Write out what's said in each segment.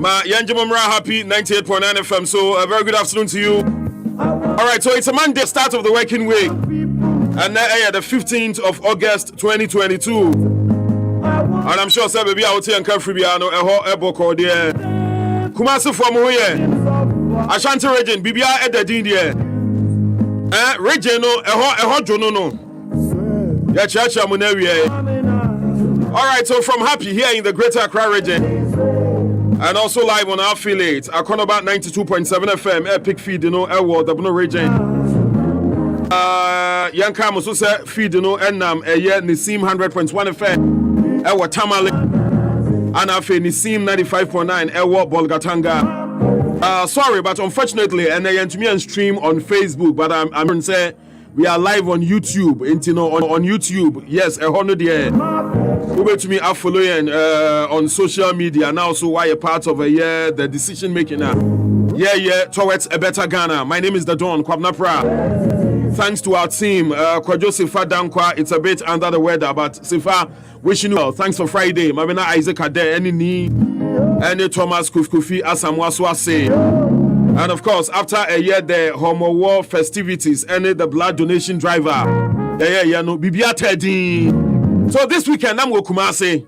Ma Yanjimamra happy 98.9 FM. So a very good afternoon to you. All right, so it's a Monday, start of the working week, and the 15th of August 2022. And I'm sure say baby out here and country biano ebo ko there. Kumasi from here. Ashanti region bibia ededin there. Region no eho jono no. Ya chacha mo na wie. All right, so from Happy here in the Greater Accra region. And also live on our affiliate, Akonoba 92.7 FM, Epic Feed, you know, Ewo, the Bono region. Yanka Mususa Feed, you know, Enam, Nisim 100.1 FM, Ewo Tamale, Anafe Nisim 95.9, Ewo Bolgatanga. Sorry, but unfortunately, and they to me and stream on Facebook, but I'm going to say we are live on YouTube, on YouTube. Yes, 100 years. Over to me, I'm following on social media now, so why a part of the decision making now. Towards a better Ghana. My name is the Don Kwabnapra. Thanks to our team, Kwajo Sifa Dankwa. It's a bit under the weather, but Sifa, wishing you well. Thanks for Friday. Mabena Isaac Ade, any knee, any Thomas Kufi Asamwaswase. And of course, after a year, the Homo War festivities, and the blood donation driver. No Bibia Teddy. So this weekend, I'm going to Kumasi.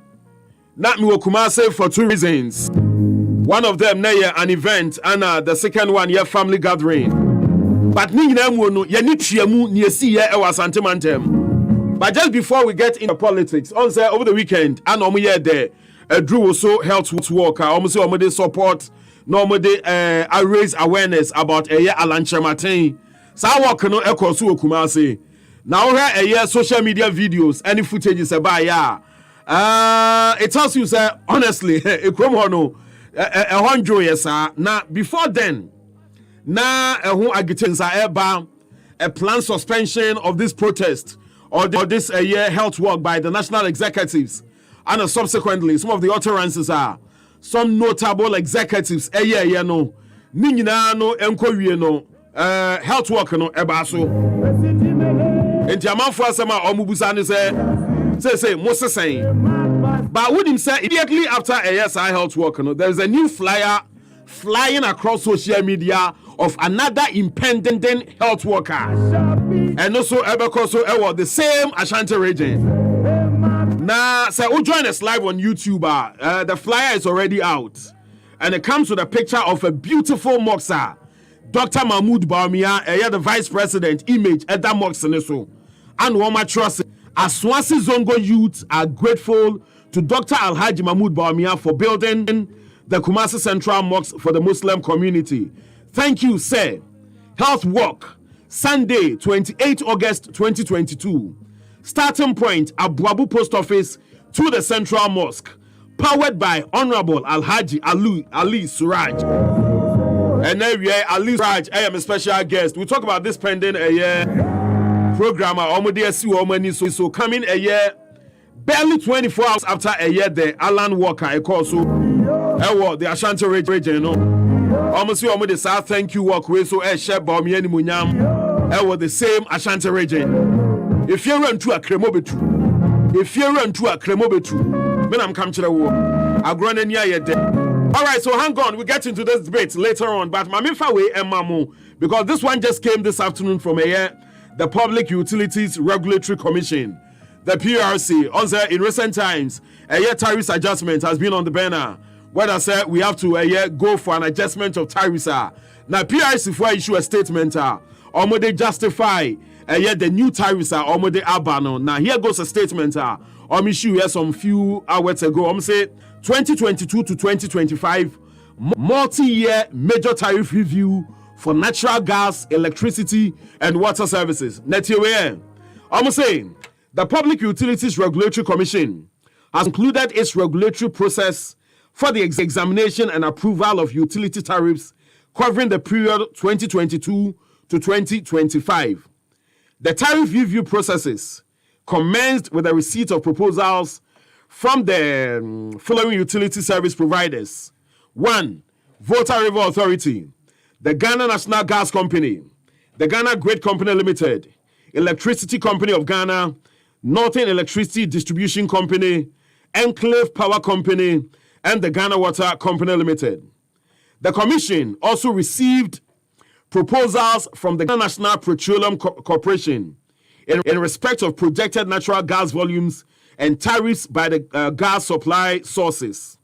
Not me Kumasi for two reasons. One of them, an event, and the second one, family gathering. But ni no, But just before we get into politics, over the weekend, and there, Drew also health worker, almost support, normally I raise awareness about Alan Chamatin. So I work no echo so Kumasi. Now here social media videos, any footages about it tells you say honestly, now before then, now a planned suspension of this protest or this health work by the national executives, and subsequently some of the utterances are some notable executives no health work no ebaso. Enti amanfo asema omubusa ne say Moses saying. But with him say immediately after ASI health work, there is a new flyer flying across social media of another impending health worker. And also Ebekoso the same Ashanti region. Now say who join us live on YouTube. The flyer is already out. And it comes with a picture of a beautiful moxa. Dr. Mahmoud Bawumia, the vice president, image at that mosque and Woma Trust. Aswasi Zongo youth are grateful to Dr. Alhaji Mahmoud Bawumia for building the Kumasi Central Mosque for the Muslim community. Thank you, sir. Health Walk, Sunday, 28 August 2022. Starting point, Abuabu Post Office to the Central Mosque, powered by Honorable Alhaji Ali Suraj. And then we are Ali Raj. I am a special guest. We talk about this pending programmer. So coming a year, barely 24 hours after a year, the Alan Walker, I call so the Ashanti region, you know. Almost the South thank you walk way so share Bawumia ni munyam. The same Ashanti region. If you run to a Kremobetu, when I'm coming to the war, I'll grow in here. All right, so hang on. We'll get into this debate later on. But Mamifa way and Mamu, because this one just came this afternoon from the Public Utilities Regulatory Commission, the PRC. Also, in recent times, tariff adjustment has been on the banner. What I said, we have to go for an adjustment of tariffs. Now, PRC for issue a statement. Or they justify the new tariffs are or they abandon. Now, here goes a statement. Issue here some few hours ago. Say 2022 to 2025 multi-year major tariff review for natural gas, electricity, and water services. I'm saying the Public Utilities Regulatory Commission has concluded its regulatory process for the examination and approval of utility tariffs covering the period 2022 to 2025. The tariff review processes commenced with the receipt of proposals from the following utility service providers. 1. Volta River Authority, the Ghana National Gas Company, the Ghana Great Company Limited, Electricity Company of Ghana, Northern Electricity Distribution Company, Enclave Power Company, and the Ghana Water Company Limited. The commission also received proposals from the Ghana National Petroleum Corporation in respect of projected natural gas volumes and tariffs by the gas supply sources.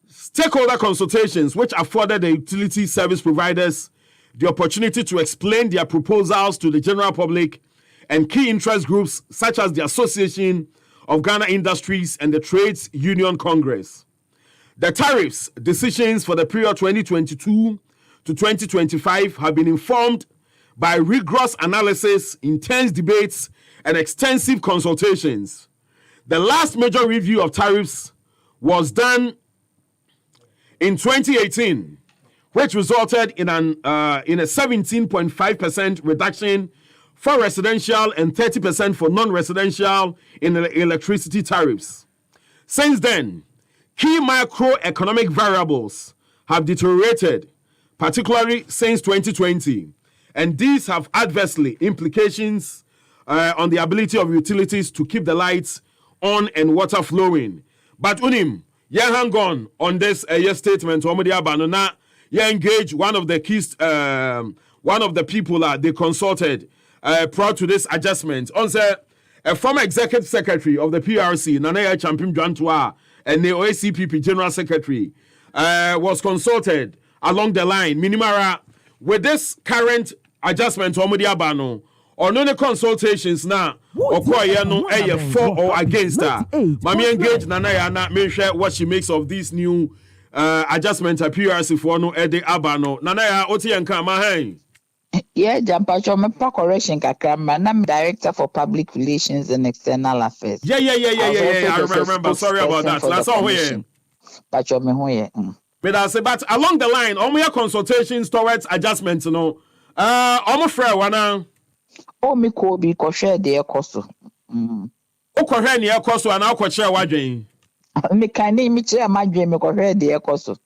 Stakeholder consultations, which afforded the utility service providers the opportunity to explain their proposals to the general public and key interest groups such as the Association of Ghana Industries and the Trades Union Congress. The tariffs decisions for the period 2022 to 2025 have been informed by rigorous analysis, intense debates, and extensive consultations. The last major review of tariffs was done in 2018, which resulted in a 17.5% reduction for residential and 30% for non-residential in electricity tariffs. Since then, key macroeconomic variables have deteriorated, particularly since 2020, and these have adversely implications on the ability of utilities to keep the lights on and water flowing. But unim, hang on this statement. Engage one of the keys, one of the people they consulted prior to this adjustment. On a former executive secretary of the PRC, Nanaya Champim Jantua, and the OACPP General Secretary, was consulted along the line. Minimara, with this current adjustment, Omudiabano, or no consultations now, or for or against her. Mami engage Nanaya na make sure what she makes of these new adjustment to PRC for no Ede Abano. Nanaya Oti and Kama. Yeah, Jampacho, me pa correction kakra, I'm Director for Public Relations and External Affairs. Yeah. I remember. Sorry about that. That's all we. Pacho me hoye. But along the line, all my consultations towards adjustments, I'm afraid one. Oh, me ko bi ko share de ekoso. O ko hwe ne ekoso ana ko kire wadwen. Me kan ni mi kire madwen me ko hwe de ekoso.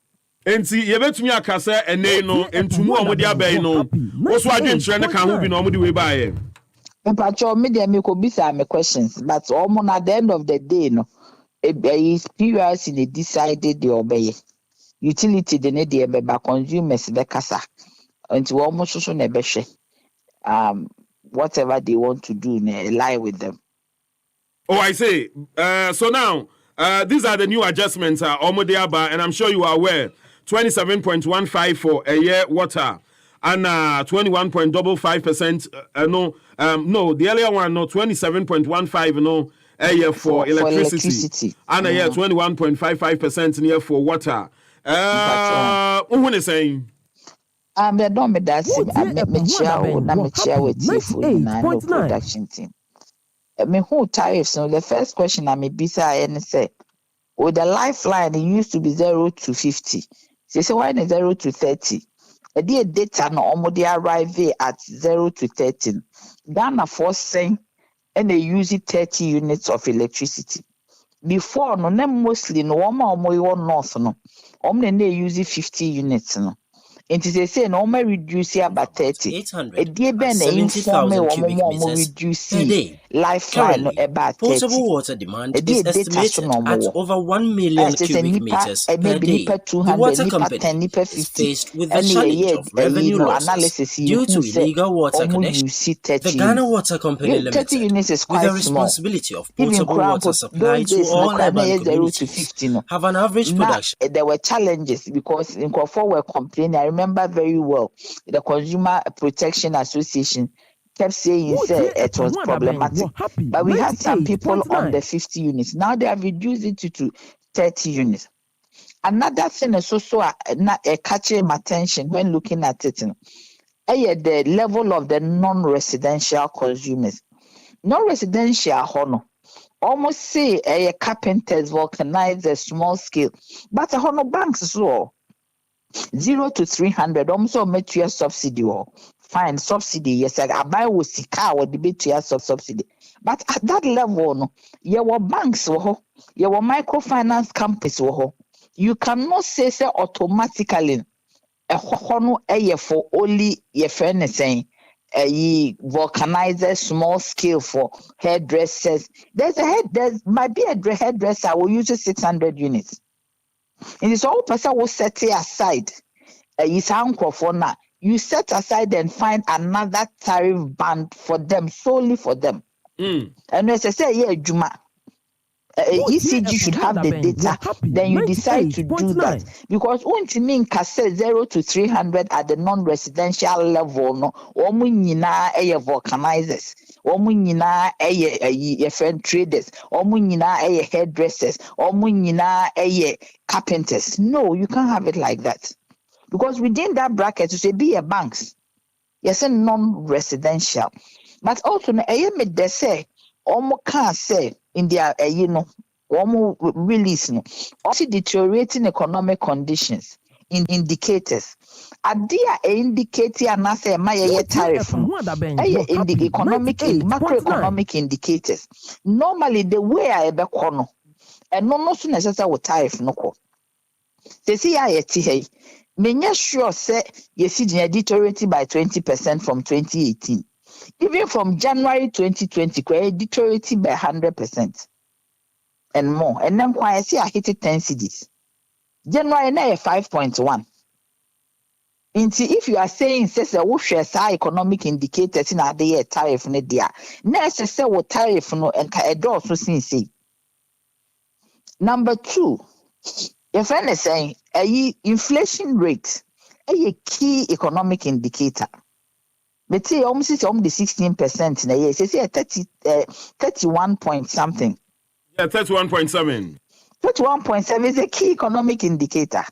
Enti ye betumi akase ene no entumu omode abai no. Wo so adwen kire ne kan ho bi no omode we baaye. Pacho me de me ko bisa me questions, but almost at the end of the day no, is PRC they decided the obey. Utility de ne de be ba consumers be kasa. Enti wo mo so na be hwe. Whatever they want to do, lie with them. Oh, I say. So now, these are the new adjustments, Omodiaba, and I'm sure you are aware. 27.15 for a year water, and 21.55%. No, the earlier one, no, 27.15, no, a year for electricity, and a year 21.55% near for water. Who is saying? They don't me that same. I me share with you for the production team. Me who tariffs? So the first question I may be and say, with the lifeline it used to be 0 to 50. Say why is 0 to 30? A day data no almost arrive at 0 to 13. Ghana forcing and they use 30 units of electricity. Before no, mostly no one north no, they use 50 units no. And they say no more reduce about 30. A dear Ben inform me more reduce lifeline about 30. Potable water demand is estimated at over 1 million cubic meters per day. The water company is faced with the challenge of revenue losses due to illegal water connections. The Ghana Water Company Limited, with the responsibility of potable water supply to all urban communities, have an average production. There were challenges because in Kofor were complaining. I remember very well the Consumer Protection Association kept saying it was problematic, but we had some people on the 50 units. Now they have reduced it to 30 units. Another thing is also catching my attention when looking at it, the level of the non-residential consumers. Non-residential almost say carpenters vulcanize a small scale, but banks as well. 0 to 300, almost material subsidy or fine subsidy. Yes, I buy with Sika or debate subsidy. But at that level, no, you were banks, you were microfinance companies, you cannot say automatically a for only your friend is saying a vulcanizer small scale for hairdressers. There might be a hairdresser will use 600 units. And it's all person will set it aside. You set aside and find another tariff band for them, solely for them. And as I say, yeah, Juma. ECG should have the data, then you decide to do that. Because when to mean cassette 0 to 300 at the non-residential level, no, omunyina vulcanizers, omunyina friend traders, omunyina hairdressers, omunyina carpenters. No, you can't have it like that. Because within that bracket, you say be a banks, yes, and non-residential. But also, they say, can't say in their, release, also deteriorating economic conditions in indicators. Adia indicator and I say my tariff in the economic, macroeconomic indicators. Normally, the way I be kono, and no soon necessary with tariff no. They see I menya sure say you see deteriorated by 20% from 2018. Even from January 2020, it deteriorated by 100% and more. And then I see I hit it 10 cedis. January na 5.1. If you are saying says a share economic indicators in a tariff ne dia, necessary what tariff no and a door so see. Number 2, your friend is saying inflation rate a key economic indicator. But say almost the 16% in a year. Say 31 point something. Yeah, 31.7. 31.7 is a key economic indicator.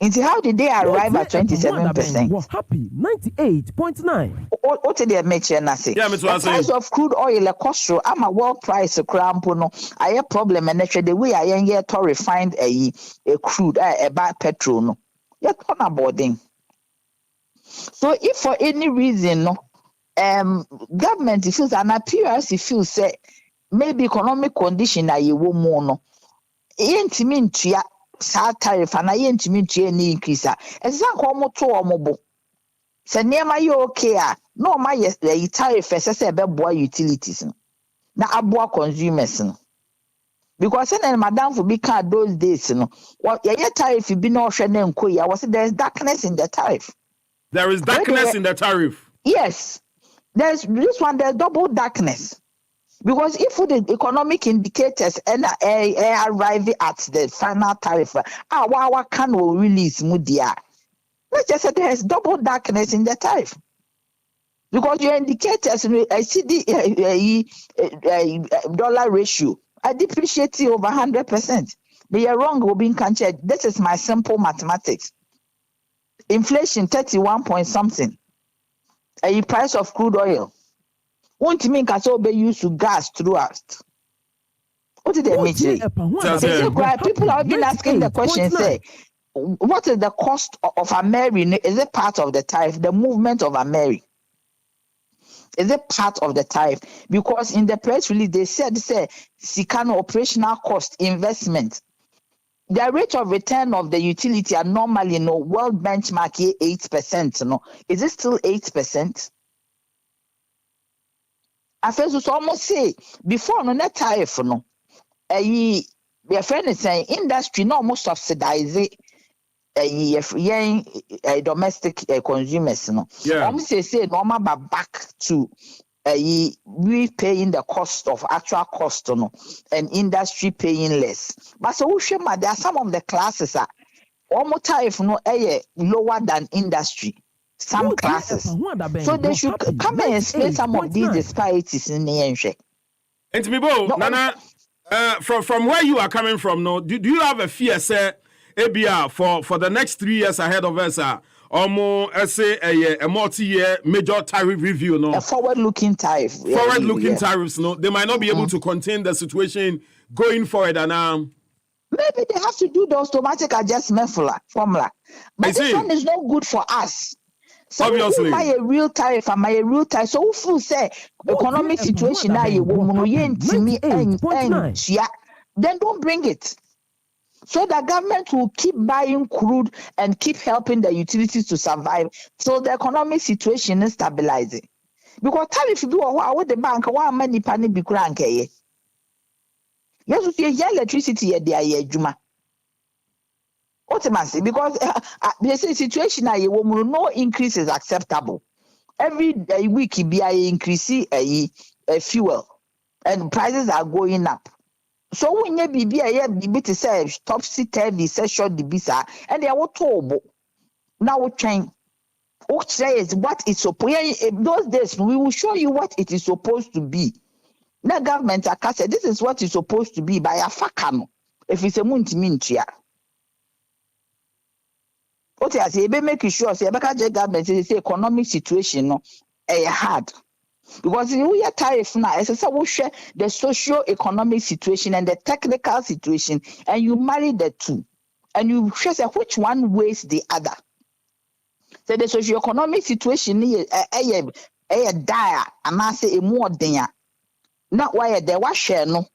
And how did they arrive at 27%? Happy 98.9. What did they make sure na say? Yeah, the price of crude oil, a cost I'm a world price no. I have problem and actually the way I am here to refine a crude a bad petrol no. You're on boarding. So if for any reason government feels an appearance feels say maybe economic condition na you more no mean to sa tariff and mean to any increase exactly to omobo say near my okay no my tariff say be utilities no na aboa consumers no because then madam for be card those days no what your tariff be no hwe na nko ya was there's darkness in the tariff. There is darkness in the tariff. Yes. There's this one, there's double darkness. Because if the economic indicators and arrive at the final tariff, our can will release mudia. Let's just say there's double darkness in the tariff. Because your indicators, I see the dollar ratio, I depreciate over 100%. But you're wrong, Robin Kanche. This is my simple mathematics. Inflation 31 point something. A price of crude oil. Won't mean be used to gas throughout. What did they mean? People have been asking the question, say, what is the cost of a Mary? Is it part of the tariff? The movement of a Mary? Is it part of the tariff? Because in the press release, they said, Sikano operational cost investment. The rate of return of the utility are normally world benchmark 8%. No, is it still 8%? I feel so almost say before no net tariff no. Your friend is saying industry no almost subsidize domestic consumers no. Yeah. Almost say normal back to we paying the cost of actual cost no, and industry paying less. But so there are some of the classes are almost tariff no lower than industry. Some classes. So they should come and explain some of these disparities in the end. And me Nana, from where you are coming from, no, do you have a fear, say, ABR for the next 3 years ahead of us? Say a multi-year major tariff review, no? A forward-looking tariff. Forward-looking tariffs, no? They might not be able to contain the situation going forward, and maybe they have to do the automatic adjustment formula. But this one is not good for us. So obviously, my real tariff and my real tariff. So who say economic situation now you then don't bring it. So the government will keep buying crude and keep helping the utilities to survive till the economic situation is stabilizing. Because tariff do what the bank one money pani be crank. Yes, you electricity at the juma. Ultimately, because the situation no increase is acceptable. Every week be increase fuel and prices are going up. So when you be to say topsy turvy, say short the bisa, and they are told now we train. What says what it's supposed. Those days we will show you what it is supposed to be. Now government said this is what it's supposed to be by a fakano. If it's a muntimintia. What I say, make sure say because the government say economic situation no hard. Because we are tariff now, as I said, we share the socio-economic situation and the technical situation, and you marry the two, and you share which one weighs the other. So the socio-economic situation is dire, and I say a more dire. Not why they was share no,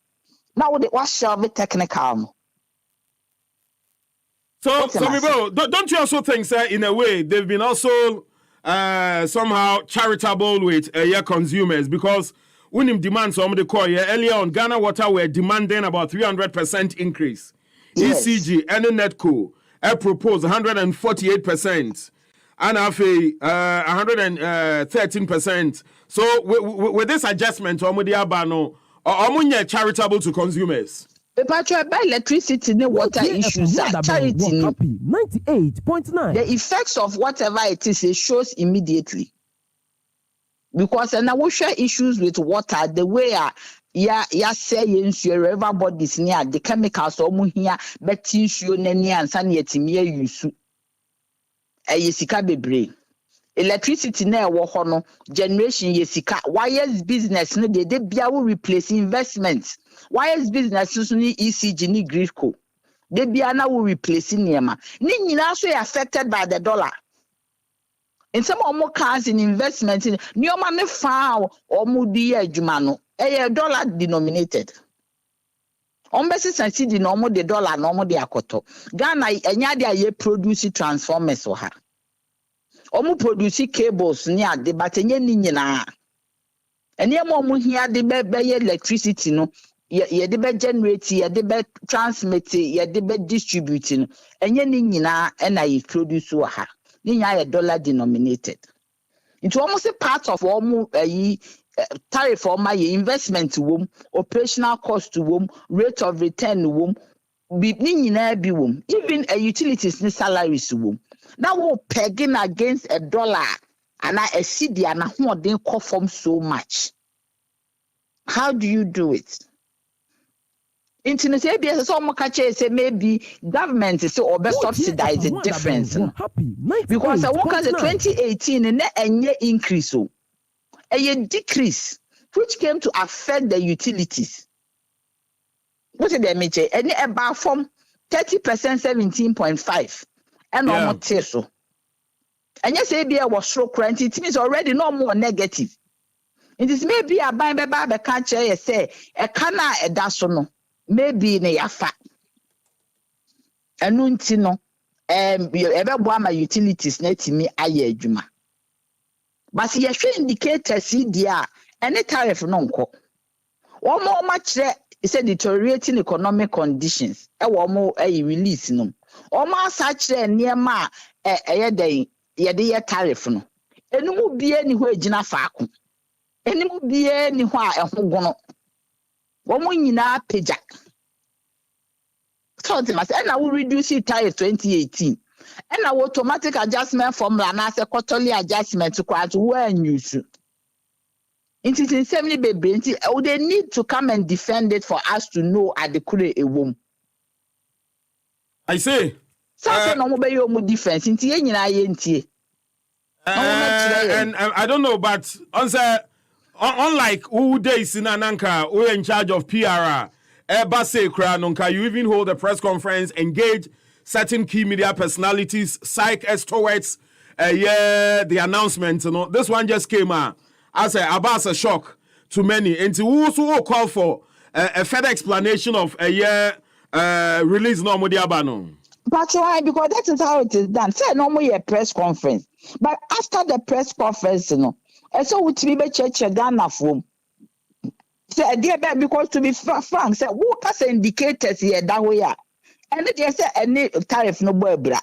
now they was share the technical no. So don't you also think, sir, in a way they've been also somehow charitable with consumers, because when him demands some of the core earlier on, Ghana Water were demanding about 300% increase. Yes. ECG and Netco proposed 148%, and AFE 113%. So with this adjustment, charitable to consumers. The electricity and water issues are charity. 98.9. The effects of whatever it is, it shows immediately. Because and I will share issues with water, the way saying everybody's near the chemicals or here, but you and sanity near you. Yesika bebre. Electricity na no generation yesika. Wires business no they will replace investments. Wires business so ni ECG ni Gridco. They will replace niema. Ni nyina so affected by the dollar. In some more cars in investment in nioma ne fa or mudi adwuma no dollar denominated. Ombesi santi di no mo the dollar no mo de akoto. Ghana enya de aye produce transformers o ha. Omo produce cables ni ade but enye ni nyina. Ene mo hia de be electricity no ye de be generate ye de be transmit ye de be distribute no enye ni nyina na ye produce o ha. Ni nya ye dollar denominated. It's almost a part of almost tariff for my investment wom, operational cost wom, rate of return wom, even a utilities ni salaries wom. Now we're pegging against $1 and a CD and who didn't conform so much. How do you do it? Internet ABS so say maybe government is so subsidize the difference. Because I work as a 2018 and a increase a decrease which came to affect the utilities. What did they make? And about from 30% 17.5 and almost so. And yes, ABS was so cranky, it means already no more negative. It is maybe a buy the country say a cana a dasono. Maybe in a yafa. And no, ever my utilities net me aye juma. But you should indicate CDR any tariff non-co. One more much is a deteriorating economic conditions. One more a release no. Or more such near ma a day ye tariff no. And no be anywhere jina fakum. And no be anywhere a hogono. One more in our page. And I will reduce it tariff 2018. And our automatic adjustment formula and as a quarterly adjustment to quite when you should. It is in 70 baby. They need to come and defend it for us to know at the Kure a womb. I say. Something no more defense. And I don't know, but unlike who days in Ananka, who are in charge of PRR, you even hold a press conference, engage certain key media personalities, psych us towards the announcement. You know, this one just came as a shock to many. And to also call for a further explanation of release no more diabano. But why? Because that is how it is done. Say no more a press conference. But after the press conference, so we be church Ghana from. Say dear because to be frank, say who has indicators here that way. And they say any tariff no boy bra.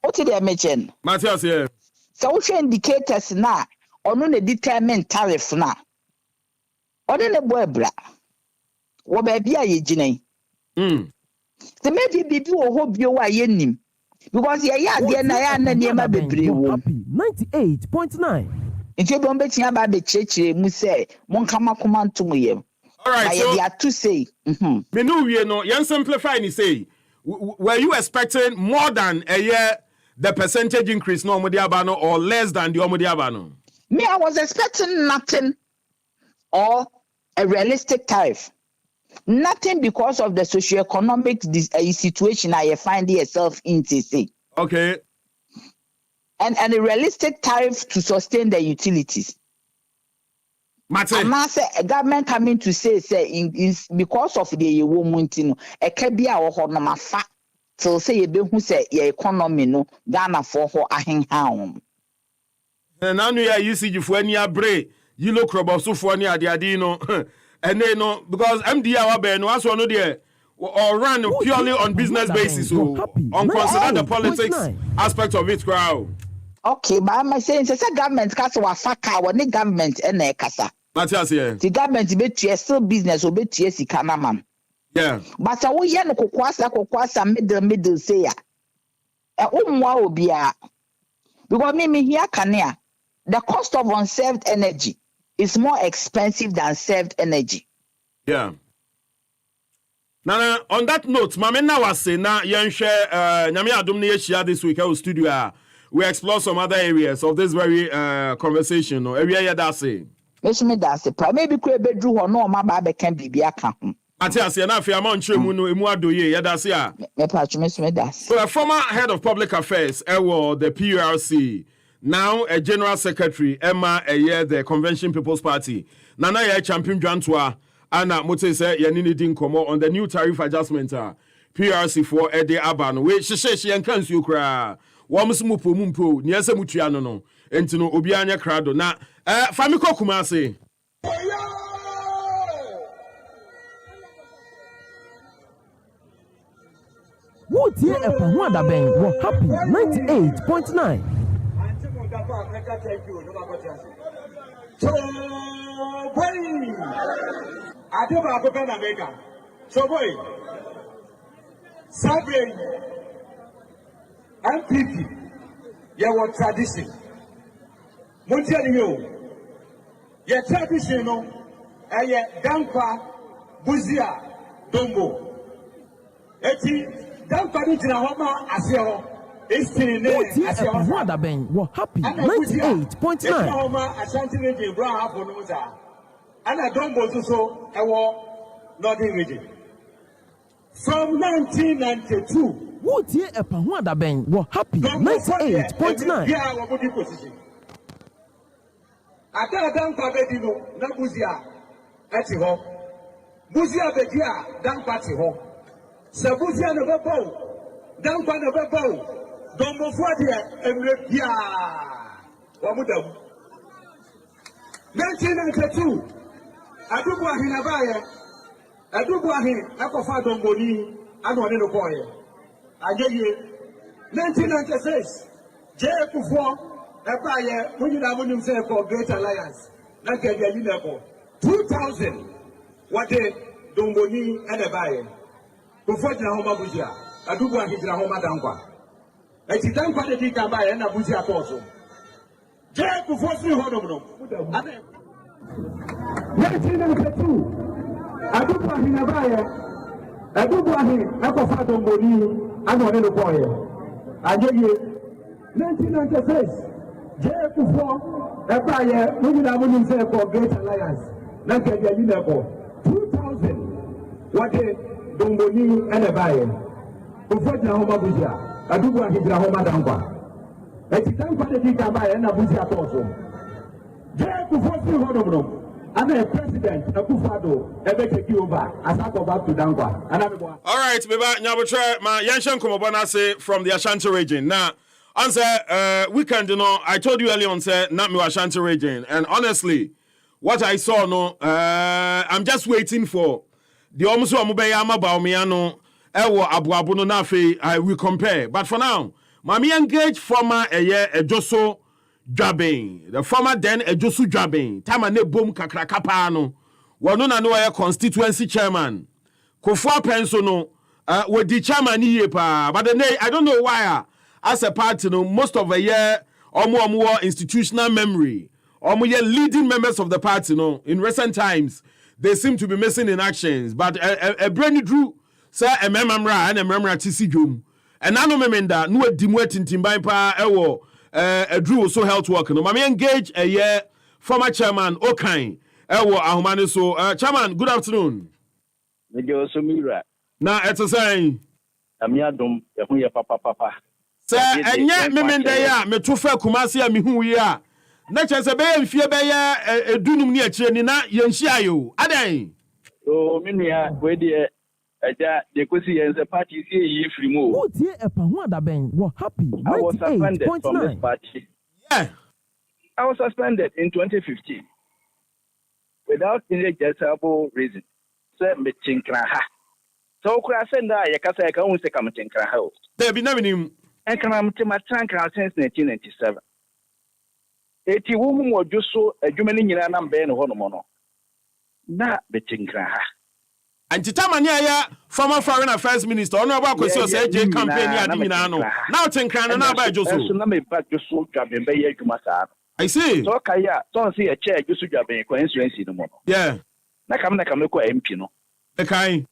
What did they mention? Matthias, yeah. So which indicators now or no determine tariff now? Or the boy bra. What baby are you jine? So maybe baby will hope you are yen because yeah, dear Nayana near my baby. 98.9. If you don't bet about the church, you say, Monkama command to me. All right, so you are to say, me know you know, you simplify and say, were you expecting more than a year the percentage increase no Omodiabano or less than the Omodiabano? Me, I was expecting nothing or a realistic tariff. Nothing because of the socioeconomic situation I find yourself in, say. Okay. And a realistic tariff to sustain the utilities. And now say a government coming to say is because of the woman, a cabia or honoma fat till say you be who say your economy no Ghana for her ahin home. And now you see you for any abre, you look robot so for any adino. And they know because MD our ben was one of the or run purely on business basis, so on consider the politics aspect of it, crowd. Okay, but I'm saying it's a government casa wa faka or the government and a casa. Matthias, yeah. The government be still business or be sikana man. Yeah. But I will yen kokwasa middle say ya. Will be a because me here can the cost of unserved energy is more expensive than served energy. Yeah. Now, on that note, Mamena was saying now, share Nyami Adumni share this week at studio. We explore some other areas of this very conversation. Area that's it. Maybe could be drew or no, my baby can be a camp. Atias, you're not fair, So, a former head of public affairs, the PURC. Now, a general secretary, Emma, the Convention People's Party. Nana, champion Jantua, Anna Mote say, Yanini Dinkomo on the new tariff adjustment. PRC for Eddie Aban, which she and can you cry. Wamsmupo Mumpo, Niasa Mutriano, and to know Obiania Crado. Now, Famiko Kumasi. What year a Pahwada Bang were happy 98.9. So, boy, I do not go to America. So, boy, Sabre, MPP, your tradition. Montiel, your tradition, Dampa, Buzia, Dombo. Eti, Dampa, Nitinahoma, Asio. What Ben were happy 98.9. Ashanti region, Brown and I don't go to so I war Northern region. From 1992, what year a Pahwada Ben were happy 98.9. Yeah, our body position. I can't damn Pabedino, Nabuzia, Atiho, Buzia Bedia, Dampatiho, Sabuzia never bow, Dampa never bow. Dombo Fuadia and Repia. Wamudam 1992. Adubuahi Nabaya. Adubuahi, Akofa Domboni, Anonino Boy. Again, 1996. J. Kufo, Abaya, when you have him say for Great Alliance. Nakadia Unabo. 2000. What day Domboni and Abaya. Kufo Homa Buzia. Adubuahi Homa Dankwa. And she done quite a big by and Abuja also. Jack before 300. 1992. Adubuahi Nabaya. Adubuahi, Akofado Moni, and one in the boy. Again, 1996. Jack before Abaya, when you have him say for Great Alliance. Nakadia Unabo. 2000. What day Domboni and Abaya. Before Homa Buja. Adubu ahijira homa dankwa. Eti dankwa de dika ba na buzi atoso. Je ku fosi hodo bro. and the president Akufo-Addo ebe take over as I go back to Dankwa. All right, Beba Nyabotre, ma Yanshan Komobana say from the Ashanti region. Now, answer weekend, I told you earlier on, say not me Ashanti region, and honestly, what I saw, I'm just waiting for the Omusu Amubeyama Baumiano, Ewo Abu no Nafe. I will compare, but for now, Mami engage former Ejoso Jabin, the former then Ejosu Jabin, Tamane Boom Kakrakapano, Wanuna no constituency chairman. Kofua Pensono, with the chairman here, but the I don't know why, as a party, most of the year, or more institutional memory, or more leading members of the party, in recent times, they seem to be missing in actions. But a brand new Drew, sir, a memory and a memory TC Jum, and I know memenda, no dimwet in Timbaimpa, a Drew so health worker. No, Mami engage a year, former chairman, Okain, Ahumane. So, chairman, good afternoon. Na eto say amiadom ehun ye papa sir enye memende ya metufa kumase ya mehu yi a na chese be mfie be ya edunum ni akire ni na yenhia yo adan o minua we de eja de kosi yense party see yi free mo who tie epa ho adaben wo happy 98.9 yeah I was suspended in 2015 without any justifiable reason. Say me chinkra ha. So kura senda ya kasa ya ka unse kam chinkra ha. There be na minim. En kana mtima chinkra since 1997. Eti wo mu ojoso adwuma ni nyina na mbe ne ho no mo no. Na be chinkra ha. Antitamani aya former foreign affairs minister ono ba kwesi o say je campaign ya di nyina no. Now chinkra no na ba joso. So na me ba joso dwabe be ya adwuma sa. I see. So kaya so see a chair joso dwabe coincidence no mo no. Yeah. Na kam ko MP no. Okay.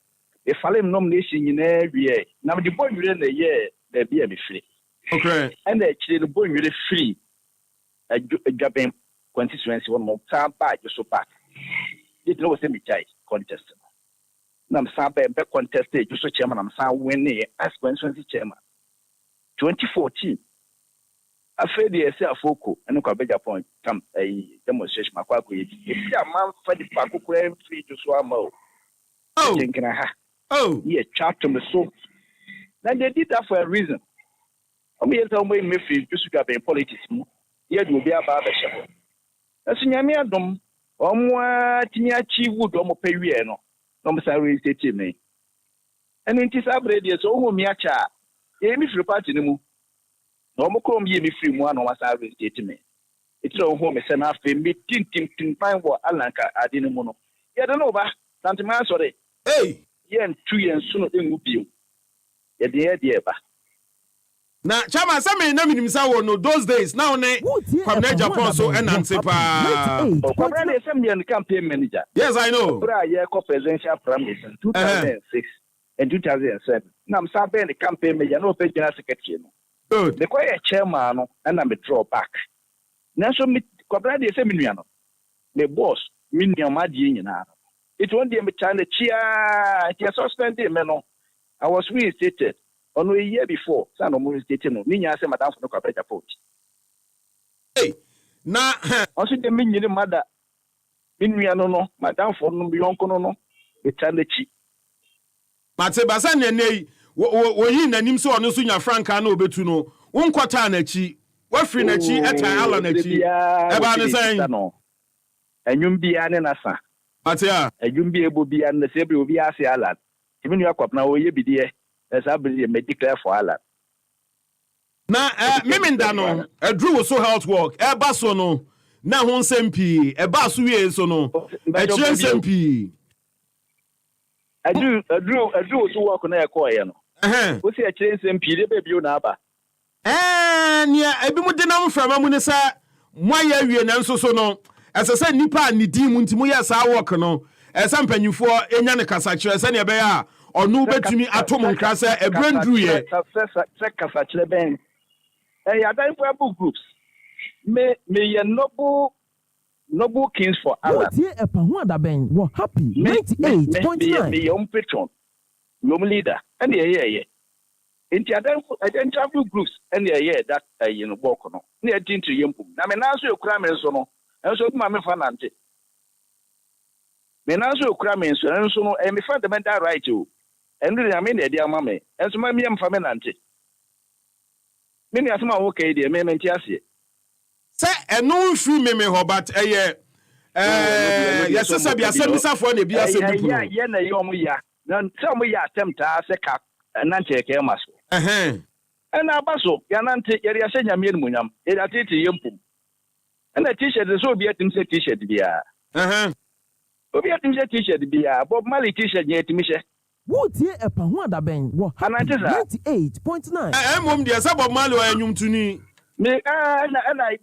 E falem nomination nyina wie. Na me de boy wire na ye da bia me free. Okay. And the chile the boy wire free. A dwabe constituency one more time back so back. It no say me chai contest. Na me sa be contest just chairman am sa win as constituency chairman. 2014 after the afoko and no beja point come a demonstration makwa ko yi e bia man fa di pa kokora free to so ama oh thinkina ha oh yeah chat to me so then they did that for a reason omo yenta omo me free to so be politics mu ye do bi aba ba hye aso nyame adom omo atinya achieve do omo pawie no no mo sa reinstate me and it is abrede so omo mi acha e mi free party ni mu no mo kom ye mi free mu ano wasa reinstate me it no ho me se na afi me tin pan wo alanka ade ni mu no ye de no ba santima sorry hey yen 2 yen so no engu bio ye de ba na chama say me na minim sa wo no those days now ne from Japan so enance pa Kwabra na sem ye campaign manager. Yes, I know. Kwabra ye ko presidential primaries in 2006 and 2007 na am sa be the campaign manager no pe general secretary no good the quiet chairman no and I draw back na so me Kwabra de sem nua no the boss me nua ma die nyina it one day me chande chia it suspended me no I was reinstated on a year before san no reinstated no ni nya say madam for no Kwabra Japot hey na also the me nyine mada me nua no madam for no yonko no me chande chi Mate basa nene wo yi nanim so ono so nya franka na obetu no wonkota na chi wa free na chi eta ala na chi e ba ne sen enwum bia ne nasa Mate a enwum bia ebo bia na se bre obi ase ala timi nua kwapna wo ye bidie esa bre me declare for ala na memenda no adru so health work e ba so no na ho nsempi e ba so wie so no e chire nsempi Adu so work na ekoye no. Wo se a kire nsem pire be bio na aba. Nia ebi mu de na mframa mu ne sa moya wie na nso so no. Esese nipa ni di mu ntimu ya sa work no. Esa mpanyufo enya ne kasa kire se ne be ya onu betumi atom nkra se e brandru ye. Se kasa kire ben. Ya dan for book groups. Me ye Noble Kings for Allah. We're happy. 98.9. Me young patron, young leader, and yeah. Into identical groups, and yeah, that walk on. Near Tinto Yumpu. I mean, answer your crime and so on. And so, Mamma Fanante. Me na so okura me nso no me fundamental right o. Endo na me na dia ma me. Enso ma me mfa me nante. Me ni asema wo kai de me menti ase. Se eno nfi me ho but yes se bia se bisafo na bia se bipu. Yeah na yom ya. Na some ya attempt se ka nante ke maso. Ena abaso ya nante yeri ase nyame emunyam. Yeri atete yempum. Ena t-shirt so obi atim se t-shirt bia. Obi atim se t-shirt bia. Bob Marley t-shirt ye timi she. Wotie epa ho adaben wo 98.9. Mom dia se Bob Marley o anyum tuni. Me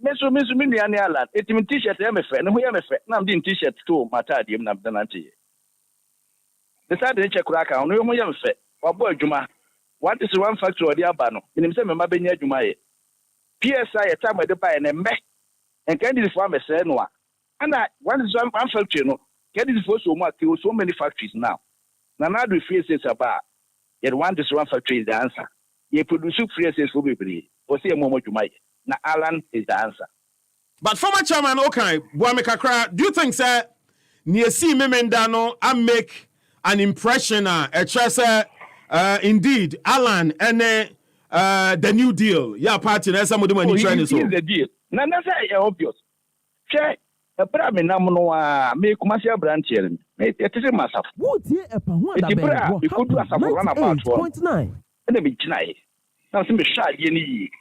me so me nuane Alan. Etim t-shirt ya me fe. Ne ho ya me fe. Na am t-shirt to mata adiem na nante. The side de check raka no ho ya me fe. Wabo adwuma. What is one factory or the abano? In himself, my benya Jumae. PSI a time at the buy and a meh and candy for me say no. And I one is one factory no. Candy for so much so many factories now. Now do faces about yet one is one factory is the answer. You produce phrases for me, or say a moment you might. Now Alan is the answer. But former chairman okay, Boamekakra, do you think sir near see Memendano and make an impression a chase indeed, Alan and the New Deal. Yeah, party. There's somebody when you trying to solve the deal. Now that's obvious. Check a problem. Namuno me commercial branch here. It is a massive. What ye a you could do a run about 1.9. And a bit tonight. Now, some shy ye.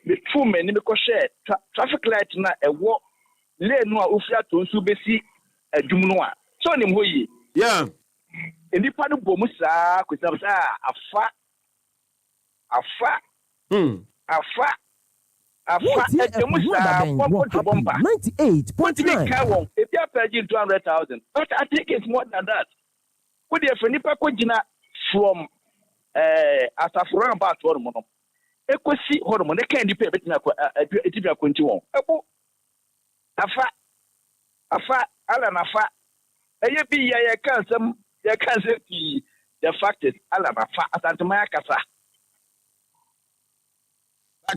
The 2 men because share traffic light na a walk. Lay no ufia to subesi a jumnoa. So, Nimhoyi. Yeah. In the part of Bomusa, afa, Bomusa, 98.9. If you are paying 200,000, but I think it's more than that. Would you have any pakojina from Asafura about hormone? Equasi hormone, they can't pay between a 21. Afa, Alan Afa, a ye can't some. The fact is, Alaba Asantama Casa.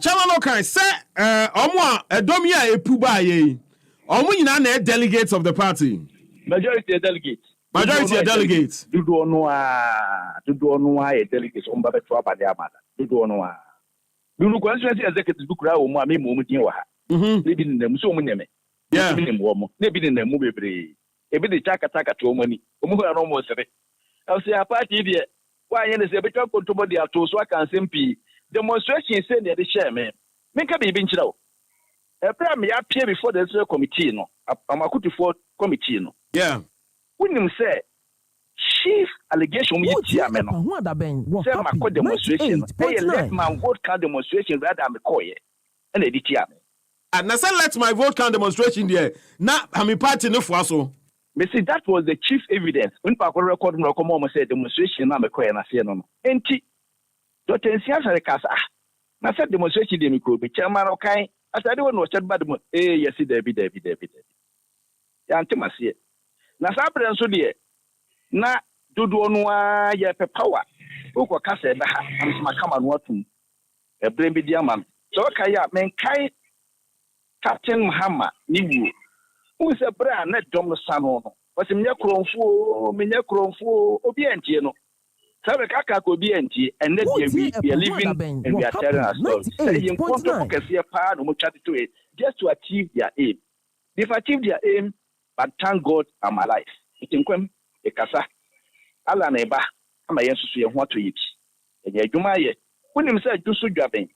Chairman okay, say, Omwa, Domia, a Puba ye. Omunina, delegates of the party. Majority delegates. Do no a delegates on Baba Trapa de Amada. Do no. Do no constituency executive book row, Mammy Mumutia. Living in them so many. Yeah, maybe in the movie. Ebi the chaka to money. Almost I'll say a party there. Why is a bit of control the autos? So I can simply demonstration send the chairman. Make a baby chill. A premier appear before the committee. No, I'm a good for committee. No, yeah. When you say chief allegation, we chairman. Say my code demonstration. Hey, let my vote count demonstration rather than the coy and the chairman. And I said, let my vote count demonstration there. Now, I'm a party no for so. Me see that was the chief evidence. When Papa record no come on say demonstration na me koye na se no. Enti Dr. Nsiasa rekasa. Na said demonstration dey me ko be chairman okai. Asade won no chat bad mo. Yes David. Ya antima se. Na sabre nso de na dodo no a ye pe power. Ukwa kasa da ha. Am kama no atum. E brem bi dia man. So kai ya men kai Captain Muhammad niwu. Who is a brand net Dom Sano? Was in your cronfo, Minya cronfo, Obienti, Sabakaka could be empty, and then we are living and we are telling us saying, can see a part of much to it just to achieve their aim. They've achieved their aim, but thank God I'm alive. It in Quem, a casa, Alan Eba, I'm a yes to what to eat. And yet, you may, when himself do so jabbing,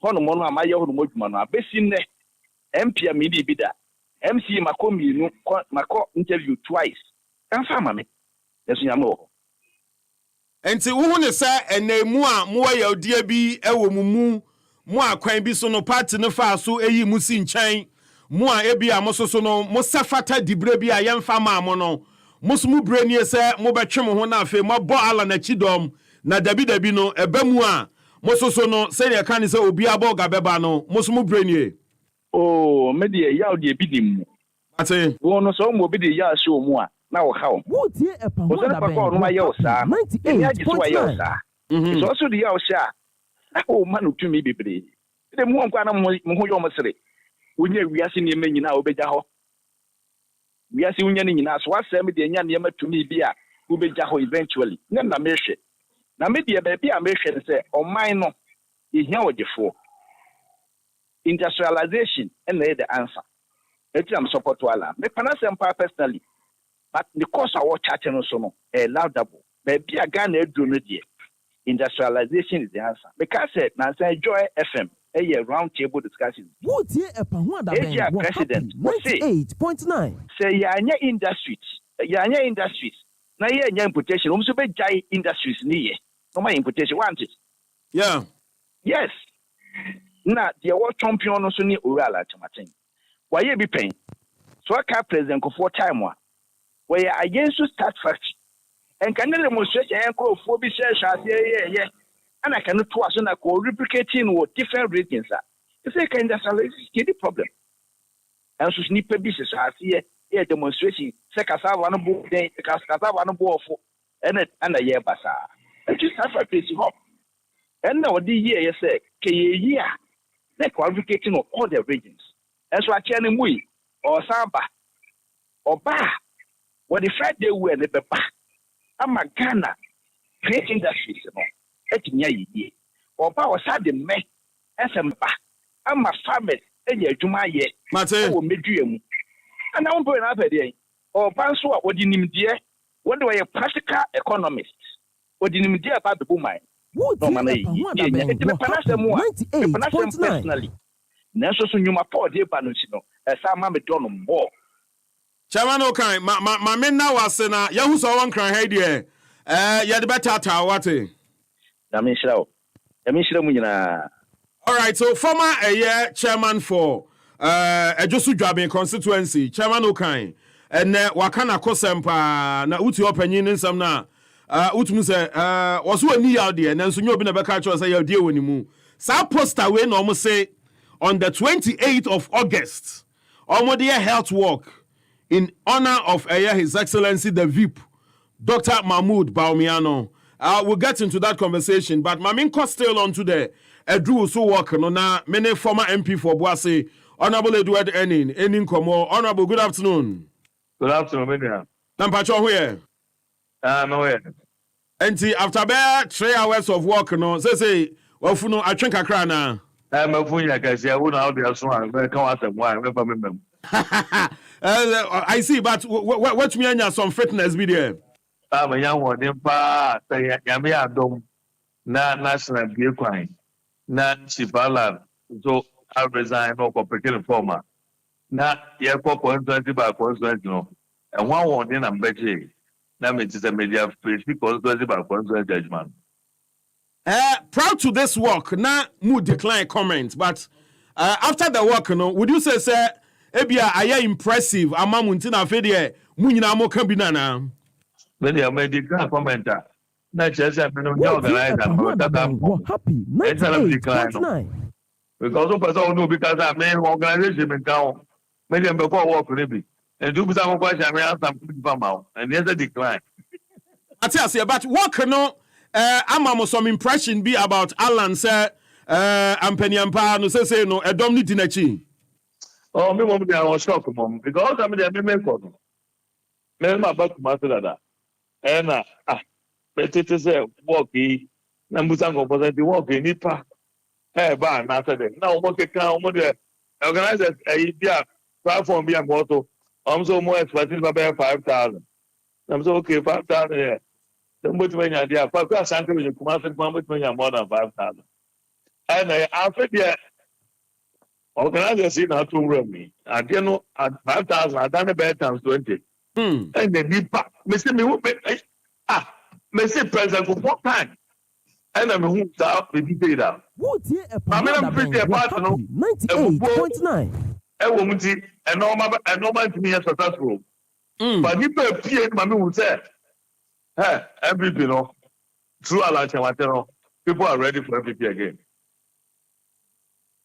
Honomona, my own woodman, a basin, MP, a midi bidder. MC Makomi no Mako interview twice. And family. Yes, you know. And see, who say, and they more your dear be a woman, more quain be so no party no far so a musin chain, more ebi a mososono, Mosafata di brebi a young farmer mono, Mosmu brainy say, Moba Chemo Hona fe, more boala na chidom, na Dabino, a bemua, Mososono, say a can say, Obiabo Gabebano, Mosmu brainy. Oh, media yaw de bidim. Ate. Wono so mo bi de ya show mu a na wo hawo. Wo tie e pa ho da ben. No ma yaw sa. Ya ji so yaw sa. So so de yaw sha. O ma no tumi bebre. De mu nkwa na mo ho yo mo sere. Wonye wiase ne ma nyina obeja ho. we are seeing any as what semi the Yama to me be a who be jaho eventually. None na measure. Na media baby a measure say, or mine no, is here with the four. Industrialization and the answer. It's support to Allah. Me panasem personally. But the cost of our chatting also no laudable. Maybe a gun do no dear. Industrialization is the answer. Because now say Joy FM a round table discussion. Asia president say 8.9. Say yanya industries. Na ye importation. Be jai industries ni no my importation want it. Yeah. Yes. Na the world champion also ni Urala Chamatin. Why ye be paying? So I can't present for time one. Where against to start factory. And can demonstrate and call for be shares yeah. And I cannot to us and I call replicating with different regions. If they can industrialize the problem. And so snip a business has here demonstration. Secasa one book day, Cascata one board for and a year basa. And just have a place hop. And now the year you say, K they qualification of all the regions. And so I can move or Samba or Ba. What the Friday were the Papa. I'm a Ghana great industries. Or power side the men as a ba. I'm a farmer and your Juma yet. Martin, medium. And I'm going up a day. Or Bansua, what do you mean, dear? What do I a practical economist? What do you mean, dear, about the woman? Personally. Nanso so nyuma Paul de Banusino. Sama me dono more. Chairman Okai, my men now was na yahu so one cry head here. Ya de better ta wate. Na me shira mu nyina. All right, so former chairman for Ejosu Dwaben constituency, Chairman Okai, and wakana kosempa na uti opanyin nsam na utumu se waso ani out there nanso nyo bi na beka cho say ya die woni mu. Sa poster we no mo say on the 28th of August, Omodia Health Walk in honor of His Excellency the VIP, Dr. Mahmoud Bawumia. We'll get into that conversation, but Maminko still on today. Drew so work no na many former MP for Boise, Honorable Edward Enin Komo. Honorable, good afternoon. Good afternoon, Media. Nampacho here. No way. And after about 3 hours of work, no, say, well, for no, I drink a crana. I'm a fool, I can say, I wouldn't have the swan, but come out and wine, remember. I see, but what me and some fitness video. I'm a young one in Pa, Yamia Dom, na national beer crime, na Chipalan, so I resign no complicated former. Na year 4.20 by 4.20, and one in I'm betting. That means it's a media free because 20 by 4.20 judgment. Proud to this work, na mood decline comment, but after the work, no, would you say, sir, Ebia, I am impressive, Amamuntina Fede, Munina Mokambinana? Many are made decline commenter. Not just a organizer, happy, decline. Because of us all know because I made organization in town. Many of them before work, maybe. And do some question, I have some from out, and there's a decline. I tell you, but work, no. I'm some impression be about Alan sir Ampeni Ampa no say no a dom ni dinachi. Oh me mom dey on shock mom because I mean dey me ko no. Me ma back ma say that. Na but it is a work na musa go for the work nipa. Ba na say dem. Na o mo ke kan o mo dey organize idea platform be am auto. So more expensive about 5,000. I'm so okay 5,000 yeah. Somebody when you're there, for something you come out and come with more than 5,000. And after the organization not to run me. I didn't know at 5,000, I done about times 20. And then be back. Mr. Mr. President for what time? And I'm who start the detail down. I'm pretty about 98.9. A woman, a normal to me as successful. But you pay P. Mammy would say. Hey, MVP, you know, through Alacha, people are ready for MVP again.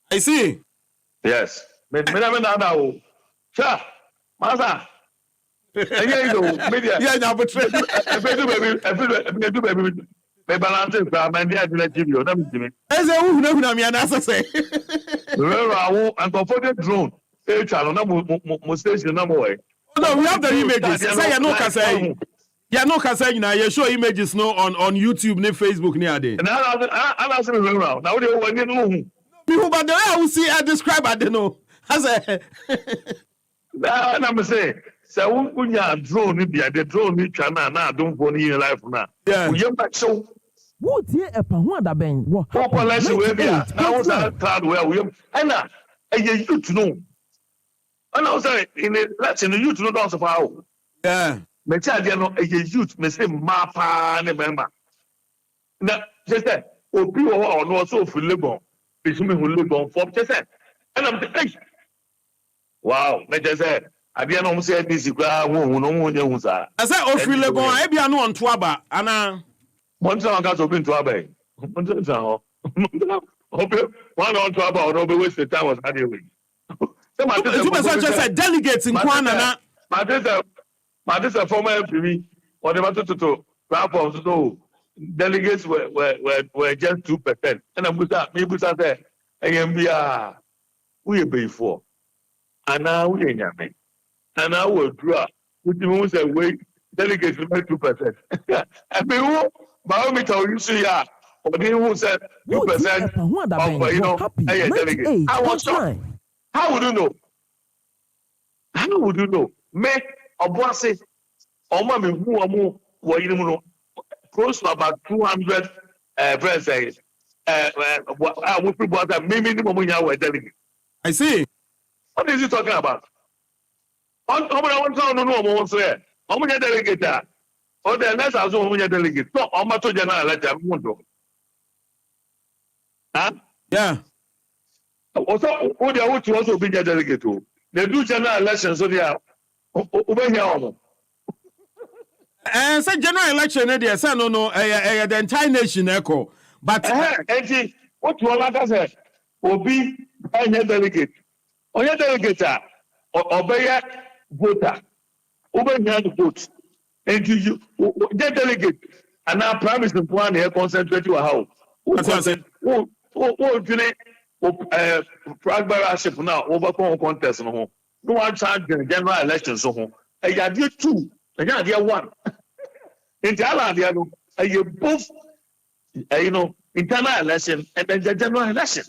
I see. Yes. Now, sir, Master. Media. Yeah, now, but baby, balance it. I'm going to give you. As a woman, I'm an assassin. And for the drone, channel, no station, no more. No, we have the images. Say you know say. Yeah, no say you you show images no on YouTube, ne Facebook, ne ade. And I see me around. Now they want no. People but the way I will see I describe I don't know. I say Now I'm saying so when you drone the drone ni twa na don't go in life na. Yeah. We back so Who tie epa ho adaben? Wo. population we be now was that cloud where we and you to know. And I was in the Latin you to know don't of how. yeah. Me tell you no youth me say mapa ne member. Na just that obi o no so for labor. Bisumi who labor for just that. And I'm thinking wow, me just said I be no say this kwa hu no hu nya hu sa. I say ofri legon e bia no on to aba ana Montra ka so bin to aba. Montra ho. Obi one on to aba no be waste the time was had away. So my just say delegates in Kwana na my this a former MP or the matter to platforms so delegates were just 2%. And I'm good at me good at that. AMBR we pay for. And now we ain't yammy. And now we'll draw. Which means that we delegates will make 2%. And me who by me tell you see ya or they who said 2% of you know delegate. I want to. How would you know? How would you know? Make Obuasi, Oma me who amu wa close to about 200 presidents. We people that minimum we have delegate. I see. What is he talking about? On one town no one say. Omu delegate that. Or the next house omu delegate. No, Oma to general letter mundo. Huh? Yeah. Also, who they want to also be delegate to. They do general elections so they are over here. And say general election there say no the entire nation echo but and what you all say obi any delegate onye delegate obey voter over here to vote and you get delegate and now promise the plan here concentrate you how who progressive now overcome contest no one charge general elections so ho e ya dey 2 e ya dey 1 in the other no you both you know internal election and then the general election.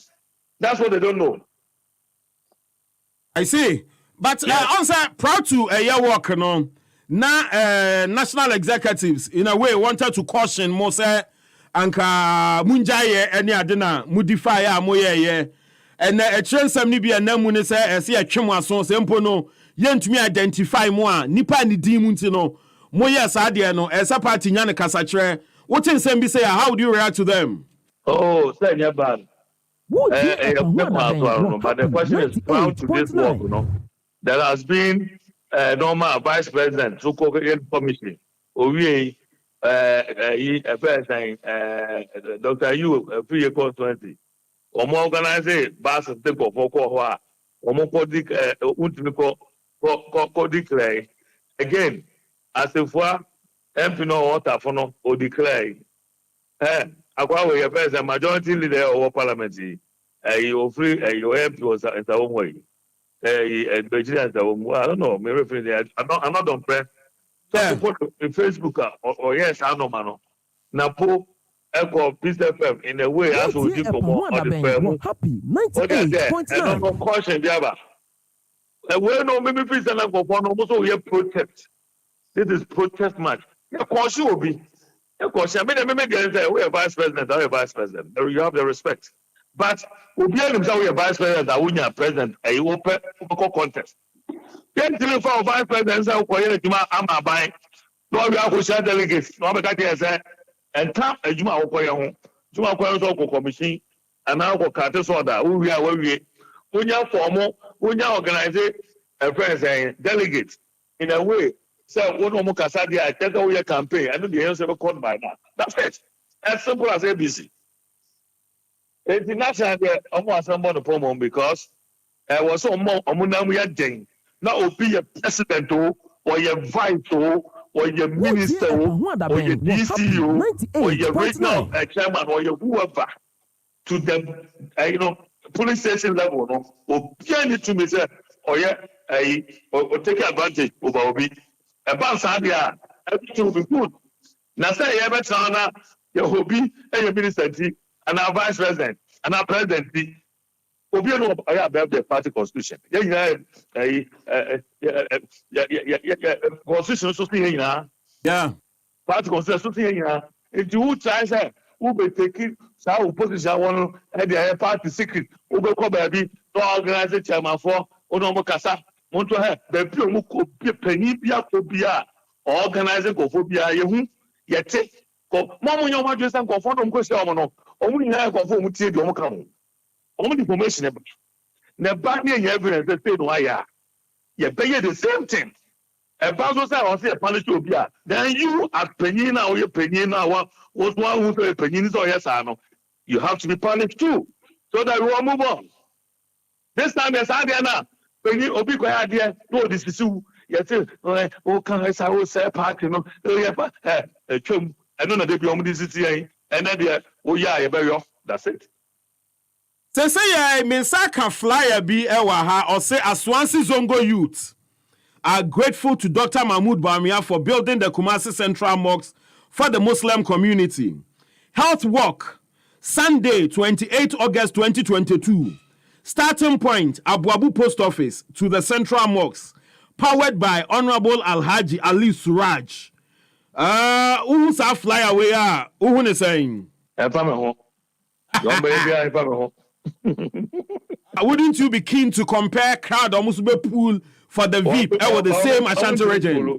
That's what they don't know. I see. But also proud to your work no na national executives in a way wanted to caution mo say anka munjaye any adena modify amoye and a transam ni bia na mu ne say e se atwem aso se mpo no yentumi identify mo a nipa ni din mu ntino mo yes ade no esa party nya ne kasa kire wotin sem bi say how do you react to them? Oh, say nya bad. But the question is proud to this work, you know. There has been normal vice president to coordinate commission. Owie Dr. Yu free constituency. Omo organize bas take for ko omo ko declare again as if MP no water for no o declare akwa we first a majority leader of parliament you free your MP was in the own way I don't know me referring I'm not on press so put in Facebook or yes I know man na po echo business firm in a way as we do on the firm happy 98.9 no caution diaba we no maybe business na go for no so we protest this is protest match yeah caution will be caution me say we are vice president you have the respect but obi himself we are vice president that we are president e open contest then three for vice president say ko yele juma ama ban no we are share delegates no be ka say and tap ejuma akoye ho juma akoye so ko commission and now ko kate so da we onya form onya organize a friends delegates in a way so one more kasa dia I take away campaign I know the answer be called by that that's it as simple as ABC. It's national almost somebody the promo because was so more omunam ya den na obi a president or your vice or your minister or your DCO or your regional chairman or your whoever to the police station level no obi any to me say or yeah or take advantage over Obi. A bounce idea, everything will be good. Now say you ever saw your hobby and your minister and our vice president and our presidency. Obi no about the party constitution. Constitution so here. Yeah. Party constitution so here. If you try say who be taking some opposition one and the party secret, who be come baby to organize the chairman for Onomo Kasa. Monto he baby omo ko penny bia ko bia organizing ko fo bia yehu yete ko mo nyo ma dwesa ko fo dom ko se omo no omo nyina ko fo omo tie bi omo ka mo omo information e na ba ne nya evidence say no aya ye be the same thing e ba so say o say punish obi a then you as penny na o ye penny na wa was one who say penny so yes no you have to be punished too so that we will move on this time yes I na penny obi ko ya de no disisi yes o kan say o say party no ye pa twam eno na de bi omo disisi yen ena de o ya ye be yo that's it. Say Minsaka flyer bi ewa ha or say Aswansi Zongo youth are grateful to Dr. Mahmoud Bawumia for building the Kumasi Central Mosque for the Muslim community. Health walk Sunday 28 August 2022. Starting point Abuabu Post Office to the Central Mosque, powered by Honorable Alhaji Ali Suraj. Who's a flyer we are? Who is saying? Wouldn't you be keen to compare crowd almost be pool for the VIP with the same Ashanti region? Hey,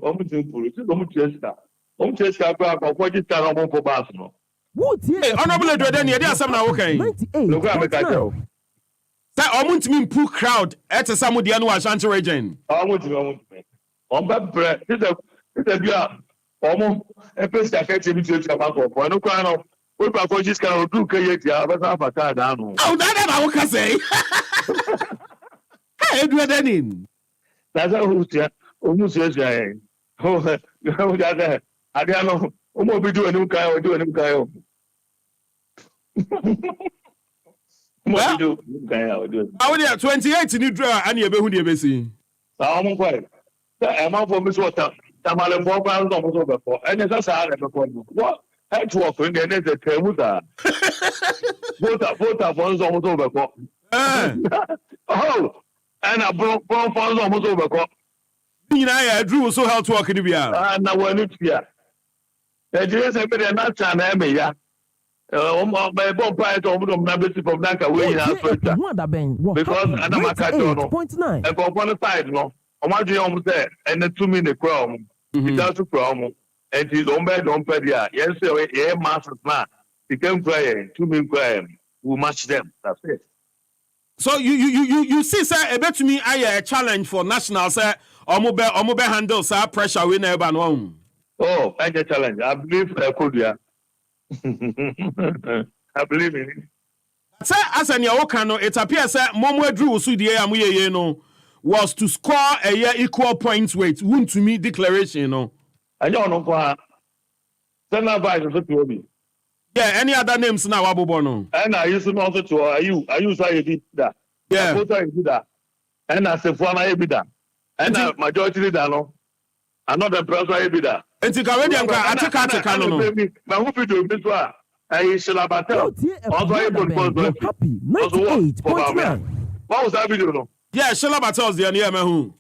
Honorable Edwardeni, you are something okay. Say, I want to pool crowd at a Samudiano Ashanti region. Oh, that I say. Hey, Edwardeni. That's almost yes, oh, I don't know. Be doing a new guy or doing a new guy. What do you do? I would 28 in Udra and you be busy. I'm quite. I'm out for Miss Water. Tamale 4 pounds almost over for, and it's a what? I to offer in the next Temuta. Vote for almost over for. Oh, and I brought funds almost over for. I drew so how to walk in the beer. And I want it here. The dress I made a nut and I may, yeah. My bomb price of numbers from Naka way because I'm a cartoon. And for one side, no, I'm not almost there, and the 2 minute crown. Without a problem, and his own bed on Pedia. Yes, sir, masters now. He can cry, 2 minute cry, we match them. That's it. So you see, sir, a bet to me, I a challenge for national, sir, or mobile handle, sir, pressure we never know. Oh, I get challenge. I believe I could, yeah. I believe in it. Sir, as an Yawokano, it appears that Momo Drew Sudi Amuye no was to score a year equal points weight. Wouldn't to me declaration, no. I don't know for send advice to me. Yeah, any other names now, Abubono? And I used to know to are you say you that? Yeah, that. And I said, for I be that. And majority did that, no. Another person be that. And to Caribbean, I take out the canon. Now, who do this one? I shall about also able to happy 98.9. What was that video? Yeah, Shalabatos, the near Mahu.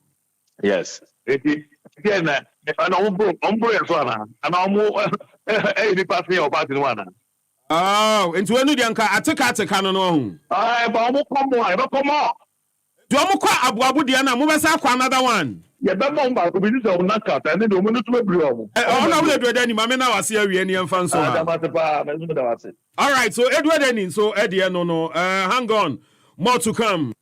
Yes. Again, and I'm and I'm more 80% of party one. Oh, into a new Yanka, I take out the canon. I come on. Do you Abu Diana? Mubasa another one. Yeah, that one back to be this or not cut, and then the minute to be wrong. Oh, no, Edwardeni, Mamma was here, and fans. All right, so Edwardeni, so Eddie, no, hang on, more to come.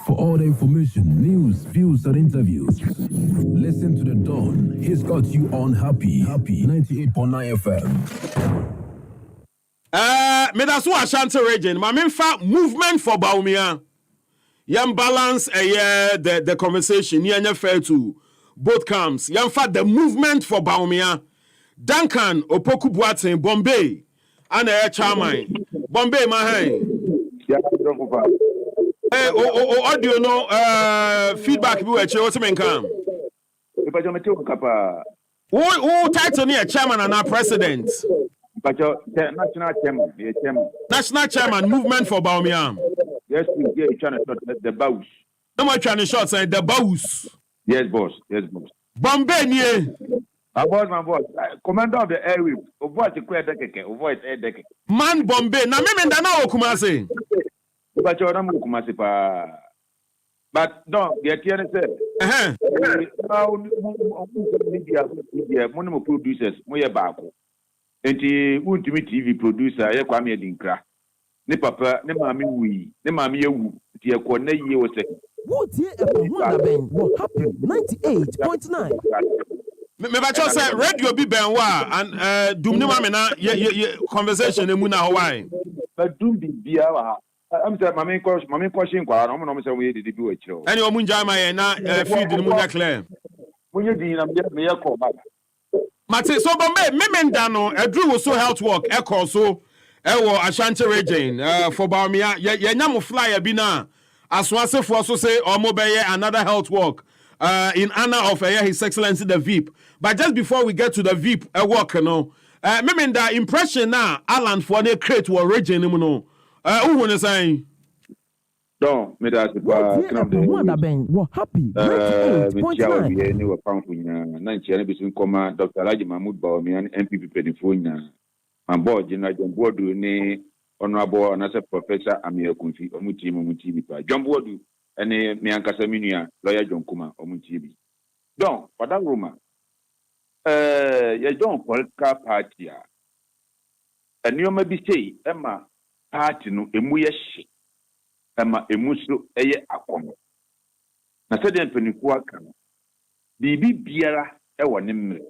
For all the information, news, views, and interviews, listen to The Dawn. He's got you on Happy 98.9 FM. Medasu Ashanti region, Maminfa movement for Bawumia. Yam balance the conversation. Yam fair to both camps. Yam fat the movement for Bawumia. Duncan Opoku Boateng Bombay and Charmaine Bombay Mahai. Audio no feedback bi we che o se men kan. Ipacho meteo kapa. Who title near chairman and our president? Ipacho national chairman, National chairman, movement for Bawumia. Yes, we are trying to the boss. No more trying to short say the boss. Yes, boss. Bombay nie. My boss. Commander of the airways. Avoid the clear decke. Avoid air decke. Man Bombay. Na me mendana o Kumasi. Ipacho na mu Kumasi pa. But no, the TN said. Media, money producers, moye bako. Enti untimi TV producer, ye Kwame Adinkra. Ne papa, ne mami wi, ne mami yewu. Ti ye ko na ye wo se. Wo tie e ko Wanda Ben, wo happy 98.9. Me ba cho say radio bi ben wa and dum ne mami na ye conversation emu na Hawaii. But dum di bia wa. I'm saying, Mammy question, I'm not saying we did do it. Any Omunjama and feed the Munya Claire. When you did, I'm just me a call back. Mate, so Bombay, Memendano, a drew was so health work, echo so, Ashanti region, for Bawumia, Yanamo flyer bina, as once for so say, or mobile another health work, in honor of His Excellency the VIP. But just before we get to the VIP, work, Memenda impression now, Alan for the crate war region, no. Who wanna say? Don't me that Wanda Ben, wo happy 98.9. We were found in 90 between comma Dr. Alhaji Mahmoud Bawumia and MPP Pedifona. My board, General John Bodu, ne Honorable Anasa Professor Amir Kunfi, Omuti, John Bodu, and Mianka Saminia, Lawyer John Kuma, Omuti. Don't, for that rumor. You don't political party. And you may be say, Emma. Party no emu ye hye ama emu so eye akomo na sɛ den paniku aka no bibi biara ɛwɔ ne mmere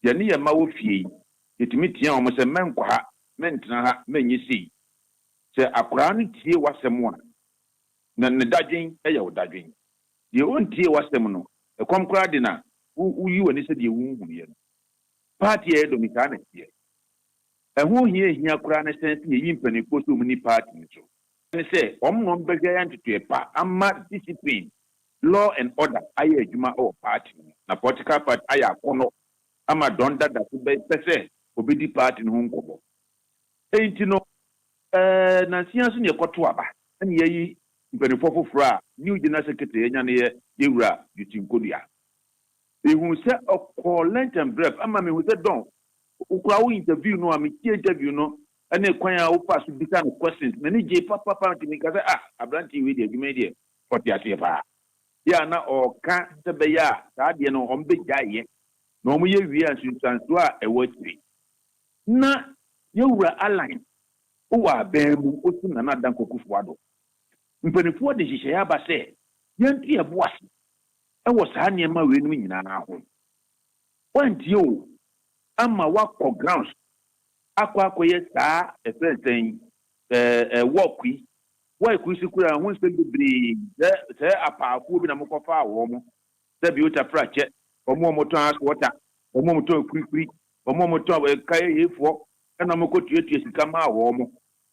ye ne ye ma wo fie yetimi tia o mo sɛ menkɔ ha mentena ha menyi sei sɛ akora no tie wasɛm a na ne dadwen ɛyɛ wo dadwen ye ontie wasɛm no ɛkɔm kora de na uyi wani sɛ de wunhu ye no party e do mi ka na tie who here Kran sense ye impany post to many parties. And say, no began to a part, amma discipline, law and order, I juma or party, na political part, I kono, ama donda that to be say, obedi party in home cobo. Ain't you know, Nancy in your cotuaba, and ye, impany for fra, new general secretary, and ye, Yura, you think Kodia. They will say, call lent and breath, amma me with a don. Ukwa interview no interview no ene kwan a wo pass bi kan questions na ni je papa to me ka say abranti we dey adwuma dey for tia pa ya na o ka se be ya sa de no on be jaye na omo ye wi ansuntanso a ewo tiri na yewura align o wa bemu o tun na dan kokufo ado mpanifo de hihye ya ba se yantu ye boase e wo sa ne ma we no nyina na ho wanti o ama wakọ grounds akwakoye saa efensen workwi sikura hu se bibiri se apaafu bi na mokofa awo mo se bi ota prache omo moton as water omo moton kurikuri omo moton kai yefo na mokotuetu sika ma awo mo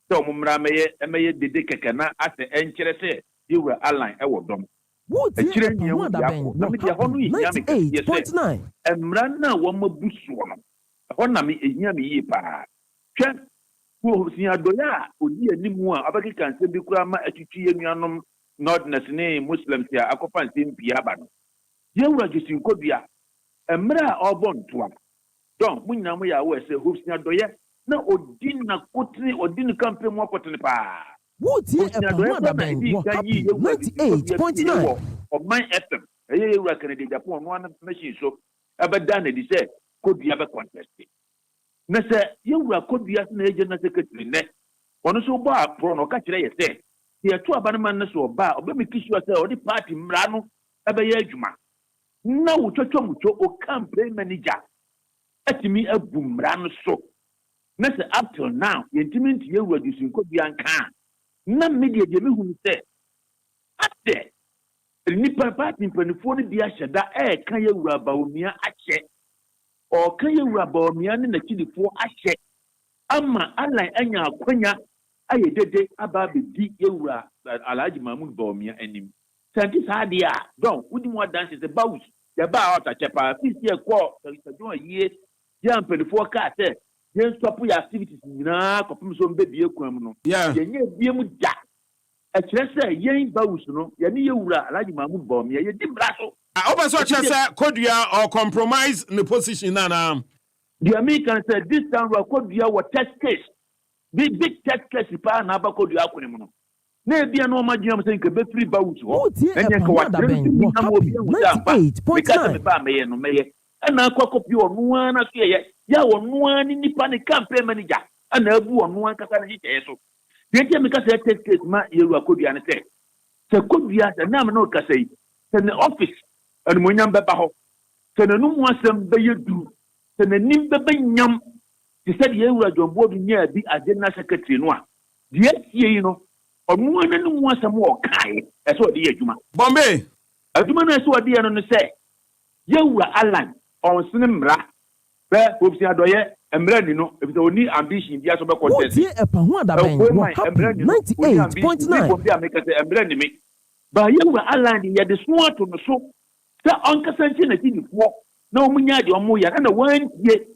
se omo mra meye dede keke na ase enkyere se yiwa align ewo dom ekire ni ewu ya ko na me dia honu yi ya me kese emra na wo mabusu no honna me ehia me yi pa twa ko sia doya odi animu a abakeka nse bi kura ma atwitwi enuanom nordness ne muslims ya akofa nse mpia ba no yewura gisinko bia emra obontoa don munyina mo ya wo se hofsia doya na odina kotri odin campaign mo akotene pa Wotie Wanda Ben, wo happy 98.9. Of my FM yewura Kennedy Japan no an machine so abeda na di se kodua be contest na se yewura kodua na agent secretary ne ono so ba pro no ka kire ye se ye to aba man na so ba obe me kisua se odi party mra no ebe ye adwuma na wo twotwomucho o campaign manager atimi abu mra no so na se up till now yentimi nti yewura disin kodua nka na media je me hu se ate nipa party mpanifo ne dia hyeda kan yewura Bawumia ache o kan yewura Bawumia ne na kidifo ahye ama alan anya akwanya ayedede aba be di yewura Alhaji Mahmoud Bawumia enim santi sadia don wudi mo dance the bows ya ba out chepa please here call so ye ya mpelifo ka say ye stop your activities nyina kopim so mbebie kwam no ye nye bie mu da a kire say ye bows no ye ne ye wura Alhaji Mahmoud Bawumia ye di braso open so kire say Kodua or compromise the position na the American said this time Kodua was test case big test case pa na ba Kodua akonim no na bia no ma gyina say ke be free bows ho enye ka wa na mo bia me ba me ye no me ye na akwakopi onu ana so ye ya onu ani nipa ne campaign manager ana abu onu an kasa na hite so ye me ka say test case ma ye ru Kodua ne say se Kodua na me no ka say se ne office an mo nyam be ba ho se ne no mo asem be ye du se ne nim be nyam ti said ye ru adwombo bi nya bi agenda secretary no a die tie yi no onu ana no mo asem wo kai e so de adwuma Bombay adwuma na so de no say ye ru Alan on sinimra be obisi adoye emra ni no ebisa oni ambition dia so be contest e pa ho adaben 98.9 bi ameka say emra ni me ba ye ru Alan ye de so ato no so se onkasa nchi na tinifo na omunya de omu ya na wantie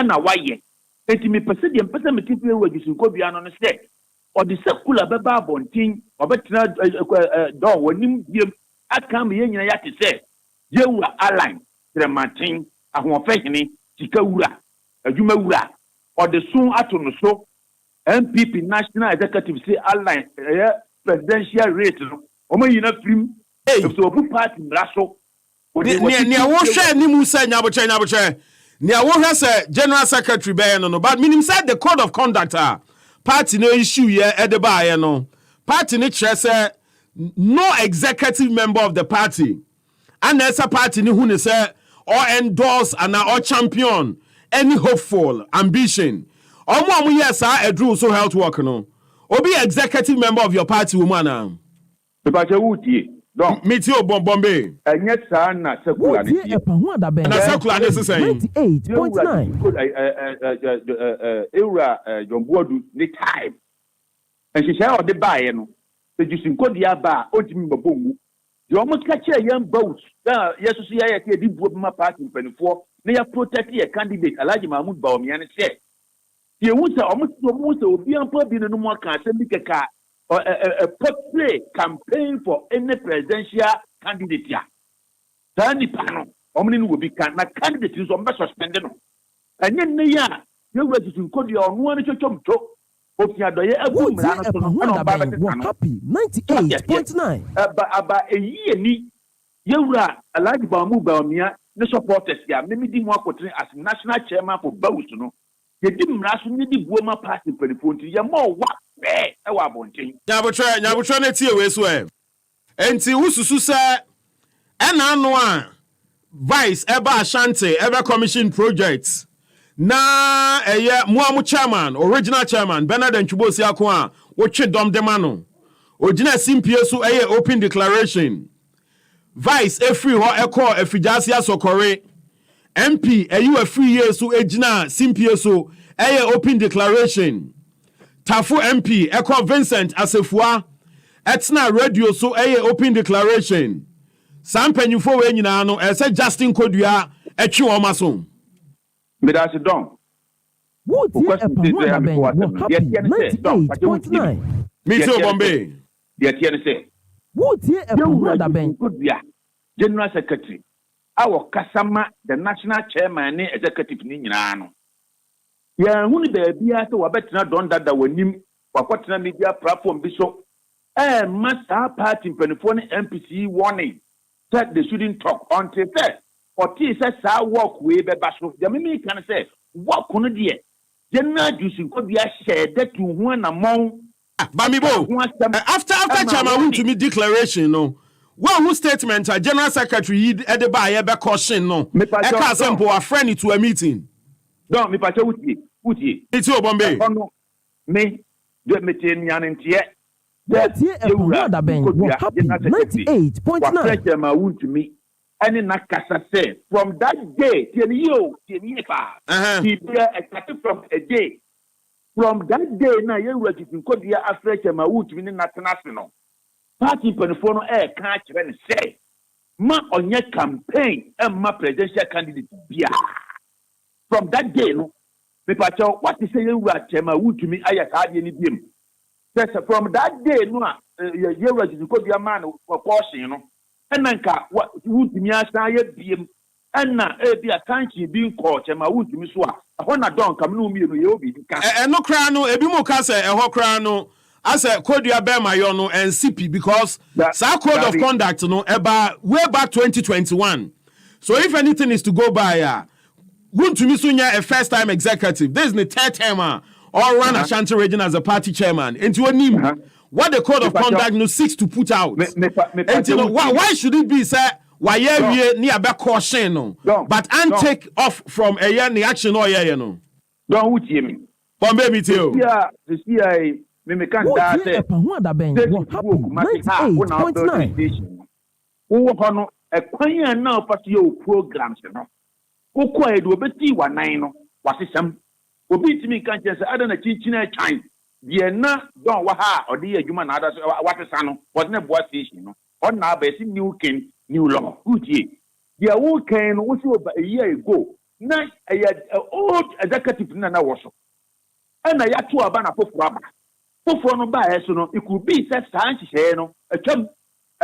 na waye enti me pese de mpese me tifu ewu agisunko bia no se o de sekula be ba bontin obetena don wanim biem aka me ye nyina ya te se ye wu Alan Trematin ahofehini tikawura adwuma wura o de sun ato no so MPP National Executive say Alan presidential race no o ma yina film so bu party braso ni wo hwe ni mu say nyaboche ni wo hwe say General Secretary be no but minim say the code of conduct party no issue here e de ba no party ni kire say no executive member of the party and as a party ni hu ni say or endorse and or champion any hopeful ambition omo yes edru so health work no obi executive member of your party woman Pepache wutie donc meet you Bombay enye sa na sekula ni e pa ho adaben na sekula ni say 98.9 Eura Jombodu ni time enhihia o de baaye no ejusinko dia ba ontimi babongu de omo kache yan bout da yesu so ya di buo ma party mpanifo na ya protect your candidate Alhaji Mahmoud Bawumia ne say ye wusa omo se obi ampa bi no mo aka asem keka a portray campaign for any presidential candidate ya tani pano omni no bi kan na candidate so mbe suspend no enye ne ya ye wura tutu kodi onu ani chochomto ofi adoye agu mra no so no ba happy 98.9 aba eyi ni ye wura Alhaji Mahmoud Bawumia ne supporters ya me di mo akotre as national chairman for Bawus no ye di mra so ne di buoma party perifonti ye mo wa e wa bontin nyabotre na tie we so enti wususu se ena anu a vice eba Ashanti eba commission projects na eye muamu chairman original chairman Bernard Ntwubosi akwa wo twe dom demano ogina simpie so eye open declaration vice every ho ekọ efijasi asokore MP eyu every year so egina simpie so eye open declaration Tafu MP ekọ Vincent Asefua etna radio so eye open declaration sampanyufo we nyina no ese Justin Kodua etwe o maso me da se don what e pa ho adaben happy 98.9 me too Bombay de tie ne say what e pa ho adaben Kodua General Secretary our Kasama the national chairman ne executive ni nyina no ya huni bia se wabetina don dada wanim wakotena media platform bi so massa party mpanifo ne MPC warning that they shouldn't talk until say or say sa work we be baso the me can say work no de general juice ko bia share that to hu na mon Bamibo after chairman to me declaration no one who statement general secretary edeba ye be caution no e ka sample a friend to a meeting don me pacha wutie it's your Bombay me de metin yanentie what e pa ho adaben happy 98.9 ma wunt me any nakasa say from that day till you pa he started from a day from that day na you were to Kodua afresh ma wunt me na tenase no party penifo no ka kyerɛ ne sɛ ma onye campaign ma presidential candidate bia from that day no me pacho what is say yewura chema wutumi aya saade ni biem from that day no a yewura jiko bia man for caution no enanka wutumi asa ya biem enna bia kanchi bi nko chema wutumi so a ho na don kam no mienu ye obi ka no kra no ebi mo ka say ho kra no as a code you bear my no and CP because that code of conduct no about way back 2021. So if anything is to go by good to me sunya a first time executive. This is the third time or run Ashanti region as a party chairman. Into a name what the code of conduct no seeks to put out. Why should it be say why ye near back caution no but and take off from a year the action or yeah no. Don't would hear me. But baby too. Yeah, the CIA me kan da say what happened wo hono ekwan na ofasi o programs no wo ko edu obeti wanan no wasesam obi timi kan che say adana chichina chan de na don wa ha odi adwuma na ada watesa no was na boa station no on na ba si new king new law utie de wo kan no wo si over a year ago na old executive na wo so na ya to aba na foforo aba foforo no ba eso no it could be say san hihye no atwam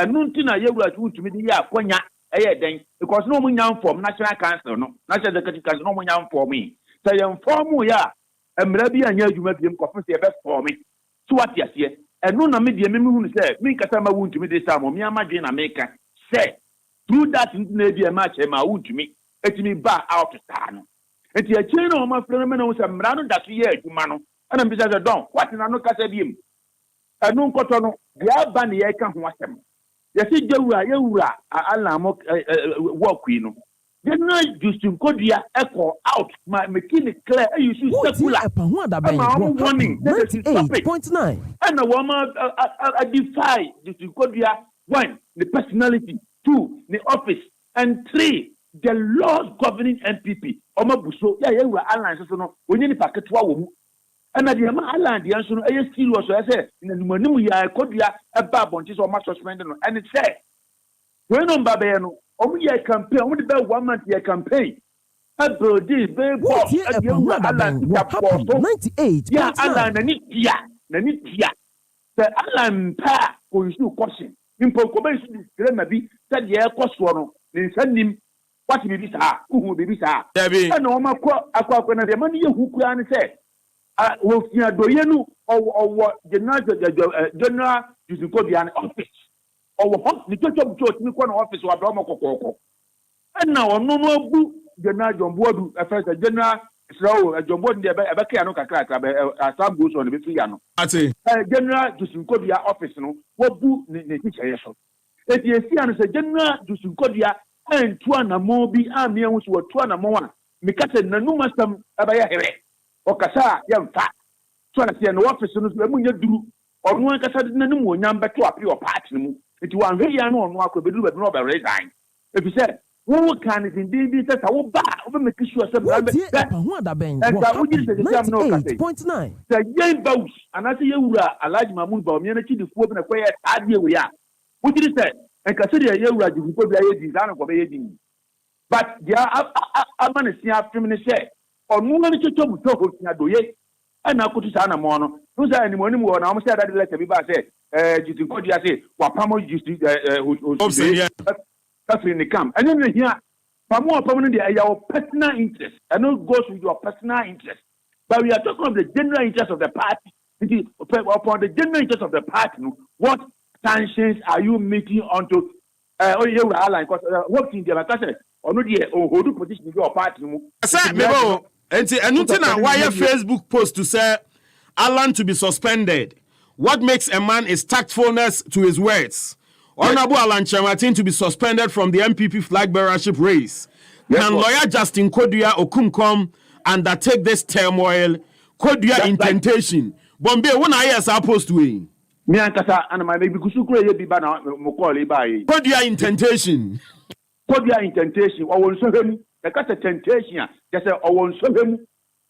enu ntina yewura tutumi di ya akonya den because no mu nyam form national council no national executive council no mu nyam form yi say yam form ya emra bi anya adwuma biem kofo say be form so what yase enu na me de me hu say me kasa ma wuntumi de sa mo me amadwe na meka say through that ntina bi e ma che ma wuntumi etimi ba out ta no enti a chain no ma frɛ me na wo say mra no da so ye adwuma no ana mbisa say don what na no kasa biem enu nkoto no dia ba ne ye ka ho asɛm yesi yewura alamo work no general Justin Kodia echo out my mechanic clear you should secular warning 98.9 and a woman defy Justin Kodia 1 the personality 2 the office and 3 the laws governing MPP omabuso yewura alliance so no onye ni paketwa wo mu and the Mahaland, the answer is still was I said, in the Manumuya, Kodia, a babon, is almost suspended, and it said, when on Babeno, only a campaign, only about 1 month year campaign. A birthday, very boss, at the Alan, 98, yeah, Alan, and it, yeah, the Alan Pa, who is no question. In Pocobation, Gremaby, said, yeah, cost one, then send him what will be sa, who will be sa. And no more, when the money who can say. Wo fia doyenu or general Justin Kodia office or what the church ni kwa office wa bra mokokoko and now no bu general John Bodu first general Israel John Bodu de be ke anu kakra asam go so ne be ya no ati general Justin Kodia office no wo bu ne teacher yeso eti esi anu se general Justin Kodia entu anamo bi amia hu so tu anamo a mikase nanu masam abaya here okasa yamfa so na se no office no so mu nya duru onu an kasa de nanim wonyam beto api o party mu enti wan hwe ya no onu akobeduru be no be resign if you say wo kan is indeed say wo ba wo be make sure say bra be ho adaben wo ji se jam no kase 8.9 say yen baus anase yewura Alhaji Mahmoud ba o me na chidifuo be na kwaye ade we ya wo ji se en kase de yewura jifuo bi aye di zan ko be ye di but dia amane si afim ne say onu na chicho buto ho tia doye ana akutu sa na mo no no say ni mo ni mo na mo say that letter bi ba say Justin Kodia say wa pamo Justin Catherine Kam and then here pamo no dey your personal interest and no goes with your personal interest but we are talking of the general interest of the party upon the general interest of the party what sanctions are you making onto you align because what in the like or no dey hold position in your party say mebo enti enutina why Facebook post to say Alan to be suspended. What makes a man is tactfulness to his words. Honorable Alan Kyerematen to be suspended from the MPP flag bearership race. Can lawyer Justin Kodia Okumkom undertake this turmoil? Kodia intentation. Bombay, when I are supposed to win. Me ankasa and my baby kusukure ye biba na mo call e ba yi. Kodia intentation. Kodia intentation. O won so hemu. The kata temptation. Just say o won so hemu.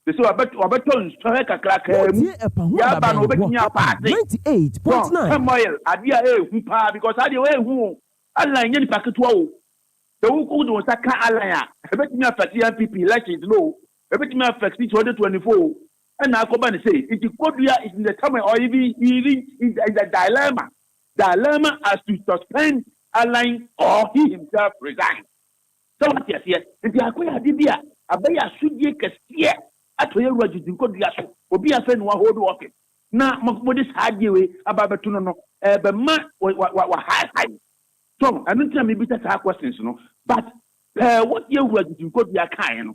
They say wabeton stohe kakraka mu. Ya ba no betnya paase. 98.9. Samuel adia hu pa because adia we hu Allah nya ni paketo o. The who do saka Allah betnya affect MPP elections no. Betnya affect 2024. And now come and say it is in the time or even is a dilemma. Dilemma as to suspend align or he himself resign. So what yes, yes. And the Akoya Dibia, Abaya Sudie Castia, at where Roger Dinko will be a friend who hold walking. Now, Mokmodis had you about Batuno, but man, what high. So, I don't tell me better questions, but what year was Dinko Diakaino?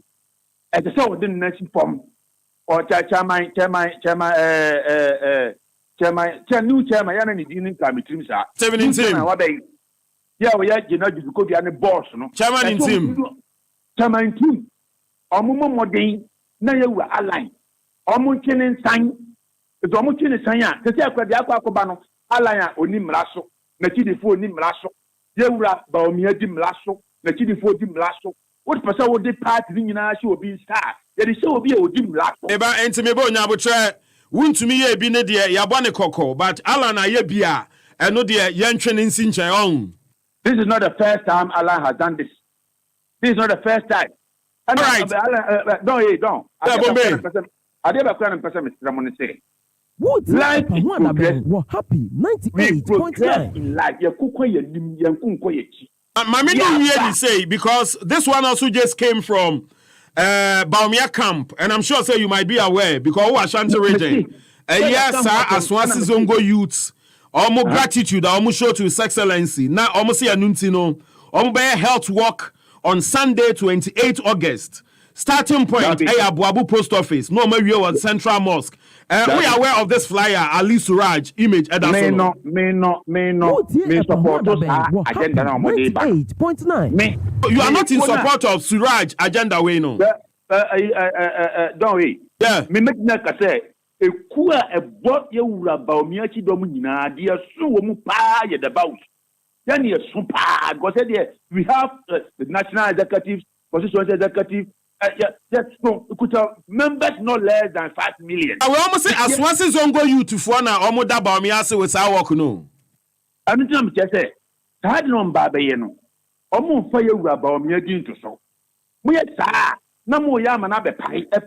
As a sort of the nation form. Or chairman, new chairman, yana ni dinin committee, sir. 17. Yeah, we are, because we are the boss, no. Chairman in team. Chairman team. Omumo modern, na you were aligned. Omuchinen sign, the Omuchinen sign, the Sacred Yakobano, Alaya, or Nimlaso, Natidi for Nimlaso, Yura, Baumia Dim Lasso, Natidi for Dim Lasso. What person would they part in will be star? There is so be a Dim Lasso. Eba Entimebo Nabutre, wouldn't to me ye be near Yabane Coco, but Alana Yebia, and no dear Yanchin in Sinchaon. This is not the first time Allah has done this. This is not the first time. All right. Don't. I never can person Mr. Ramon say. Life is progress. Happy 98.9 in life. You Mami don't hear you say because this one also just came from Baumia camp, and I'm sure say you might be aware because who Ashanti region. Yes, sir, Aswasi Zongo youths. Almost gratitude, almost show to His Excellency. Now, almost see Anuntino. Almost health walk on Sunday, 28 August. Starting point, Abu Post Office. No, maybe on Central Mosque. We are aware of this flyer, Ali Suraj image. May support agenda. 98.9. You are not in support of Suraj agenda, we know. Don't we? Yeah. Me make na say. Ekua ebo ye wura Baumia chi dom nyina de so wo mu pa ye the bout then ye so pa because there we have the national executive constituency executive just no could members no less than 5 million. I will almost say as once is ongo you to for na omo da Baumia say with our work no anu tin am say that number be ye no omo fa ye wura Baumia din to so mo ye sa na mo ya ma na be pai so a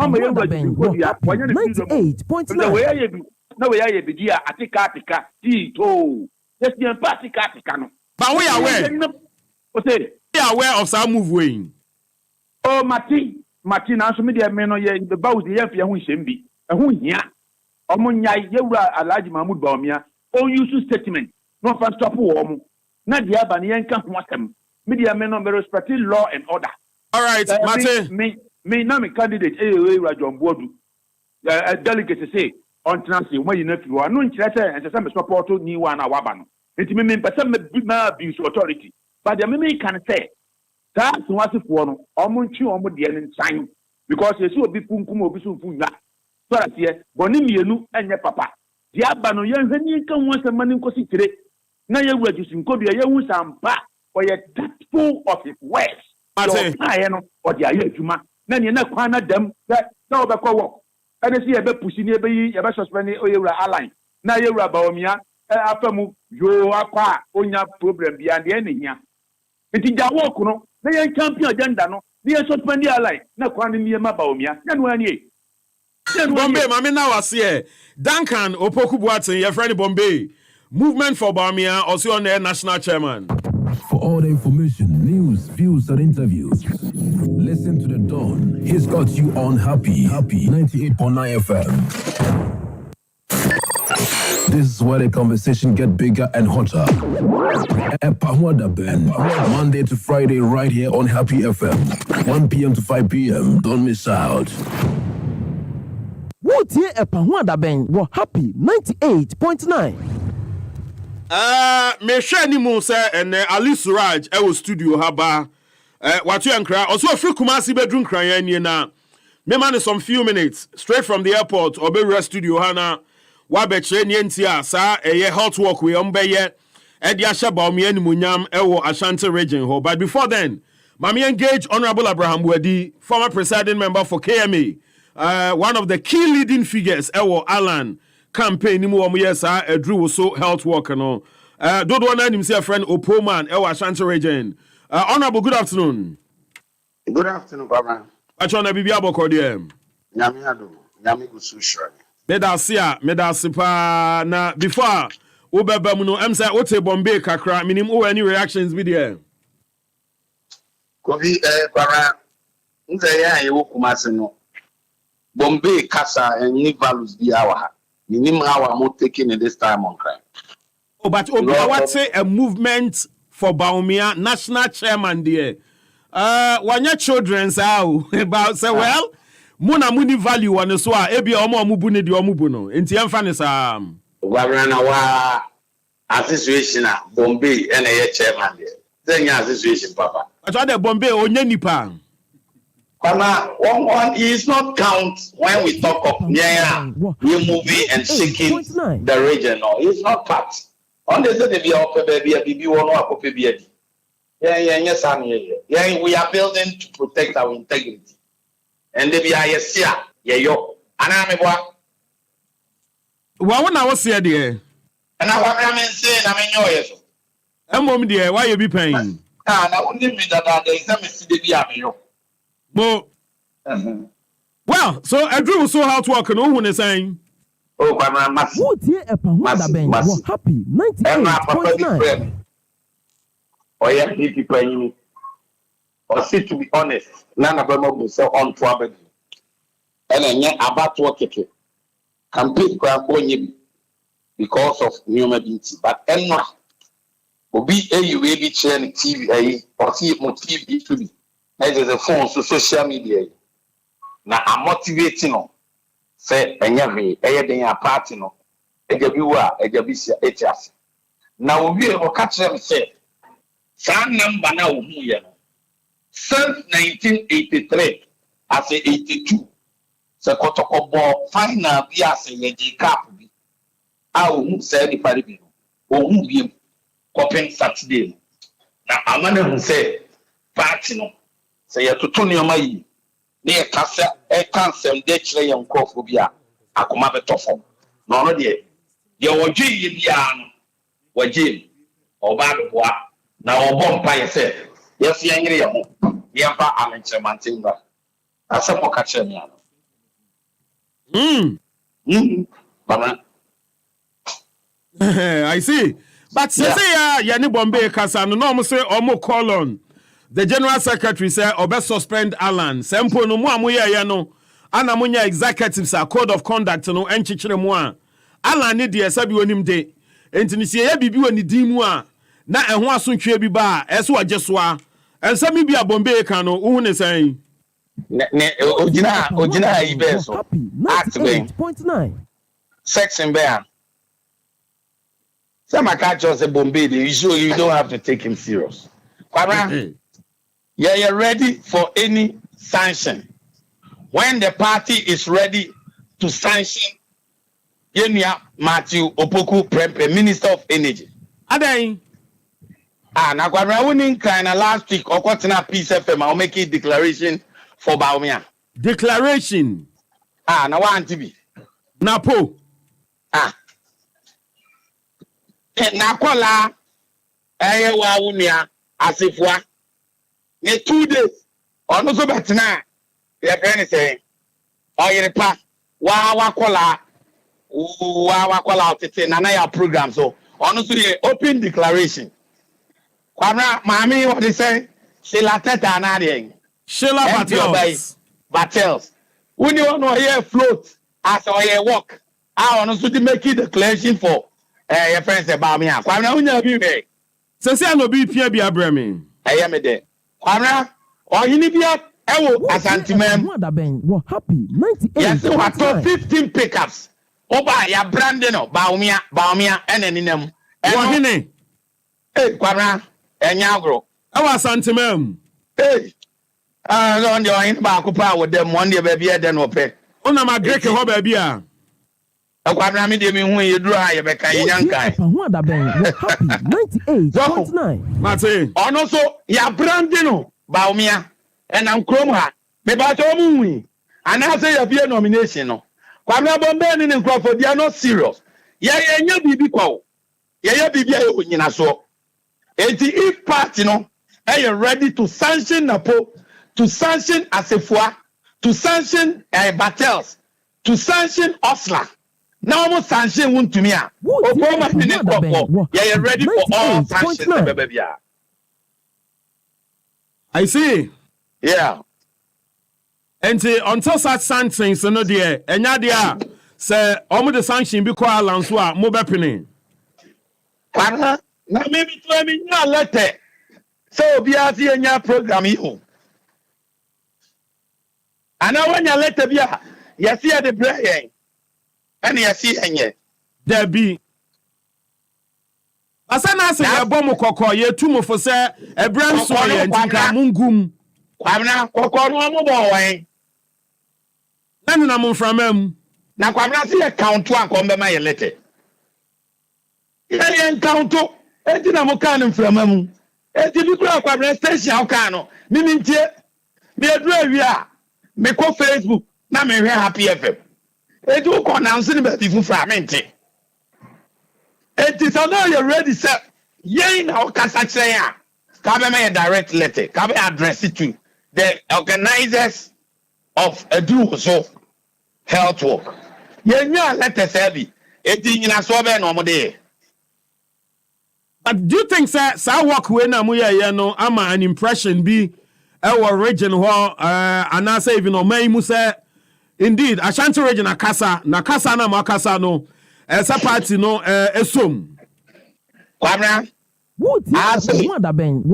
ma ye wura ko ya kwanya ne 98.9 na we ya be dia atika to just the atika no but we are aware o say we are aware of some move way oh mati na so me dia me no ye be bawo ye fa ho hyem bi ho hia omo nya ye wura Alhaji Mahmood Baumia o use statement no fa stop wo mo na dia ba ne ye nka ho asem me dia me no be respect law and order. All right, Mate. Me na me candidate Rajon Bodu. Delegate say on transit when you know you are no interest and some support ni one awaba no. Enti me person me abuse authority. But the me can say that wasifo no omo ntwi omo de ne nsan because yesu obi funkum obi so funwa. So that here boni mienu enye papa. Di aba no ye hwani nka ho asema ne nkosi tire. Na ye wura jusin kodu ye hu sampa or ye tactful of his words. I know what you are juma. Then you know, Kwana them that no back work. And see a bit pushing a baby, a suspended or you're align. Now you're a Baumia, after move, you are quite on your problem beyond the ending here. It is your work, no, they ain't champion agenda, no, they are suspended align. No, Kwana near my Baumia, then when ye. Bombay, Mammy now I see Duncan Opoku Watson, your friend Bombay. Movement for Baumia, also on their national chairman. For all the information, news, views, and interviews, listen to the Dawn. He's got you on Happy 98.9 FM. This is where the conversation get bigger and hotter. Monday to Friday right here on Happy FM. 1 p.m. to 5 p.m. Don't miss out. Wotie Epahwada Ben were Happy 98.9. Me share ni mo say and Ali Suraj e wo studio haba watu yankra also free Kumasi bedroom kran ya ni na me man some few minutes straight from the airport Oberia studio hana wa be che ni ntia sa eye hot work we on be ye e dia hye Baumia ni munyam e wo Ashanti region ho but before then Mami engage Honorable Abraham Wedi, former presiding member for KMA, one of the key leading figures, Ewo Alan campaign, Nimu Omuyesa, Drew so health worker, no. Dodo Wana himself, friend Opoman, Ewa Ashanti region. Honorable, good afternoon. Good afternoon, Baba. Achona Bibia Bokodiye. Nyami ado, nyami gusushwa. Medasipa na before Ubeba Muno, Emsa Ote Bombay Kakra, minim any reactions video. Kobi, Baba, Nzaya, Yokumasi no. Bombay Kasa and Ni values the hour. Minim hour more taking in this time on crime. Oh, but what say a movement for Baumia, national chairman there. When your children's out about say, well, Muna Muni value one so ebi omo omubune di omubuno. Enti emfa ne sa. Gwarana wa association Bombay and a chairman there. Then your association, Papa. But the Bombay onye nipa. Papa, one is not count when we talk of new movie and shaking the region. No, it's not cut. On the day be up baby one or baby. Yes, we are building to protect our integrity. And they be yo. And I'm what? When I was here, dear. And I saying, yes. Mom, dear, why you be paying? I won't give me that there is a mistake. Well, so I drew so how to work and no one is saying. Oh, my massive. Happy 98.9. Or yeah, people paying. Or see, to be honest, none of them will sell on trouble. And then, yeah, about to work it. Campaign because of new mobility. But Emma will be a baby chair TV or see TV to be. As a phone to social media. Now I'm motivating on. Say, and yammy, a party no. A Jabua, a Jabisia, HS. Now we will catch them say. Some number now, since 1983, as a 82, the Kotokobo final Bias and Yaji Kapi. I won't say the Paribi, or whom be copying Saturday. Now I'm going to say, party no. Say to Tony Omai, near Cassa, a cancer, Dutch lay on Cophobia, a comabe no, dear. Your Wajim Yan, Wajim, or Badbois, now a bomb by yourself. Yes, young Yampa amateur Mantinga. I said, Mocacemiano. I see. But say, Yanni Bombay Casano, no, say, Omo Colon. The General Secretary said, Obe suspend Alan. Sempo no mua muya yano. Ana munya executives a code of conduct no enchichire mua. Alan ni de sabi wonim de. Enti ni sie bibi woni din mu a na ehho asontwe bi ba eso ajesoa. Ensa mi bi abombe ka no wo ne san. Ne ogina ibeso. Act 98.9. Section bear. Some catch us a Bombay, you don't have to take him serious. Yeah, you're ready for any sanction. When the party is ready to sanction Yenya Matthew Opoku Prempe, Minister of Energy. Adai. Now we're winning kind of last week or what's in a Peace FM, I'll make a declaration for Baumia. Declaration. Now want to be. Napo. Nakola Ewa Unia Asifwa. 2 days. On also betina. Your friend is saying, oh, you're pa. Wawakola Nana program. So, honestly, open declaration. Kwabra, Mami, what they say? Sheila Teta Nadiang. Sheila Battles. When you want to hear float as or hear walk, I want to make it declaration for your friends about me. Kwabra, when you be there. Sesi no be pia bi abrami. I am there. Kwabra, or you need be Asante mem. Happy 98. Yes, we have 15 pickups. Oba ya brandino, Baumia, and any name. Wahine. Hey, Kwabra, and Yagro. Our Asante mem. Hey, on your in Bakupa with them one day, baby, then we'll pay. On a Greke Hobby. A Kwabra, me, when you dry, you make a young guy. Happy 98.9. Mate. And also, ya brandino. Baumia, and I'm Chroma. Maybe I told me, and I say a beer nomination. No, Kwame Bombeni and Crawford, they are not serious. Yeah, yeah, baby quo. Yeah, baby, I so. If party, no, are you ready to sanction Napo, to sanction Asefua, to sanction Battles, to sanction Osla? Now, almost sanction won't to me. Yeah, you're ready for all sanctions, baby. I see. Yeah. And until such sanctions, no dear, and yadia say, almost the sanction be called Lansua, Mobapini. Now, maybe to me, no letter. So, be a your program, you. And now, when you letter be a, you see the brain, and you see, and yet, there be. Asana say ya bomo kokko ye tumo for say e brand so ye ntika mungum kwamna kokko no mo bo wan nanu na mo framam na kwamna say account an ko be ma ye lete ye account enti na mo kan framam enti bi kura kwamna station o kan no mi ntie me adura wi a me ko Facebook na me hwe Happy FM enti ko announce ni ba bi fu framente. It is now you're ready, sir. Yen or Kasachaya. Come a direct letter. Come address it to the organizers of a do so health work. Yen letter savvy. It in a sober normal day. But do you think, sir, work when Amuya no ama an impression be our region where and I say even on May Musa indeed Ashanti region Akasa, Nakasa na Makasa no. Esa party no esom kwamra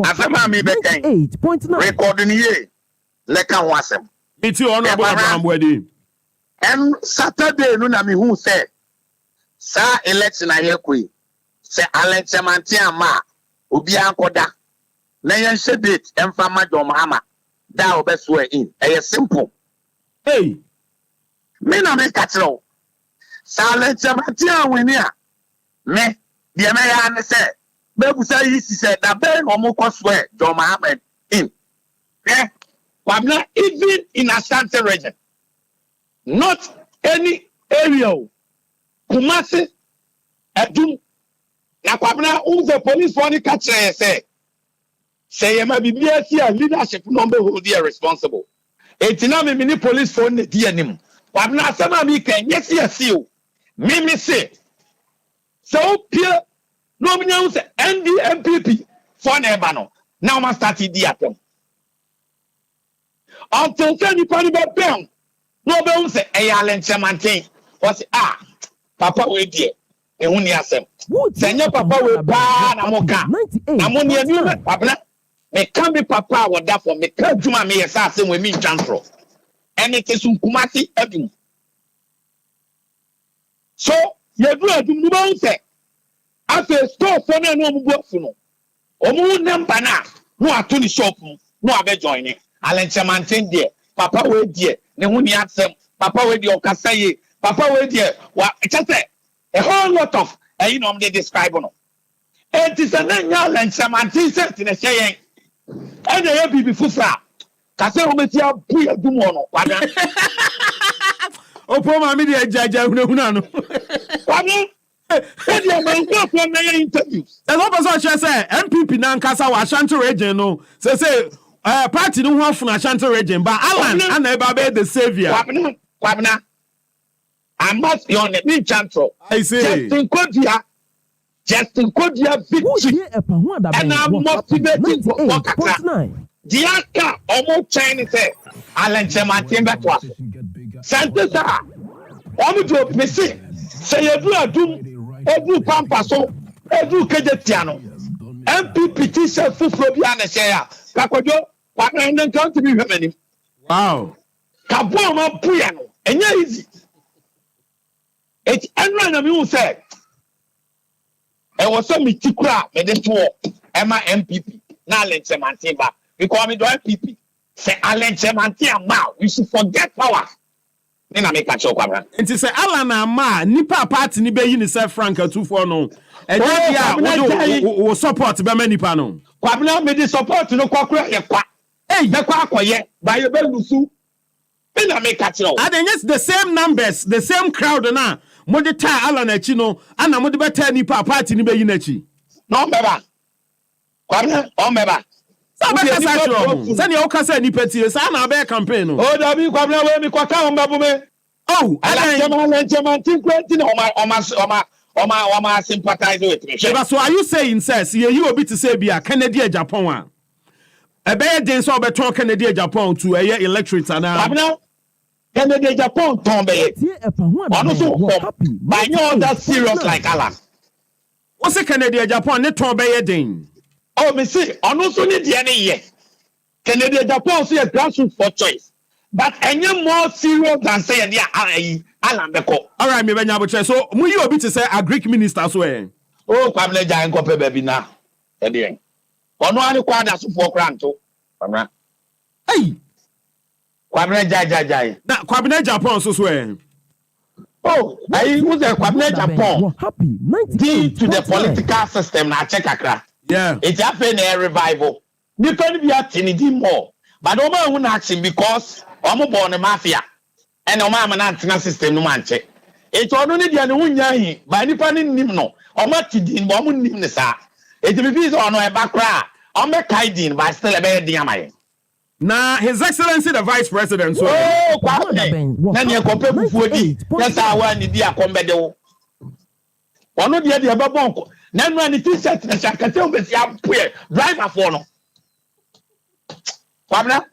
asema mi beken 8.9 recording here leka ho asem iti ono Abraham wedi en Saturday no na mi hu say sa election aye koi say alenchemante ama obi ankoda na yen hye date emfa ma John Mahama da obeso in simple hey me na me katro Silent Chamatia winia. Me, the American said, Bebusa is said that Ben Omoko swear, John Mohammed in. Eh? Kwabna, even in Ashanti region, not any area, Kumasi, Edum, na Kwabna, the police for the catcher say, you may be here, leadership number who they are responsible. It's not many police for the DNM. Kwabna, some of me can, yes, you. Mimi say, so pure no means NDMPP for Nebano. Now must start the atom. Until any party but bam, no bones say a yalen chamantin was Papa wait dear, a uniasem. Senior Papa will buy Namoka. Namonia new Papa. Me can be Papa what that for me. Can't do my me assassin with me, Jantro. And it is Kumasi Edum. So, you do a do say, after store for no work for no. Omu number na, no a tuni shop, no a be joining. Alencha maintain there, Papa wait dear, ne huni atsem, Papa wait your Kasaye, Papa wait dear, what just a whole lot of, you know, they describe no. It is a name, Alencha maintain set in a saying, and the happy before Kase Ometia Puya Dumono, Opo ma mi de jaja hunahuna no. Kwame, e dey man go for my interviews. E no person say MPP na nkasa wa Ashanti region no. Say party no ho afuna Ashanti region but Alan and eba be the savior. Kwabna. I must be on the chantro. I say. Justin Kodia victory. And I'm motivated for Wakaka. Diaka omo China say Alan Chematimba to us. Santesa, omo do me say you do adum, edu pampa so, edu kejetiano. MPP t-shirt fufu bi ana share. Kakwajo, wakran den count to be hwemani. Wow. Kabo ma puya no. Enya easy. It enra na me say. E was so mitikura me dey to Emma MPP. Na Alan Chematimba. Because me do MPP. Say Alan Chematimba, you should forget power. Nina make a show kwabra. Enti say Alan ama nipa party ni be yi ni say Frank Atufo no. E dey dia wo support be ma nipa no. Kwabra me dey support no kwakura ye kwa. Hey, by your belusu. And yes, the same numbers, the same crowd na. Mode ta ala na chi no, ana mode beta nipa party ni be yi na chi. No meba. Kwabena, o meba. Sa ba ka sa tro. Sa ne o ka sa nipa tie, sa na be campaign no. O da bi kwabena we mi kwaka o mbabu me. Oh, Alajeman tinkwenti na oma sympathize with me. So are you saying says you obi to say bia Canada Japan a? Ebe den so obeton Canada Japan to eye electorate na. Kwabena Canada Japan ton be. Ono so by no that serious like Alan. What's a Canada Japan ne ton be den? Oh, me see, ono so ni de ne ye. Canada Japan so a grassroots for choice. But any more serious than say Alan Beko. All right, me benya boche. So mu you obi to say a Greek minister so eh. Oh, Kwabena Jan ko pe baby na. E de. Ono ani kwada so for kranto. Kwabena. Hey. Kwabena jai. Na Kwabena Japan so eh. Oh, I was a Kwabena Japan. Due to the political system na check akra. Yeah. It happened a revival. You can be acting more. But no man won't action because I'm born a mafia. And no man antenna system no man check. It's only the Anunya by any pan in Nimno. Or much in Bomun Nimnesa. It will be on a background. I'm a kaidin by still a bad diamay. Now, His Excellency the Vice President. So, then you compare with that's how I need to come back. One of the other Babonko. Then when it is set, I can tell me driver for no. Kwabena,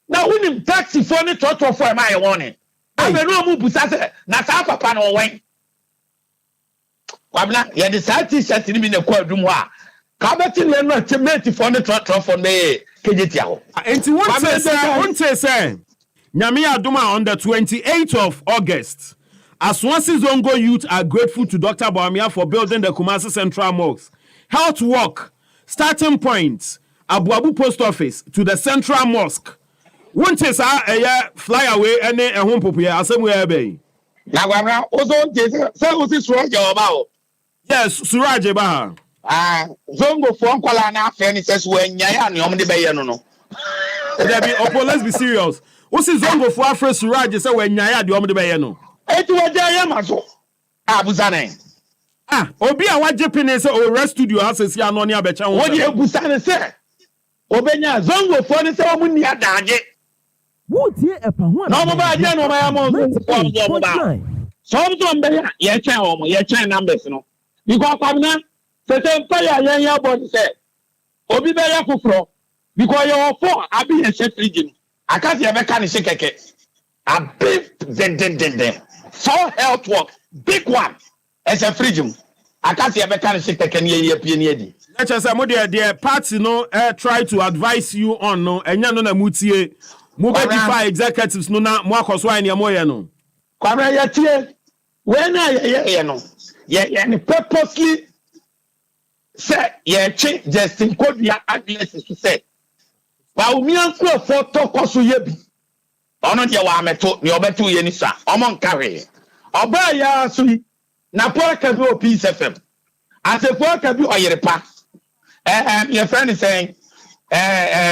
now when him taxi for the trotro for my warning. I be no move busase na sa papa no wen. Kwabena, ye the side t-shirt ni bi na kwadum ho a. Ka beti le no temate for the trotro for me kejeti aho. Enti won say Nyame Adoma on the 28th of August. Aswansi Zongo youth are grateful to Dr. Bawumia for building the Kumasi Central Mosque. Health work, starting point, Abu Abu Post Office to the Central Mosque. One say fly away any a home popu ya asem be. Na gwamra ozo say osi Suraj oba. Yes, Suraj ba. Zongo for nkwala na afa ni say we nya ya ne omde be ye no. There be opo, let's be serious. Osi Zongo for afre Suraj say we nya ya de omde be ye no. Etu waja ya maso. Abusane. Obi a waje pene say o rest studio asesi ano ne abecha ho. Wodi ebusane say obenya Zongo for ni say omuni adaje. Wotie epa ho. No mo ba je no ma ya mo so ba. Some be ya chen omo, ya chen numbers no. Because Kwabena say fire ya body say obi be ya fufuro because you for abi e chef region. Akasi e be ka ni shekeke. A big den. So health work, big one. As a freedom. I can't see a mechanic can ye piedi. Let's say, the party no try to advise you on no, and you know, Mutie, Mubadify executives no, not Marcos Wine, Yamoyano. Kwabena yatie, when I know, ye purposely say, ye change Justin Code ya addresses to say, Bawumia for talk also yebi. Ono dia wa meto ni obeto ye ni sa omo nkare oba ya sui na porka bi o Peace FM ase porka bi oyerepa your friend is saying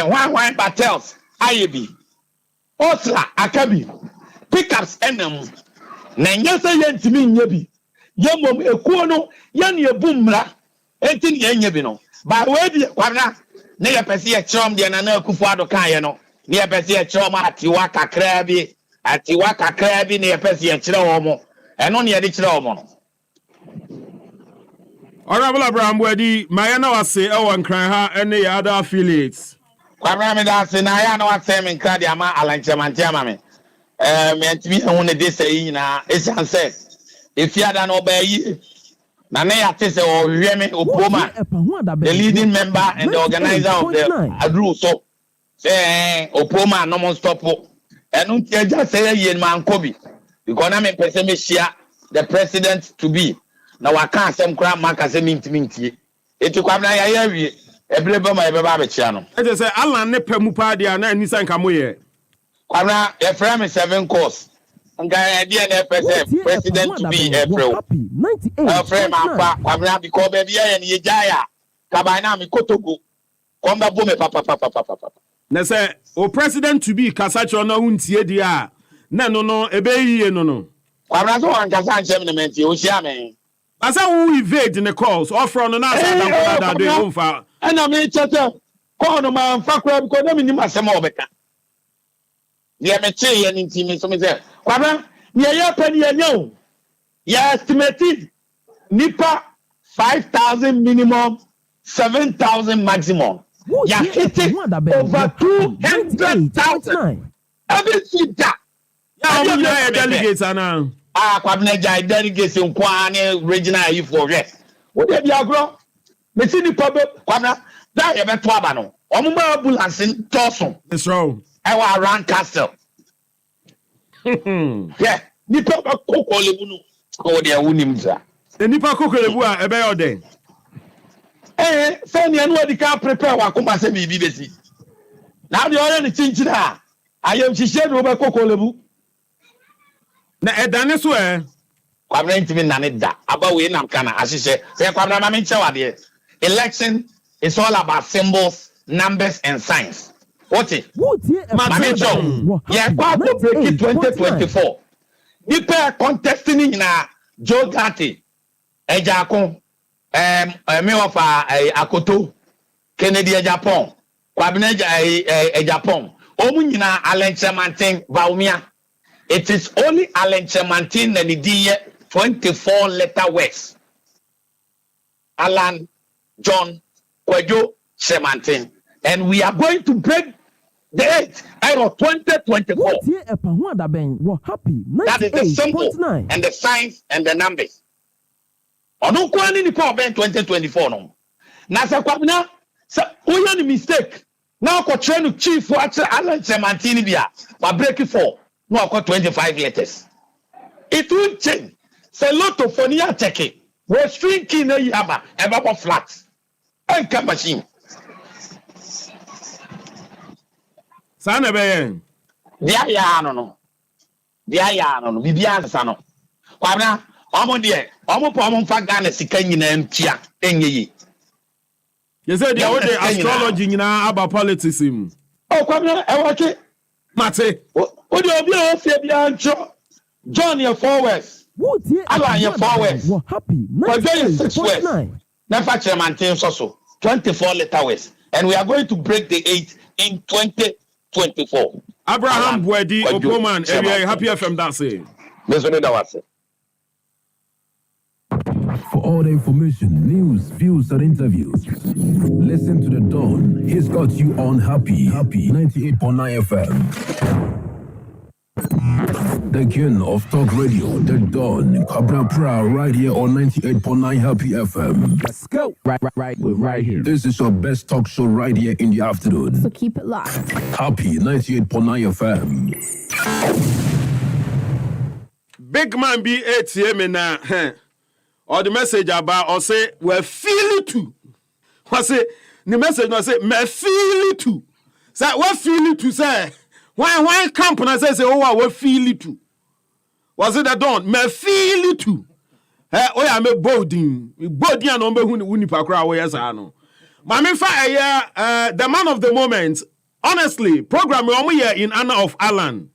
one battles ayebi osla akabi pickups enam na nyesa ye ntimi nyebi yemom ekuo no ye ne ebumra enti ne ye bi no ba we di Kwabena ne ye pese ye chom de na Akufo Addo kan ye no ne ye pese ye chom atiwa kakra bi ne ye pese ye kire wo mo eno ne ye de kire wo mo no. Honorable Abraham Wedi mayana wase e won kran ha ene ya other affiliates. Kwabena me da se na ya na wase me nkra de ama alanchemante ama me me antimi ehun ne de sei na esanse efiada no ba yi na ne ya tese o hweme opoma the leading member and the organizer of the Adru so say opoma no mon stop enu ti eja say ye man kobi because na me pese me share the president to be na waka asem kra maka se minti eti Kwabena ya wie ebrebe ma ebe ba be chia no e say Alan ne pemu pa dia na anisa nka moye Kwabena e frame 7 course nga dia na pese president to be April frame apa Kwabena because baby ya ni jaya kabana mi kotogo komba bome papa na say o president to be kasacho na huntie dia na no ebeyiye no kwabra so wan kasa nchem ne menti o hia me asa who evade the calls offer no na asa da do umfa ana me chete call no man fa kwa because na me ni masema obeka ye me che ye nti me so me say kwabra ye ye pa ni ye nyo ya estimated nipa 5,000 minimum 7,000 maximum. Ya hitting over 200,000. Every seat that. Yeah, delegates now. Kwabena jai delegates in Kwane regional you for rest. What they be agro? Me see the problem. Kwabena that you better aba no. Omuma ambulance in Tosun. It's wrong. I was around Castle. Yeah, nipa kokole bunu. Ko dey wunim za. Nipa kokolebu a ebe yoden. Send you the car prepare wakuma se bibi besi. Now the other ni chinchina. Ayem shishe no be kokolebu. Na edane so kwabena ntimi nane da. Aba we nam kana asise. Say kwabena ma me nche wade. Election is all about symbols, numbers and signs. What it? Mamicho. Yeah, kwa break 2024. Nipa contesting na Joe Gatti. Ejakon me ofa Akoto Kennedy Japan kwabena Japan omu nyina Alenchemantin Baumia. It is only Alenchemantin na the 24 letter words. Alan John Kwejo Chemantin, and we are going to break the 8th out of 2024. That is the symbol and the signs and the numbers. Ono kwani ni pa ben 2024 no. Na sa kwabena sa oya ni mistake. Na ko train chief wa Alan Chemantin bia. Wa break 4. No ko 25 letters. It will change. Say lot of funny check it. We string key na yaba eba flat. Enka machine. Sana be Dia ya no. Bibia sa no. Kwabena omo de omo po omo fa Ghana sika nyina ntia enyeyi. You say they are the astrology nyina about politics him. Oh kwabena e woke mate. O de obi o fe bia ancho. John your 4 words. Alan your 4 words. Happy. But there is 6 words. Never Chemantin so 24 letter words. And we are going to break the 8 in 2024. Abraham Bwedi Opoman, area happy FM that say. For all the information, news, views, and interviews, listen to The Dawn. He's got you on Happy 98.9 FM. The king of talk radio, The Dawn, Cabra Pra, right here on 98.9 Happy FM. Let's go. We're right here. This is your best talk show right here in the afternoon. So keep it locked. Happy 98.9 FM. Big man be ATM na or the message about or say we feel it too. What say the message no say me feel it too. Say what feel it too say. Why camp and I say oh we feel it too. Was it that don't me feel it too. Oh yeah me boarding and on be hu nipa kra we yes no. Ma me fa the man of the moment. Honestly, program we here in honor of Alan.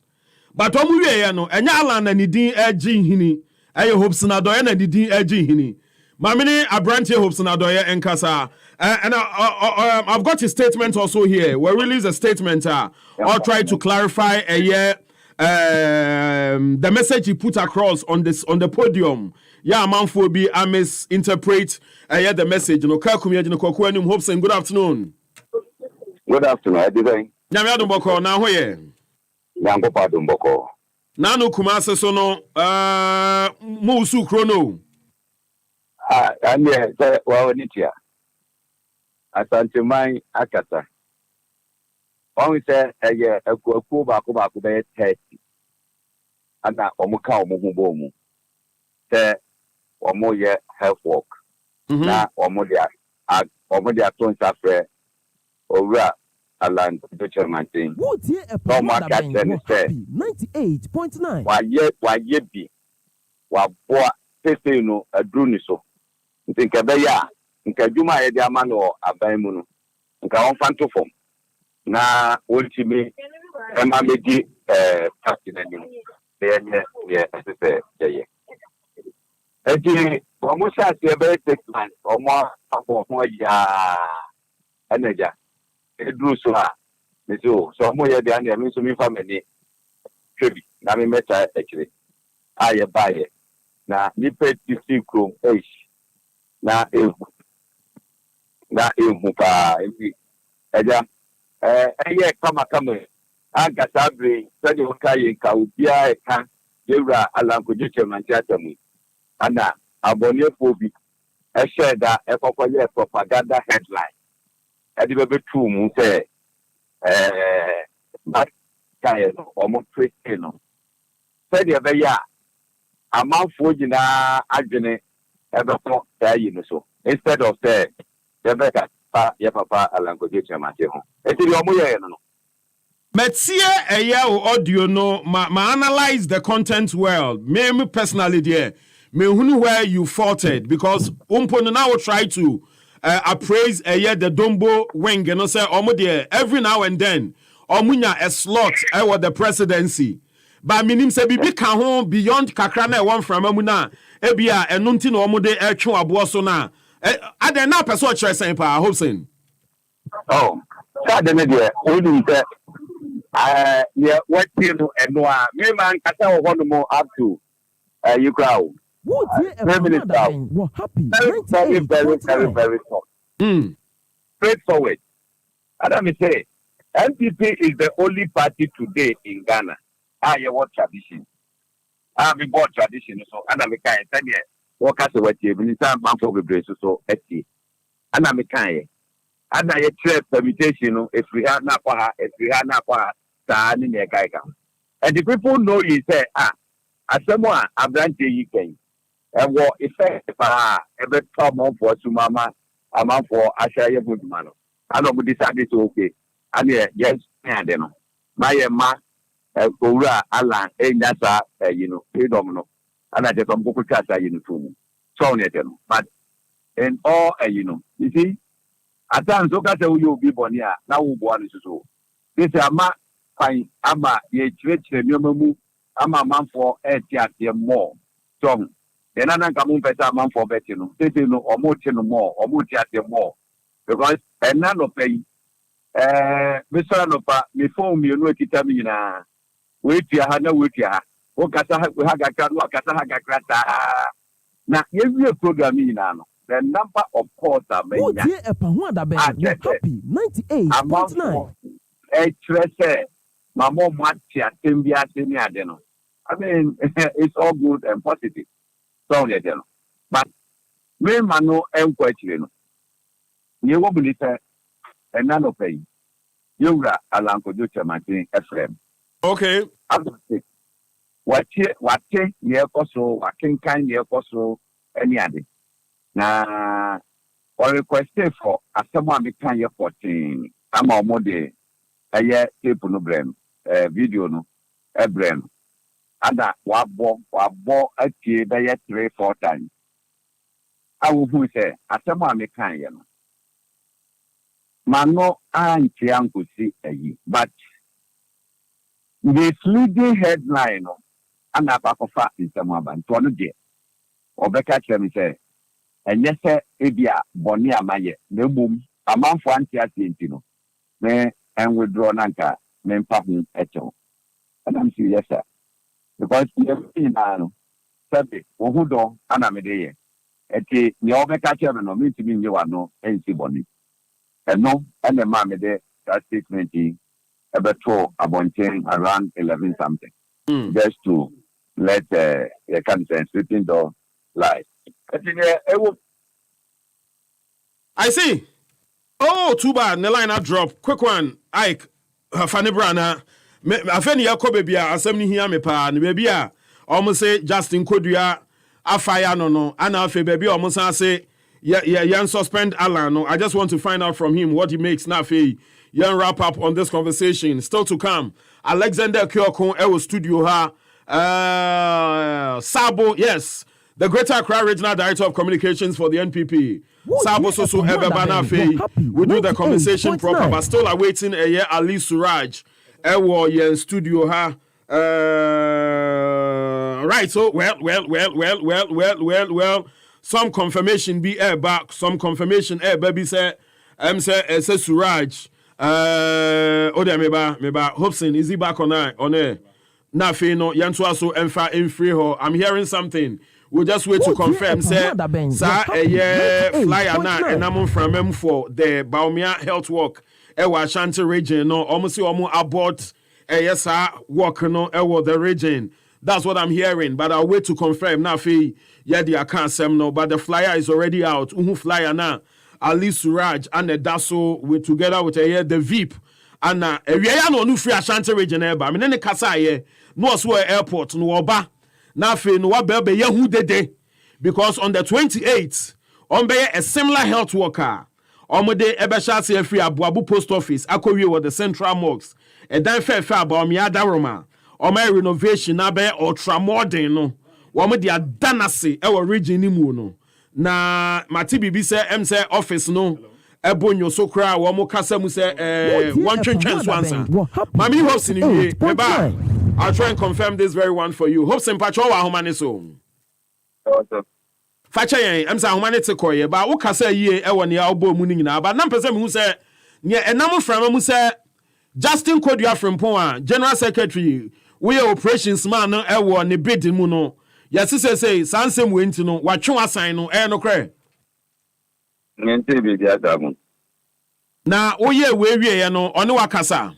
But omu we ya no enya Alan na ni din agi hini aye hopes na doye na ni din agi hini mamini abranche hopes na doye enkasa and I've got a statement also here. We release a statement or try to clarify the message he put across on the podium. Yeah, man for be I misinterpret the message. No kakumi no kwaku anim hopes and good afternoon. Good afternoon. I did. Nyame adomboko na hoye. Nyambo padomboko. Nanu kumase so no musu krono. Anye se wawonitia. Asante mai akata. Wọ́n sẹ́ ẹ̀yẹ ẹ̀kú baako bẹ́ẹ̀ 30. Ana ọmọ ká ọmọ ho bọ́ ọmọ. Sẹ́ ọmọ yẹ health work. Na ọmọ de ato nsafẹ́ owura Alan Chemantin. N'ọmọ akatẹ ni sẹ́ 98.9. wàyẹ bi wàbọ̀ pèsè inú ẹ̀dúró ni so. Nti nkẹ́bẹ́ yà nkẹ́dwuma yẹ di ama no aban mu no. Nka wọ́n fa nto fam. na ultimi ema meji party na ni ye se ye eti omo sha se be 6 months omo afọ ho ya eneja edru so ha me so omo ye dia na me so mi family trebi na me meta ekire aye baye na ni peti sikro na ehu pa ebi eja eye kama aga sabre sadi okaye ka ubia eka yewra alankoje chemanti atamu ana abonye fobi esheda ekokoye propaganda headline edi bebe tu mu se ba kaye no omo twete no sadi ebe ya amanfo gina adwene ebe ko tayi no so instead of say Rebecca, papa alankoje chemanti ho eti bi omo ye no Metie audio no ma analyze the content well. Me personally there. Me hunu where you faulted because umpono now will try to appraise the Dombo wing and say omo there every now and then omunya a slot with the presidency. But minim se bibi ka ho beyond kakra na one from amuna ebia enunti no omo de etwe abo so na ade na person chere sen pa Hobson. Oh, that the media only yeah, what you know, and no, me man, kata one more up to you crowd. Very short. Straightforward. Adam say, NPP is the only party today in Ghana. You what tradition? We bought tradition, so Adam can tell you what has what you been time for the brace so eti. Adam can. Ada ye trade permutation if we have na kwa if we have na kwa ta ni ne kai kam and the people know you say asemo abrante yi kan e wo effect pa e be tom for sumama ama for ashaye buduma no ana mu decide to okay ani yes ade no ma ye ma kowura ala enya sa freedom no ana je tom ko kasa yi no tumu so ne no but in all you see atan so ka se wo yo bi boni a na wo bo anu so this ama fine ama ye chire nyomamu ama manfo eti ate mo tom den na nka mu pesa manfo beti no tete no omo ti no mo omo ti ate mo because ena no pay me so no pa me phone me no ekita mi na we ti ha na we ti ha wo kasa ha ga ka no kasa ha ga krata na ye wi program ni na no the number of calls are many. Happy 98.9. I mean, it's all good and positive. So, but me mano and question. You will believe and none of pay. You are Alanko Ducha Martin FM. Okay. What year also, what kind year also, any other. Na or requested for as someone become year 14. I'm a mode a year tape no brem, video no, a brem. And that wabo a key by 3-4 times. I will say, as someone become year. Mano, I can't see a ye, but the leading headline and a back of fact is someone to one day. Or the catcher me say. And yes, Ebia, Bonia Maye, no boom, a month for Antiatino. Me and withdraw Nanka, men pattern echo. And I'm serious, sir. Because you have seen Sabi, Ohudo, Anamede. Eti, the over catcher and no meet me, you are no, and see Bonnie. And no, and the mamma that statement, a betrothed abonting around 11 something. Just to let the consent sleeping door lie. I see. Oh, too bad. The line drop. Quick one. Ike, Fanny Brana. Afeni ya ko baby a asem ni hia me pa ne baby a almost say Justin Kodua afire no ana afi baby almost say yeah suspend Alan no. I just want to find out from him what he makes na afi yan wrap up on this conversation. Still to come. Alexander Kyoko e studio ha Sabo, yes. the Greater Accra Regional Director of Communications for the NPP. Sabo Soso Ebebana Fei. We do the conversation proper, but still awaiting a year Ali Suraj. Ewo yen studio ha. Right, so well. Some confirmation be back. Some confirmation baby say say Suraj. Meba Hobson, is he back on air? Na fe no yanto aso emfa emfree ho. I'm hearing something. We'll just wait to confirm. Say, sa flyer na enamon from for the Baumia Health Walk. Ewa Ashanti region no. Almost abort yes walk no. Ewa the region. That's what I'm hearing. But I'll wait to confirm. Na fe the account sem no. But the flyer is already out. Uhu flyer na. Ali Suraj and the Daso with together with the VIP. And we are no free Ashanti region eba. I mean the kasa no so airport no oba. Na fe no wabebe yehu dede because on the 28th on be a similar health worker omode ebesha se free Abuabu post office akowie with the central mosque e dan fe about me adaroma o my renovation na be ultra modern no wo mo dia danase e wo region ni mu no na mati bibi se em se office no ebonyo so kra wo mo kasa mu se one twentwen so answer mami house ni wie eba I'll try and confirm this very one for you. Hope some patrol wa homane so. Facha yen, am say homane te koye, ba wo kasa yie e won ya obo mu ni nyina, ba na pese me hu say ne enam from mu say Justin Kodua Frimpon a General Secretary, we operations man no e wo ne bid mu no. Yes say sansem we nti no, wa twe asan no e no kre. Nte bi dia damu. Na oye we wie no, one wa kasa.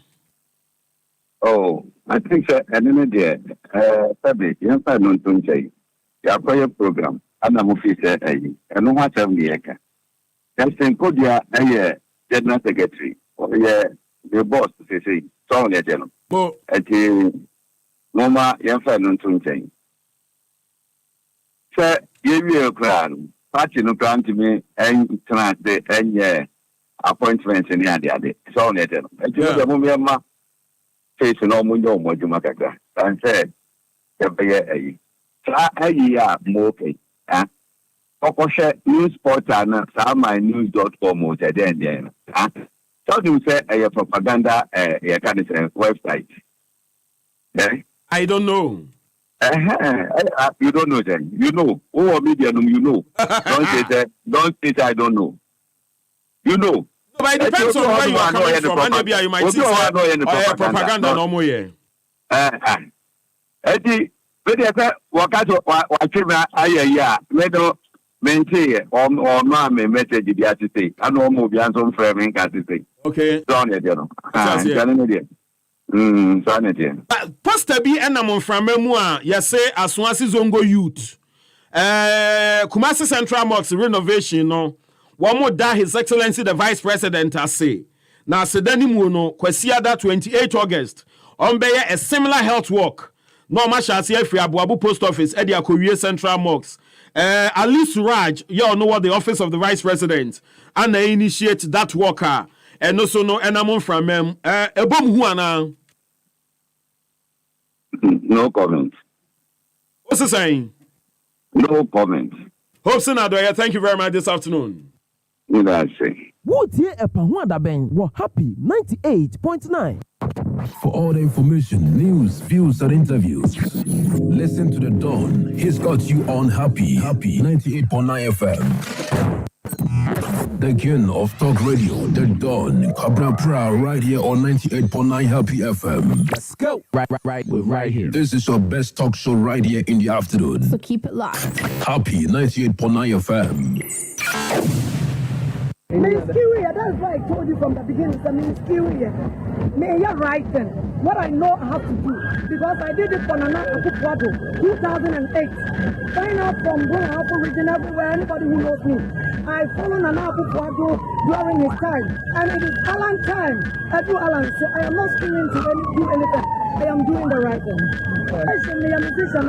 Oh, I think another day, Sabi, you have no tunjay. Your prayer program, and I'm officer, and no what I'm the eka. Justin Kodia, General Secretary, or the boss, say, so the general. At Mama, you have no tunjay. Sir, give me a crown. Party no plan to me, and translate, and appointments in the other. So the general. And you know, face no munyo mojuma kaka and said ye more okay okoshe news portal na samynews.com then so you say a propaganda website I don't know. You don't know then. You know. Oh, media you know. Don't say that. Don't say that I don't know. You know. But it depends on where you are coming from. And maybe you might see propaganda no more here. Eti, but I wakato wachima aya medo mente or no me message di atite. Ano mo bi anso framing atite. Okay. Don't you know. Pastor bi enamon framemu a yese Aswasi Zongo Youth. Kumasi Central Mosque renovation no. One more da His Excellency the Vice President has say. Now sedani mu no kwasiada 28 August. On be a similar health work. No ma shall see free Abuabu post office Eddie Akowie Central Mosque. Ali Suraj, you all know what the office of the Vice President and they initiate that worker. And also no enamon from them. Ebom huana. No comment. What's he saying? No comment. Hope Senadoya, thank you very much this afternoon. Wotie Epahwada Ben were happy 98.9. For all the information, news, views, and interviews, listen to The Dawn. He's got you on Happy 98.9 FM. The king of talk radio, The Dawn, Kabra Pra, right here on 98.9 Happy FM. Let's go. We're right here. This is your best talk show right here in the afternoon. So keep it locked. Happy 98.9 FM. That's why I told you from the beginning. May you're right then. What I know I have to do, because I did it for Nana Akufo-Addo 2008. Find out from Ghana region everywhere, anybody who knows me. I follow Nana Akufo-Addo during his time, and it is Alan time. Edu Alan, so I am not screaming to do anything. I am doing the right thing. Actually, I'm a musician,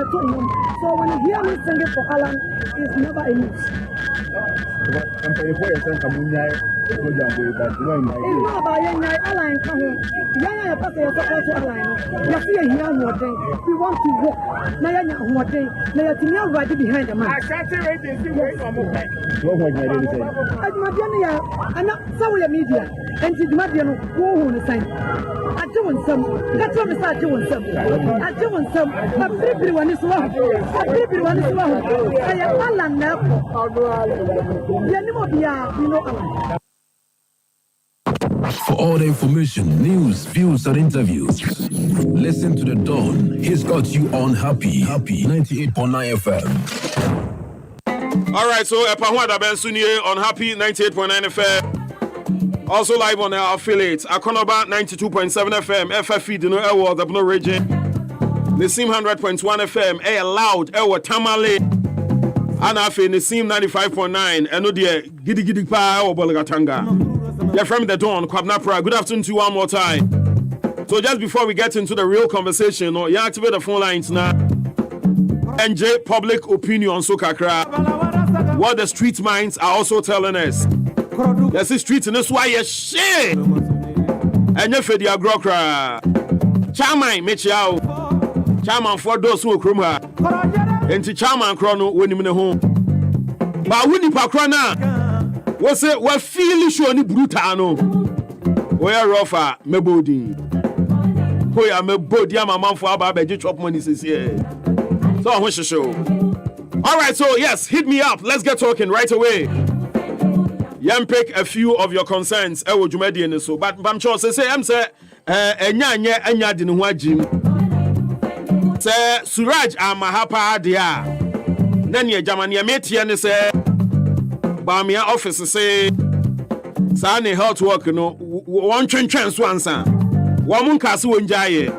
so when you hear me singing for Alan, it's never enough. not about young airline. Young person, you're supposed to align. You see a young one. We want to walk. Now you're one day. Now you're right behind the man. I can't say anything. I'm not sorry, media. And it's Madiano, who on the side. I do some. That's what I do some. I do some. Everyone is one. Everyone is one. I am Alan now. For all the information, news, views, and interviews, listen to The Dawn. He's got you on Happy 98.9 FM. All right, so Epahwada Ben Sunye on Happy 98.9 FM. Also live on our affiliates, Akonoba 92.7 FM, FFE, the no Ewa, the no region. Nisim 100.1 FM, A Loud, Ewa Tamale. Anafe Nisim 95.9, and no dear Giddy Giddy Pa or Bolagatanga. You're from The Dawn, Kwabnapra. Good afternoon to you one more time. So just before we get into the real conversation, you activate the phone lines now. NJ Public Opinion so kakra. What the street minds are also telling us. Yes, the street in this why you shit. And you fed your grokra. Chairman, Michel. Chairman for those who come here. And to Chairman Chrono when you in the home. But when you pakrana, what's it? What feel sure ni brutano? Where rougher, me body. Who am a body? I'm a man for about budget chop money this year. So I want to show. All right, so yes, hit me up. Let's get talking right away. Pick a few of your concerns. But I'm sure say I'm say enya di no agim. Say Suraj Amahapa dia. Then ye Germany metie ne say ba me office say sa ne health work no won twentwen so ansa. Wo mun ka se wonjaye.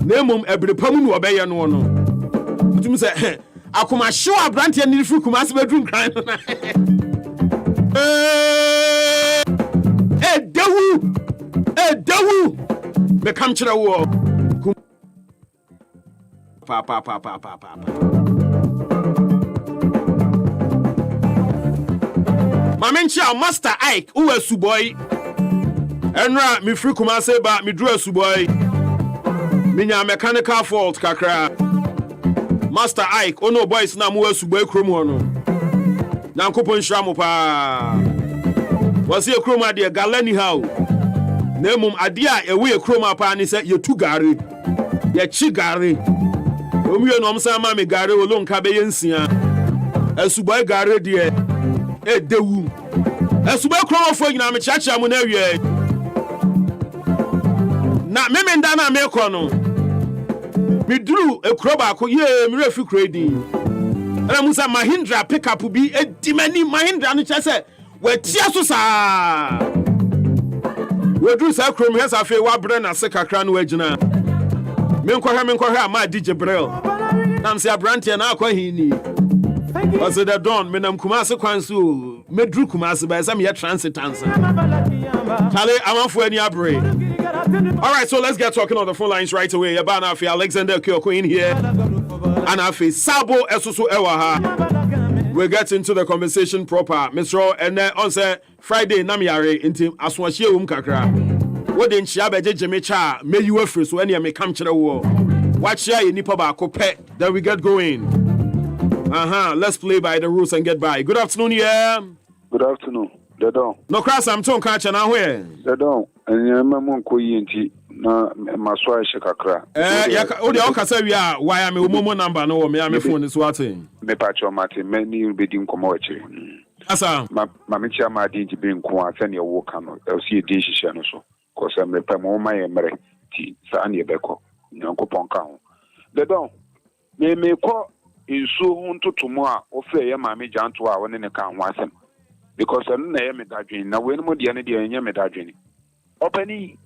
Na mum ebrepam no obeye no no. Tum say akoma show abrante ni free kuma se bedroom kran na. Dawu be come to the war. Pa. Mamencha Master Ike who is suboy. Enra mi free kuma se ba mi dru suboy. Minya mechanical fault kakra. Master Ike ono boys na mu suboy kromo no. Nankopon shramu pa. Was ye kroma de galani how. Nemum adia ewe kroma pa ni se ye tu gare. Ye chi gare. Omiye no msa ma me gare olonka be yensia. Esuboy gare de dewu. Esuboy kroma fo nyina me chiachi amu na wie. Na memenda na me kro no. Me duru ekroba ko ye me refi kredin. Ana Musa Mahindra pick up be a dimani Mahindra no chese we tia so sa we do sa krom hesa afi wa bre na se kakra no agina me nkɔhwɛ ama DJ Brel nam se abrante na akɔ hini was the Dawn me nam Kumasi kwanso me dru Kumasi ba se me transit answer Tale amanfo ani abre. All right, so let's get talking on the phone lines right away. Yabana afi Alexander Kyoko in here. And afi Sabo Esusu Ewaha. We'll get into the conversation proper. Mr. And then on Friday Namiare into Aswashie kakra. What didn't she have a Jemecha? May you afraid so any may come to the war. Watch ya nipa ba pet. Then we get going. Let's play by the rules and get by. Good afternoon, yeah. Good afternoon. The Dawn. No cross, I'm talking catch now where? The Dawn. And your mamma coyinti na maswa shakakra. Odi okasa wi a why am momo number no me am phone is what thing. Me pacho mate many will be din komo achi. Asa ma me chia ma din ti bin ko afan ye wo kan no. E si din hihye no so. Cause me pa mo ma ye mere ti sa an ye beko. Nyankopon kan ho. The Dawn. Me ko insu huntutu mu a ofe ye ma me janto a woni ne kan ho asem. Because I know me dadwin na we no mo de ne de anya me dadwin. Opani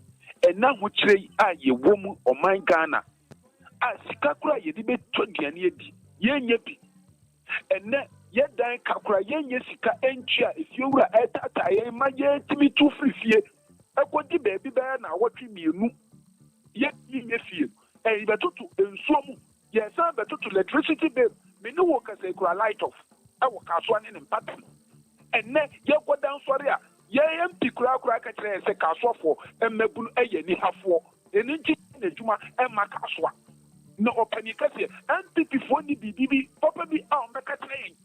ena ho kire a ye wom o man Ghana a sika kura ye di be to duane edi ye nya bi ene ye dan kakura ye nya sika entua efiowura etata ye ma ye timi tu frifie akodi beebi be na wotwe mienu ye nya fie e betoto ensuo mu ye san betoto electricity bill me no wo kase kura light off e wo kaso ane ne pattern ene ye godan sori a MP kura kachire se kasofo emmebunu eye ni hafo eni ji na djuma emma kaswa no opani kase MPP fo ni bibibi papa bi a on kachire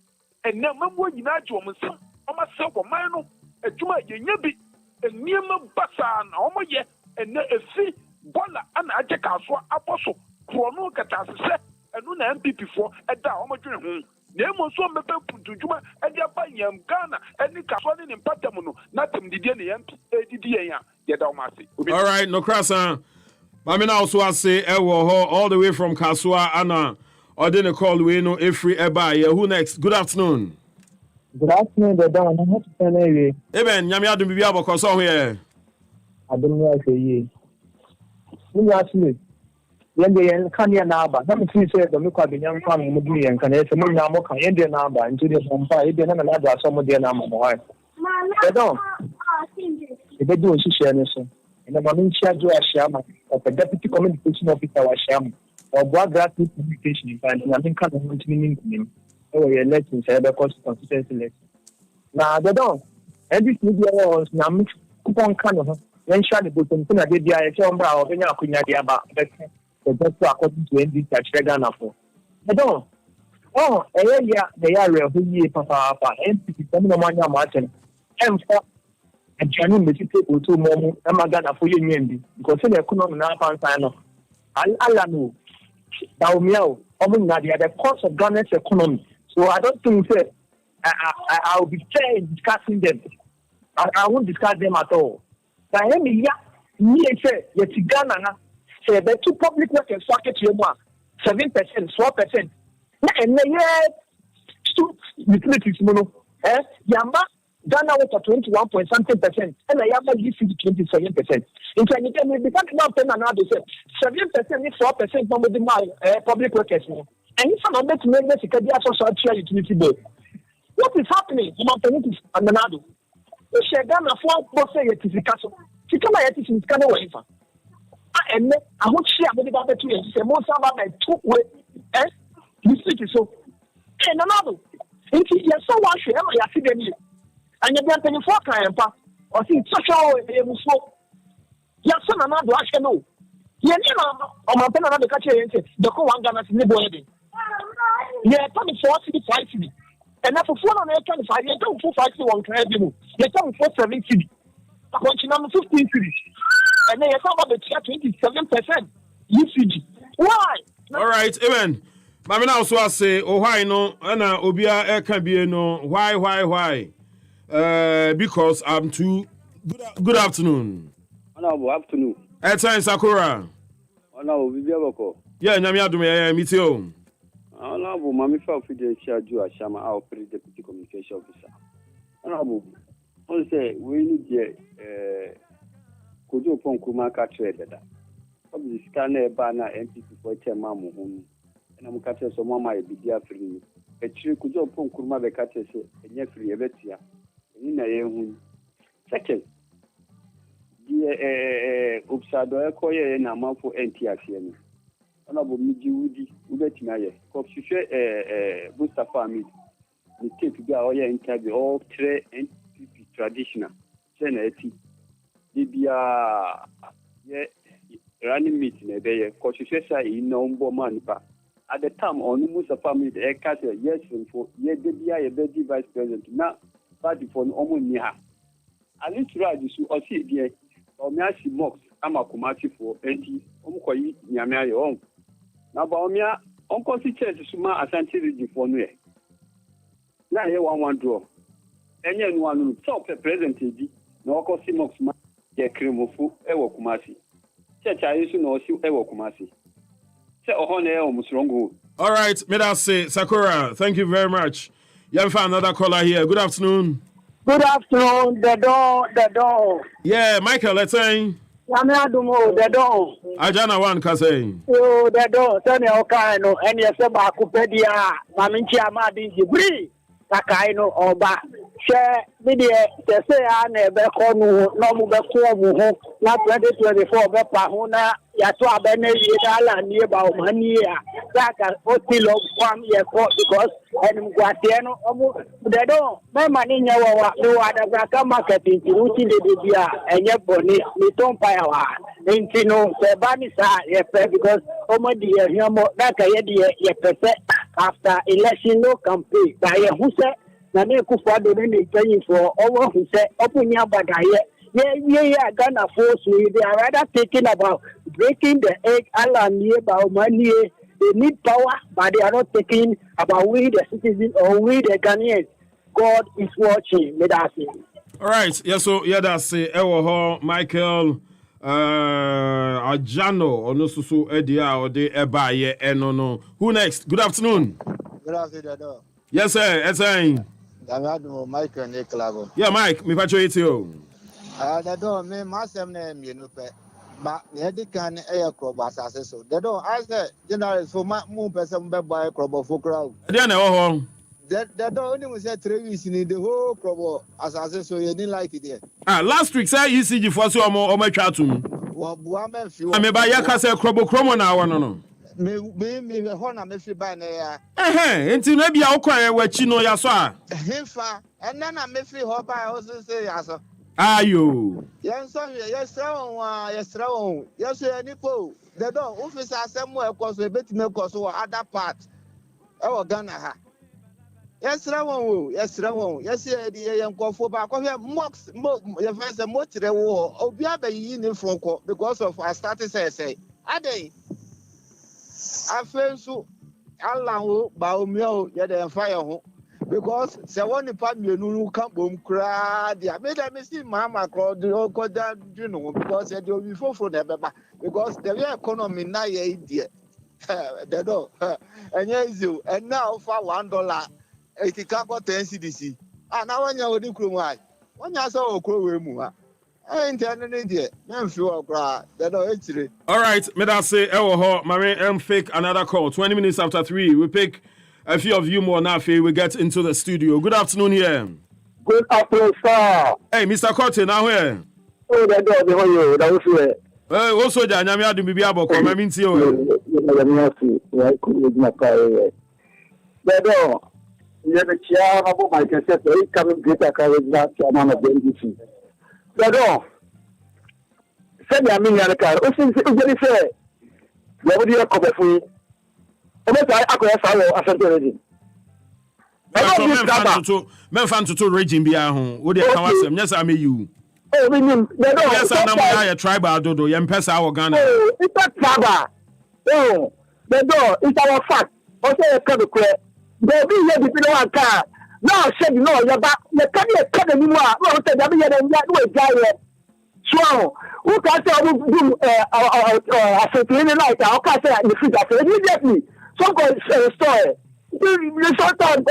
enne mamu nyina agye om nsam o ma se wo man no adwuma yenya bi eniema basa na o mo ye enne efi bola ana agye kaswa aboso krono katase enu na MPP fo eda o mo dwene ho na emo so mebe putujuma ede ba yam Ghana eni kaswa ni mpatam no na tem didie ne MP edidi yen ya ye da o ma se. All right, no crasa. Mami na also say ewo ho all the way from Kaswa ana odin call we no every eba ye. Who next? Good afternoon. Good afternoon, the Don. I'm not saying Eben, nyame adum bibia boko so here. Adum ya say ye. You ask me. When they can ya na ba. Na me say the me kwa binyam kwa mo mu yen kan e se mo nya mo kan yen de na ba into the pompa e de na na da so mo de na mo why. The Don. E be do shishia ne so. And I'm in charge of Ashama, of the deputy communication officer of Asham, or grassroots communication in fact, and I think kind of meaning to him. Oh, yeah, let's say the consistency lesson. Now, the Don, and this media was now mixed coupon kind of when Shadi Button, I did the ISM brow of any Akunya about the best according to ND Ghana for. The Don, oh, yeah, they are real, who ye papa, and Mania Martin, and for. And Johnny made people to Momo, Amagana for you, because in the economy now, I know. Now, meow, Nadia, the cost of Ghana's economy. So I don't think I'll be fair in discussing them. I won't discuss them at all. But I mean, say, yet Ghana, say the two public workers socket you 7%, 4%. And two utilities, Yamba. Ghana was at 21 point something percent, and I have give 27%. In China, we become now 10 and another 7% is 4% from the public workers. And if I'm not to make this a social utility bill, what is happening in Mountain and Manado? We share Ghana for both say it is the castle. She come at it in Ghana waiver. And I won't share with the other 2 years. Say, most of them took way, you see, so. And another, if you're so much, I see them. And you're going to fuck or see social so. Yes, son, another action. No, you know, on my pen another catcher and say, the co one Ghana's neighbor. Yeah, coming for 5 city. And after 425, you don't 451 can you. You're coming for 7 city. I want you number 15 cities. And then you're talking about the 27% UCG. Why? All right, Amen. Mami na also say, oh, why no? Ana Obia can be no. Why? Because I'm too. Good afternoon. Good afternoon. Time Sakura. Yeah, Nyami Adum, meet you. Honorable Mami Confidential Jew Ashama, our deputy communication officer. Honorable, I say we need the Kojo Ponkumaka trader. Of the scanner banner MPP for Chemamu, and I'm catching some of my BDA free. A tree Kojo Ponkuma the catches a free Evetia. Second, the Upsado Ecoya and Amount for NTRCM. Honorable Miji Woody, Ubetinaye, Copsisha Mustafa Mid, the tape to go interview all 3 NPP traditional, Senate, Libya, running meeting a day, Copsisha in Nombo Manipa. At the time, on Mustafa Mid, a catcher, yes, for ye Debia, a baby vice president. Now, party for Omonia. I need to ride this or see the Omiashi Mox, Amakumati for NT, Omkoi, Yamia own. Now, Baumia, Uncle Church Suma Asante region for Nue. Now, here one draw. Any one top a present, no Cosimox, the Cremofu, Ewokumasi. Church I used to know you Ewokumasi. Say, Ohone almost wrong. All right, may say, Sakura, thank you very much. You have another caller here. Good afternoon. Good afternoon, the door. Yeah, Michael, let's say. The door. Ajana one can say. Oh, the door. Tell Okano, and yes, about Cupedia, Maminchi Amadi, Jibri, Takaino, or Ba. Share media, the say, I never call no move, not 2024, Pahuna, Yatua Bene, Yala, nearby Mania, Saka Otilo Kwam Yako because and Guatiano they don't my money no other Braka marketing to Uti de Bia and Yaponi, Niton Payawa, Intino, Sebanisa, because Omadi Yamo Naka Yedi after election no campaign by a who said Nane Kufado paying for over who said open your bagaye. Yeah, Ghana force we they are rather thinking about breaking the egg alarm about money. They need power, but they are not thinking about we the citizens or we the Ghanaians. God is watching. Let us see. All right, yeah, so yeah, that's Michael Ajano or no Susu Edia or de Ebaye no. Who next? Good afternoon. Good afternoon. Yes, sir. Yes, sir. Michael Nicolavo. Yeah, Mike, me pacho it you. The door, me, Master name, you know, but the Edican air crop as I say so. The door, I said, general, for my moon person by a crop of crowd. The door only was 3 weeks in the whole crop as I say so, you didn't like it yet. Last week, sir, you see you for so or my chat to me. I may buy your castle crop chromo now, no. Me, Hona, me, if by until maybe I'll cry what you know, ya saw. Himfa, and then I may feel hope I also say, yes, sir. Ayo. Yes, Nico. The door officer somewhere cause a bit milk or other part. Oh, Ghana. Yes, Rawon. Yes, the young call for back of your mocks, your first and much the war. Oh, be a union from because of our status. I say, Ade. I feel so. Allah, Baumio, yet and fire home. Because se one part me no can boom cry dia me da me see mama crowd go down you know because they will be for the baba because the economy na ye idea the do and yes and now for $1 it can go 10 cedis na wanya odi kuro why wanya so okro we mu ha internet dey me feel cry the do etire. All right, me da say Mary fake another call 20 minutes after 3 we pick a few of you more now, we get into the studio. Good afternoon here. Good afternoon, sir. Hey, Mr. Corte, now here. Oh, that dog, that was it. Also, Janyami had to be able to come into you. That dog, you have a chair about my cassette, he coming greater courage that chairman of the NDC. That dog, send me a million car. What's it say? What would you cover for you? Men fan to regime be home. Would you come at them? Yes, I mean you. Oh, yes, I know tribal dodo, young Pesa or Ghana. Oh, it's not tribal. Oh, the door is our fact. Also, a couple of there be here between one car. Now, said no, you're back. The career academy, no, the other than that way, guy. So, who can say, do a certain night? I'll catch it in the future immediately. So go story. You sort of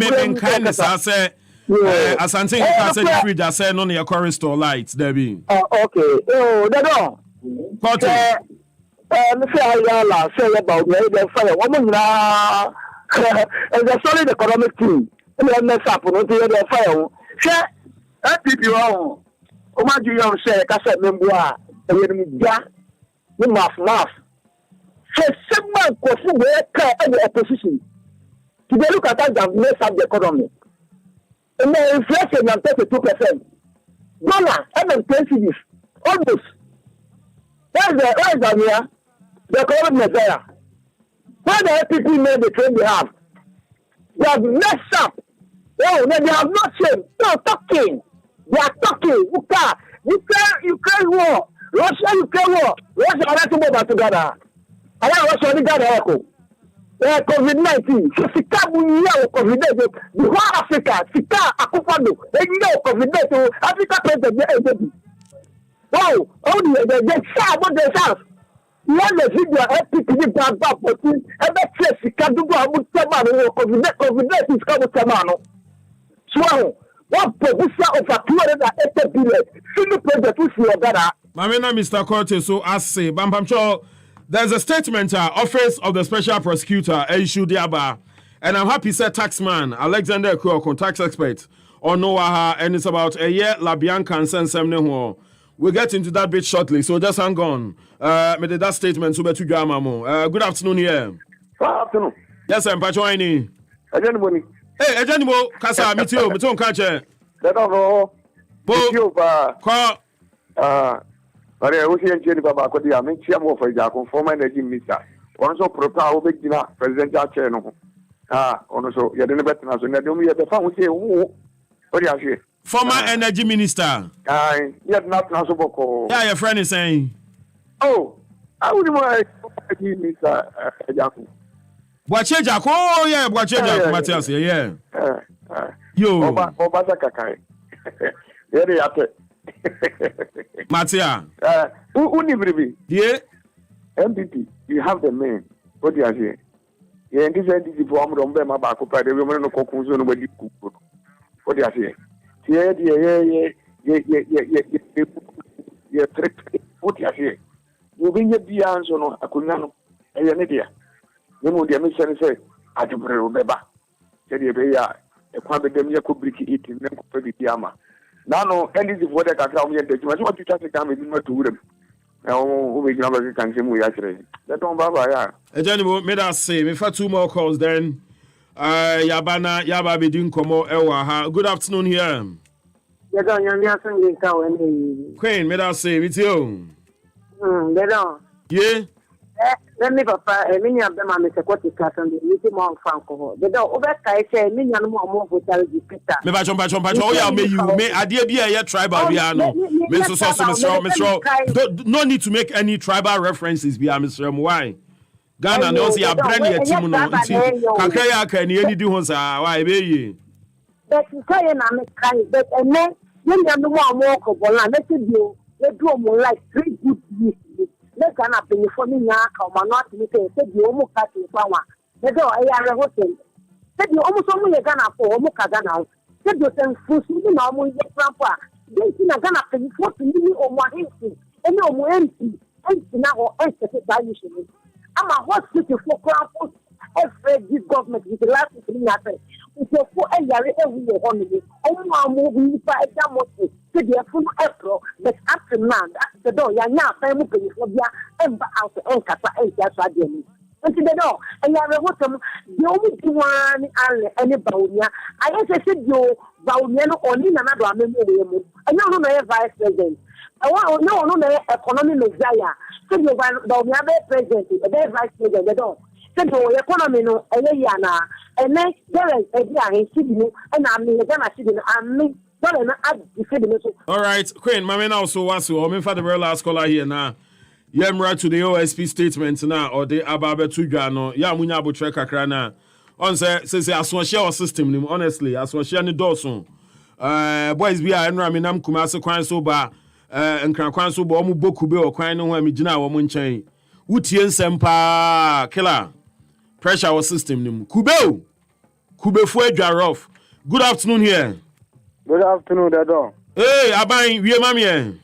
maybe kindness I say Asante I said the fridge I said no your current store lights there be. Okay. Oh, they don't. But me say I say about the fire. Woman na and the solid economic team. And mess up no the fire. Say FPP wrong. O ma ju yon say ka say membo a e we ni ja ni math. So someone could work in the opposition. Today, look at that, they've messed up the economy. And the inflation is 32%. Dollar, MMPCs, almost. Where is the economic measure? Where the FPP made the trade they have? They have messed up. Oh, they have not changed. They are talking. Ukraine war. Russia-Ukraine war. Russia are not about together. I was on the Ghana COVID-19. So Sika Bunya COVID-19. The whole Africa, Sika Akufado, they know COVID-19. Africa president. Wow, only the sharp what they have. One of the FPP back but every place Sika do go with Tamano COVID-19 is coming Tamano. So one producer of a 280 billion. Single project is your Ghana. Mamena Mr. Corte, so I say, Bampamcho. There's a statement, Office of the Special Prosecutor issued Diaba, and I'm happy said taxman Alexander Kwoko, tax expert on Noaha, and it's about a year Labian Kansen Semneho. We'll get into that bit shortly, so just hang on. Made that statement, so better drama more. Good afternoon here. Good afternoon. Yes, I'm Pachoini. Ajaniboni. Hey, Ajanibo, Kasa, meet you, Catcher. That all. But I was here in Jennifer Bakodi. I mean, Chiamo for Jacob, former energy minister. Also, Propa, Obedina, President Channel. Also, you didn't bet us, and I don't hear the phone say, what do you say? Former energy minister. Yet not possible. Yeah, your friend is saying. Oh, I would want Mr. Jacob. Boache Jacob, oh, yeah, Boache Jacob, Matthias, yeah. Yo. Obasa Kakai. Very happy. Matia. Unibribi. Yeah. MPP, you have the man. What do you say? Yeah, and this is for Amrombe Mabaco, the women of Kokuzo, nobody cook. What do you say? Yeah. What do you say? You bring your beans on a Kunano, and you're an idiot. You know, the mission say, I don't remember. Said you be a quantity of Kubriki eating, then could be Yama. Now, and this is what I can tell me. What you try to come in to them. Now, we can see we actually. That don't bother. General, made us say, if I 2 more calls, then Yabana, Yababi Dinkomo, Ewa. Good afternoon here. Queen, made us say, with you. Yeah. Let me papa, many of them are Mr. Cotica and the little more Franco. The dog over say, many more hotel Peter. Me may idea be a tribal piano. No need to make any tribal references, be Mr. Why? Ghana knows your brand new team. Kakaya can you do why be ye? But you say, I'm a kind, but a man, you know, more of one, let it do. They do more like 3 good years. Let's go up in the phone now, come not to say, you almost cut in flower. The door, I am a hotel. Said you almost only a gun for Mokagana. Said you send food, you know, more yet grandpa. Then see a gun up in 40 million or more empty, and no more empty now or empty by usually. I'm a hospital for grandpa. Every government with the last 3 years. It's a 4 year every year only. Oh, moving by a damn to the full April, but after now, the door, you're now family for the ember out the anchor and that's what you need. And to the door, and you have a bottom, the only one any Baunia. I said you, Bauniano or Nina, and you know, vice president. I want no economy messiah. So you Baunia president, a vice president, the door. So the economy no, and then there is a year in Sydney, and I'm in the Ghana Sydney, I'm me. All right, Queen, my man also was so. I'm for the very last caller here now. Yeah, I'm right to the OSP statement now, or the Ababe Tujano. Yeah, Munya Butreka Krana. On say, I saw share system, honestly, I saw share the Dawson. Boys, be I know, I mean, I'm Kumasa Kwan so ba, and Kran so ba, Omu Bokube or Kwan no one, Mijina or Munchain. Utien Sempa, killer. Pressure our system, Kubeo. Kubefue Jaroff. Good afternoon here. Good afternoon, Dadon. Hey, Abai, we are mammy.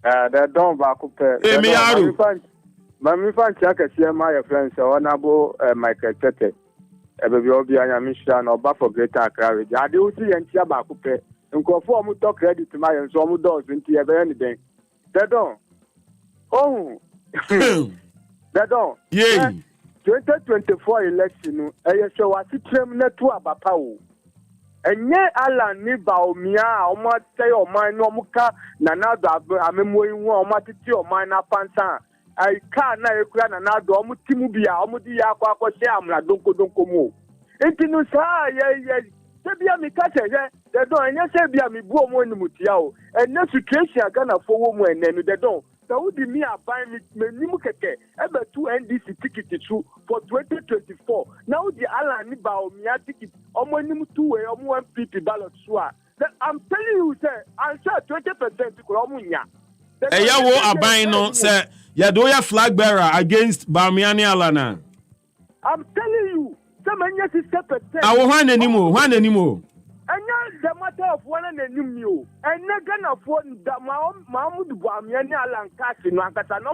Dadon Bakupe. Hey, me are. Mammy fan check a CMI friends, Honorable Michael Tete. A baby of the Amishan or Buffalo Greater Carriage. I do see and Tia Bakupe. And conform to talk credit to my and some doors into anything. Dadon. Oh, Dadon. Yeah. 2024 election, I show what to trim net to Abapao. And yet, Alan Nibaumia, or might say, or my Nomuka, Nanada, I'm a more matiti or mine up pansa. I can't now cry another Timubia, Omudia, Quacosham, La Donko Mo. Intinus, yes, Sabia Mikata, they don't, and yes, Sabia mi Bomo in Mutiao, and no situation are gonna for woman and they don't. So would be me buying me Nimukeke, ever 2 NDC ticket for 2024. Now the Alan Nibaumia ticket, Omonim 2 way, 1 PP ballot swap. I'm telling you, sir, I'm sure 20% to Romunia. Eyawo Abaino said, Yadoya flag bearer against Bamiani Alana. I'm telling you, some yes is 7%. I will find anymore. Anya the matter of one and a new and not gonna afford that Mahmoud Bamiani Alan Cassin, Nankata, no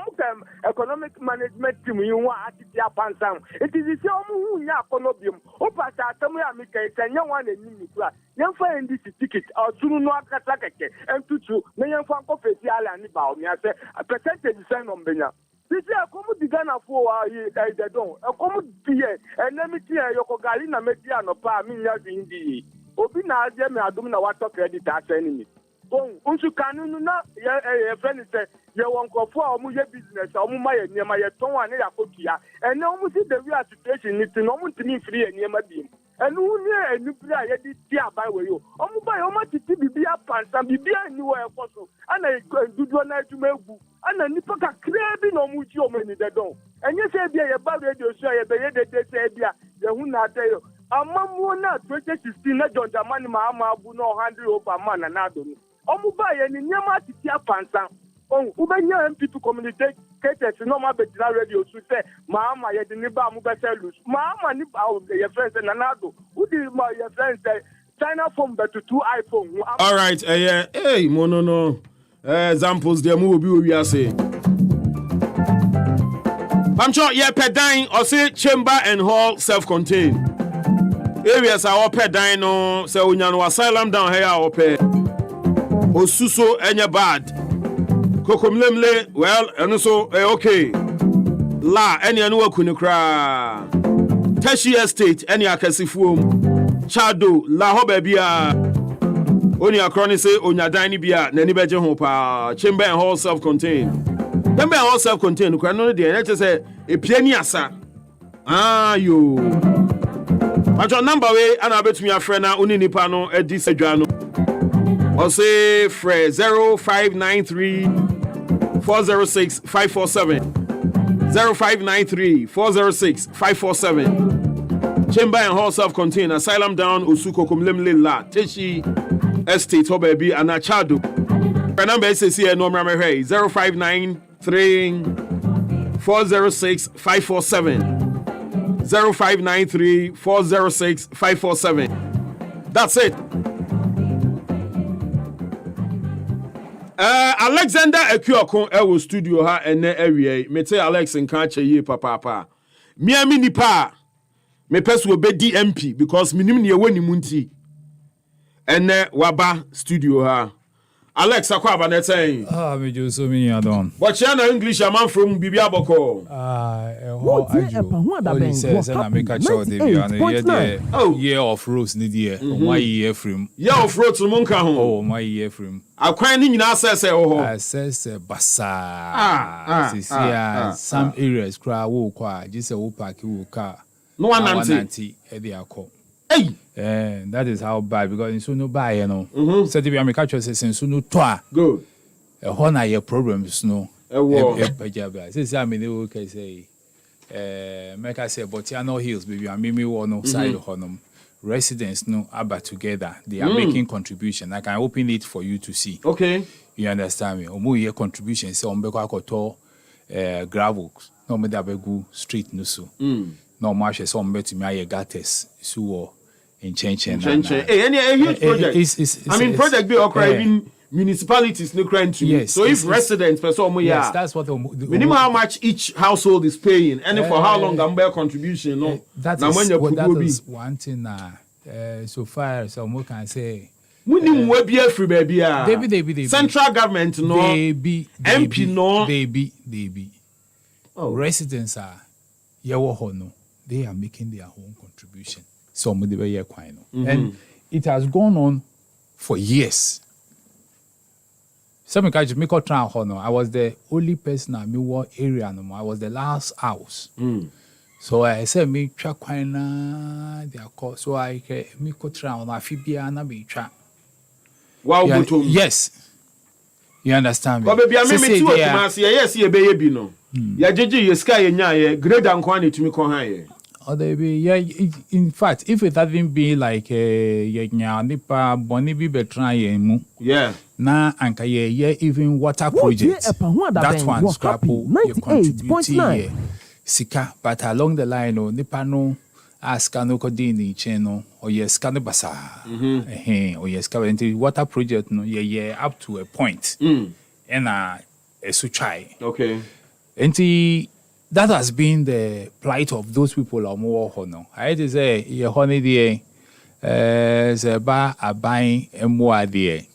economic management team, you want to Pansam. It is the same who Yakonobium, Opasa, Tamika, and young one and new class. Young find this ticket or soon not Katake, and to Mayan Fanko Festival and Baumia, a percentage sign on Bena. This is a common Ghana for the don't. A common beer, and let me tell you, Yokogalina Mediano, Pamina in the Obi na aje me adum na wato credit aseni. Unsu kanu na ye friend say ye won kofo a omu ye business a omu ma ye niema ye ton ane yakotua. Ene omu si the real situation ni tin omu ntimi free niema bi. Enu hu ne enu pri a ye di ti abai we yo. Omu ba ye omu titi bibia pansa bibia ni wo ekoso. Ana dudu na aduma egu. Ana nipa ka krebi na omu ji omu ni dedon. Enye se bia ye ba radio so ye be ye de se bia ye hu na adeyo. Amamuna 2016 na John Jamani Mahama Abu no 100 over man and Adoni. Omuba ye ni nyama titia pansa. Ubenya MPP communicate cases no ma betina radio to say Mahama ye the niba mu be lose. Mahama ni ba your friends and Nanado. Who did my your friends say China phone but to 2 iPhone. All right, yeah. Hey, no. Examples there mu obi we say. Pamcho ye pedan or say chamber and hall self-contained. Areas are open dino, so when you asylum down here open. Osuso enya bad. Kokomlemle, well, and also okay. La any anu kunukra. Teshi estate any akasifu. Chado la hobebia. Oni akroni say onya dine bia nani beje ho pa. Chamber and hall self-contained. Chamber and hall self-contained. Kwano de na say e piani asa. Ah yo. Macho number way and I bet me a friend now uni nipano edi sedwano. Or say fre 0593 406 547 0593 406 547 Chamber and Hall self-contained asylum down Usuko Kumlemle La Teshi Estate or baby and a chado. The number is here no 0593 406 547 0593 406 547. That's it. Alexander Ekuokon ewo studio ha ene area. Me tell Alex nka che papa. Miami nipa. Me pesu obedi MP because minim ne ewo nimunti. Ene waba studio ha. Alex akwa ba net saying. Me jo so me adon. But you na English a man from Bibia Boko. Na make a show the year of rose ni there. My year from. Year of rose mo nka ho. Oh, my year from. Akwan ni nyina asese ho. Asese basa. Some areas cry wo kwa, just a wo park wo car. No one nanti e dey akọ. Hey, that is how bad because in so no buy you know. So the American church says in so no toa. Good. One of your problems no. Say I mean they okay say make I say Botiano Hills baby and me no side honum. Residents no about together. They are making contribution. I can open it for you to see. Okay. You understand me? Omo year contribution say ombeko akoto gravel. No me da begu street no so. No marsh say ombeti me aye gates so in change. Hey, any a huge project. I mean project be okra even municipalities no grant to. Yes. So if residents person yes, that's what minimum how much each household is paying and for how long amber contribution no. That is one thing so far so more can say Munim we be free baby they central government no MP no they be residents are yewo ho no they are making their own contribution so mo dey be here kwan no and it has gone on for years. Some guys make a try no. I was the only person in my area no. I was the last house. So I said me try kwana their call. So I make a try on Afibia na be try. Wow, yes. You understand me? But baby, I mean me too. Yes, ye be bi no. Ya jeje ye sky ye nya ye grade and kwan to me kon ha ye. Or they be in fact, if it hadn't been like ye nya nipa boni bi betran ye mu. Yeah. Na anka ye even water project. That one scrapple 98.9 sika, but along the line nipa no aska no kodi ni cheno or yes ska no basa or yes ska enti water project no ye up to a point and so try okay enti that has been the plight of those people or more hono I to say ye honey die se ba aban emwa die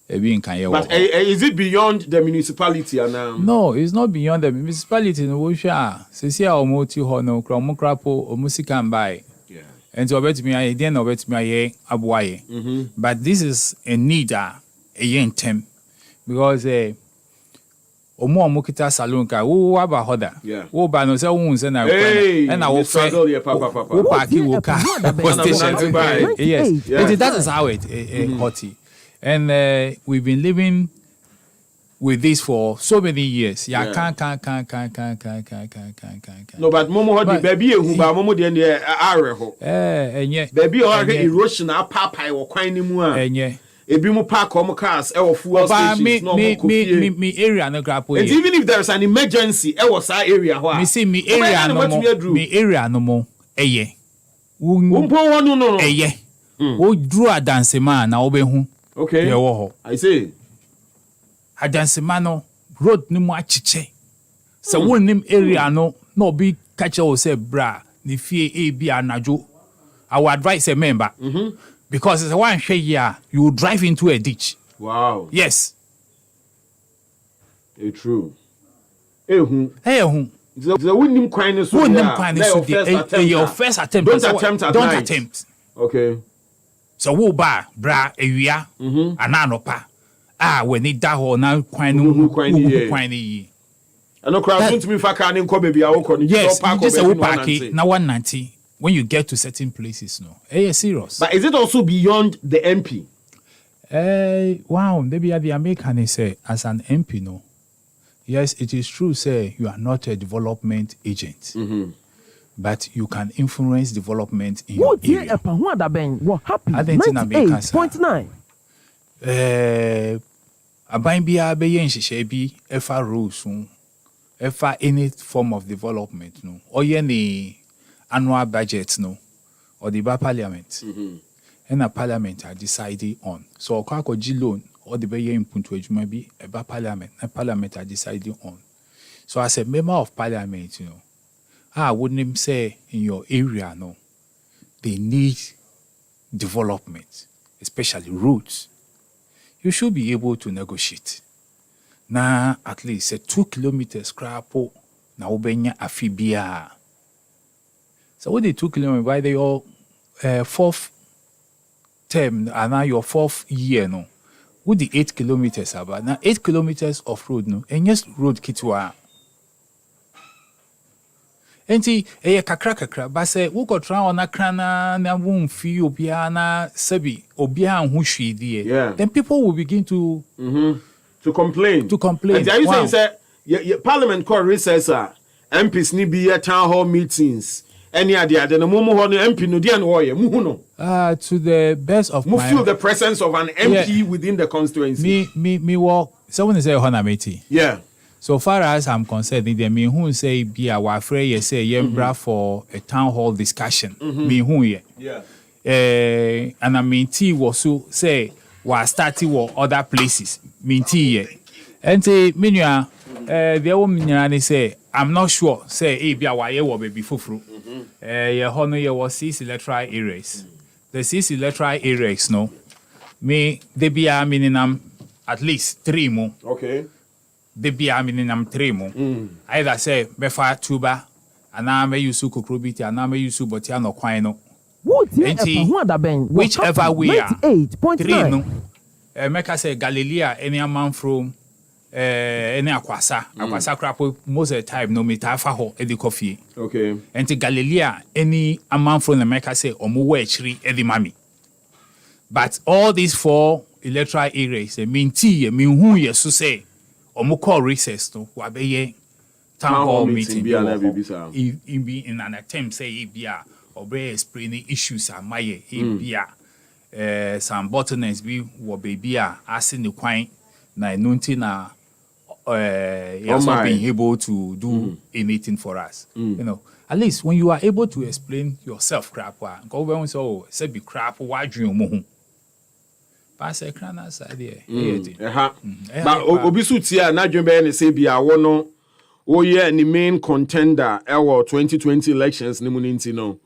but is it beyond the municipality and no, it's not beyond the municipality no we share se sia omoti ho no kro krapo omusika mbai and so bet me I dey no bet me aye aboaye but this is a need a yentem because omo kita salon ka wo aba hoda wo ba no se wo se na and na wo fe wo party wo ka station yes that is how it hotty. And we've been living with this for so many years. Yeah, can't. No, but Momo had baby who ba Momo the end areho. Yeah. Baby or erosion a papa or quine mua. Yeah. Ebi mo park or cars or fuel stations. No me area no grapple. And even if there's an emergency, was our area. Me see me area no more. Me area no more. No. Wo drew a dance man na obehu. Okay. I say. Adansemano road ni mu achiche. Se wonim area no be catch o say bra ni fie e bi anajo. I would advise a member because it's one share here you drive into a ditch. Wow. Yes. It's true. The wonim kwan so your first attempt. Don't attempt. Okay. So wo ba bra ewia ananopa when it da ho na kwan no kwan ni no crowd don't me fa car ni nko baby a wo ko ni just a park na 190 when you get to certain places no serious. But is it also beyond the MP? Wow, maybe the American say as an MP no. Yes, it is true say you are not a development agent. But you can influence development in your area. What happy 98.9. Aban bia be yen hihye bi efa rules efa any form of development no. Oye ni annual budget no or the parliament. And a parliament are deciding on. So okako G loan or the be yen punto ejuma bi eba parliament. And parliament are deciding on. So as a member of parliament, you know, I wouldn't say in your area, no, they need development, especially roads. You should be able to negotiate. Now, at least 2 kilometers crapo, na ubenya afibia. So what the 2 kilometers, by your fourth term, and now your fourth year, no, with the 8 kilometers about now 8 kilometers of road, no, and yes, road kitwa. Enti kakra ba se wo kotra ona krana na won fi obia na sabi obia hu hwidie then people will begin to complain and are you saying say parliament call recess MPs ni be town hall meetings any ade no mo ho no MP no dia no wo ye mu hu no to the best of my feel the presence of an MP within the constituency me work someone say ho na meti so far as I'm concerned, the me who say be a wafre ye say yembra for a town hall discussion. Me who ye. And I mean tea was so say was starting with other places. Mean tea ye. And say minua the woman say I'm not sure say be a waye wo be fufru. Ye hono ye was 6 electoral areas. The 6 electoral areas no. Me they be a minimum at least 3 more. Okay. The be a minimum 3 more. Either say befa tuba and I may use kukrobiti and I may use botiano quino. Whichever we are 3 no. Make us say Galilea any man from any akwasa crapo most of the time no meter for ho edi coffee. Okay. And Galilea any man from the make us say omuwe chiri edi mami. But all these 4 electoral areas mean tea mean who ye so say omu call recess no wa be ye town hall meeting be in an attempt say bia or be explaining issues are my bia some bottlenecks be wo baby a asking the kwan na nunti na he has not been able to do anything for us. You know, at least when you are able to explain yourself, crap, go when so say be crap, why dream mo. Pass a crana side there. But Obisutia, na dwembe ne say bia wo no wo ye ni main contender ewo 2020 elections ni mu nti no.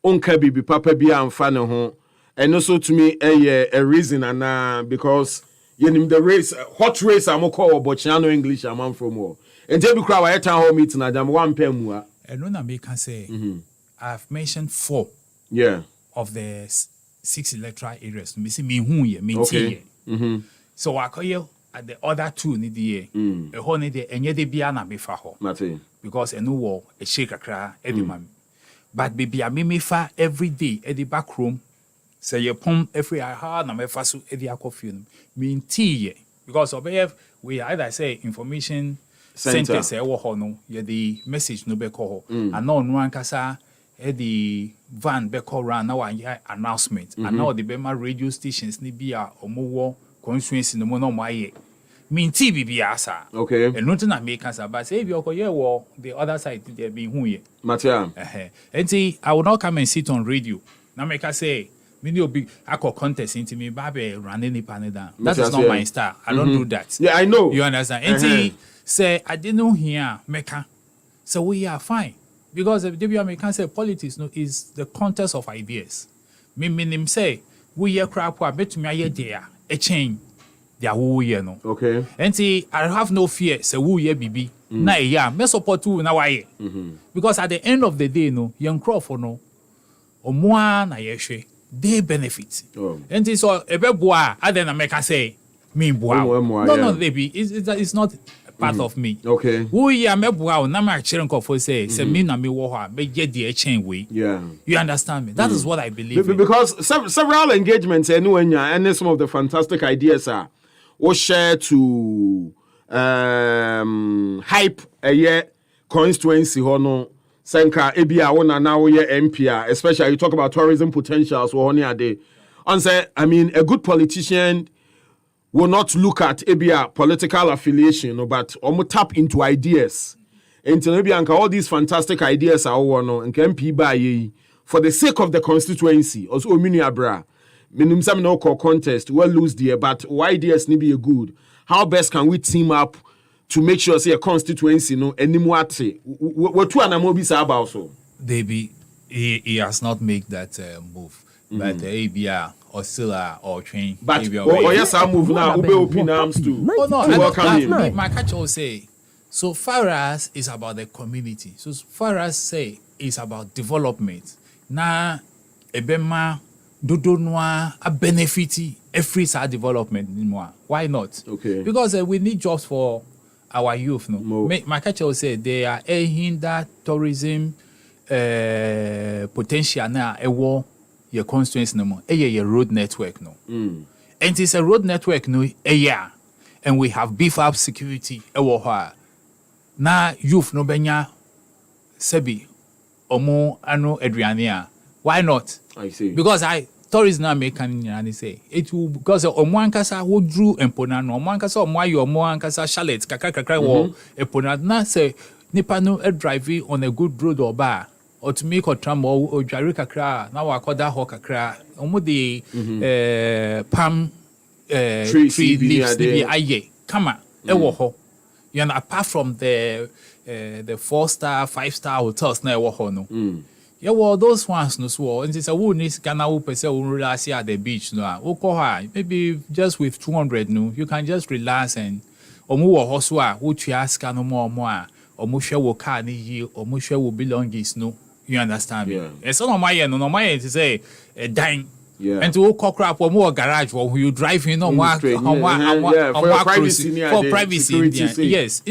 Onka bibi papa bia amfa ne ho. And also to me a reason and because you know the race hot race I'm call Bochano English I'm from war. And Debbie Crow at town hall meeting at one pemua. And when I can say I've mentioned 4 of the 6 electoral areas. Me see me who ye me okay. So I call you at the other 2 need the year. A whole need the enye de bia na be fa ho. Because a new war a shake a cry every man. But baby I me fa every day at the back room. Say you pump every hard na me fa so e dia coffee mean tea because we either say information center say wo ho no ye the message no be call and no one kasa e the van be call ran na one announcement and now the Bema radio stations ni bia omowo constituency no mo no mo aye mean tea bibia sa okay and nothing na make us but say if you okoye wo the other side there be hu ye Matia and I will not come and sit on radio na make us say many will be alcohol contest into me, baby, running the panel down. That is not my style. I don't do that. Yeah, I know. You understand? And say, I didn't know here, Mecca. So we are fine. Because the WMA say politics no, is the contest of ideas. Meaning say, we are crap, I bet me a there, a chain. They are who you know. Okay. And see, I have no fear, say, who ye BB. Na yeah, me support you now. Because at the end of the day, no, young Crawford no, or more na yeshe. They benefit. And so a beboa, I then make say, me boa. No, baby, it's not part of me. Okay. Who ya me boa, na ma chiren ko for say me na me wo ha, me get the chain way. Yeah. You understand me? That is what I believe. Because several engagements and some of the fantastic ideas are share to hype a year constituency hono. Senka ebia wona na wo ye MP, especially you talk about tourism potentials wo oni ade. On say I mean a good politician will not look at ebia political affiliation but tap into ideas. Until maybe all these fantastic ideas are no and MP ba ye for the sake of the constituency also omini abra. Minimum some no contest we'll lose there but why ideas need be a good. How best can we team up to make sure say a constituency no anymore what two anamobi say about so Baby, he has not made that move but ABR or still or train but yes I move now ube open arms too my catch all say so far as is about the community so far as say is about development na ebema dodo noa a benefit every side development anymore why not okay because we need jobs for our youth no my catcher will say they are a hinder tourism potential na ewo your constituency no more your road network no and it's a road network no and we have beef up security ewo ha na youth no benya sebi omo ano aduane why not I see because tourists now make and say it will because omwankasa wo drew empona no omwankasa omwayo omwankasa chalet kakakakra wo empona na say nipa no drive on a good road or bar or to make or tram or dware kakra na wa koda ho kakra omo de palm tree leaves be aye kama e wo ho you know apart from the 4-star 5-star hotels na e wo ho no yeah, well, those ones no so and it's a wood is Ghana who person who relax at the beach no maybe just with 200 no you can just relax and omu wo hoswa wo tua ska no more omu hwe wo car ni yi omu hwe wo belongings no you understand me it's no my to say a dine and to call crap or garage or you drive in on for privacy yes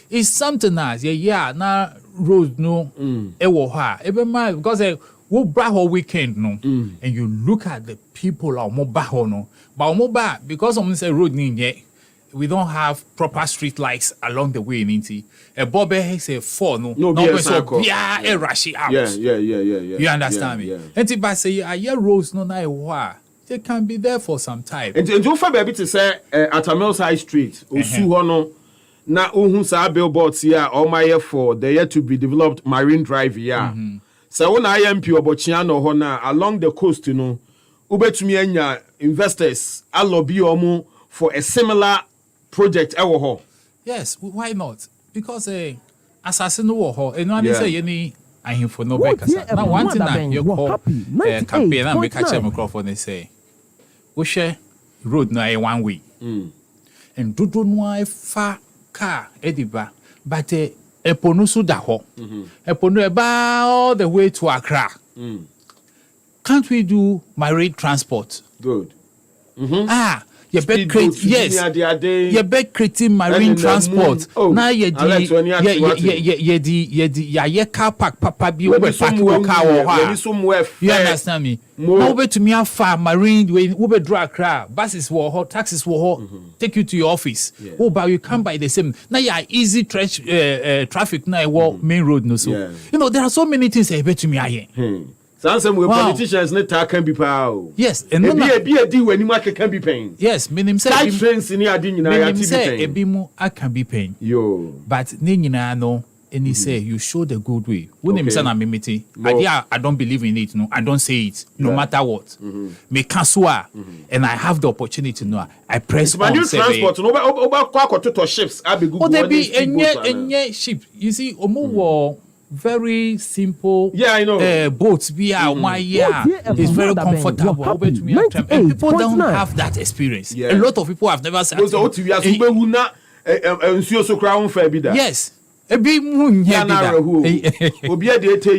it's something as na road no ewo ha ebe because we braho weekend no and you look at the people or mobile no but because someone say road ni we don't have proper street lights along the way ninti a bobbe say 4 no so bia e rush out yeah you understand me enti ba say aye roads no na ewo they can be there for some time and you for baby to say at Amels High Street osu ho no na ohun sa billboards here all my for the yet to be developed marine drive here. So when I am pure bochiano hona along the coast, you know, ubetumi anya investors a lobby omo for a similar project ewo ho. Yes, why not? Because assassin wo ho eno ani say any ahimfo no be kasa. Now one thing that you call campaign and make a microphone and say we share road na 1 way. And dodo no fa car ediba but eponu so da ho. Eponu eba all the way to Accra. Can't we do marine transport? Good. You bet create yes. You bet creating marine transport. Now you car park papa be over park your car or you understand me? Now bet to me how far marine when Uber drag car buses were hot, taxis were hot, take you to your office. Oh, but you come by the same. Now you are easy traffic now main road no so. You know there are so many things I bet to me here. Some politicians need to can be power. Yes, and be a deal when you market can be paying. Yes, meaning say trains in here didn't I can be paying. Yo, but nina no, and he say you show the good way. When him say na mimiti, I don't believe in it. No, I don't say it. No matter what, me cancel and I have the opportunity to know. I press on. New transport. No, over to ships. I be good. Oh, there be any ship. You see, omo very simple. Yeah, I know. Boats be my it's very comfortable. And people don't have that experience. A lot of people have never said. Yes.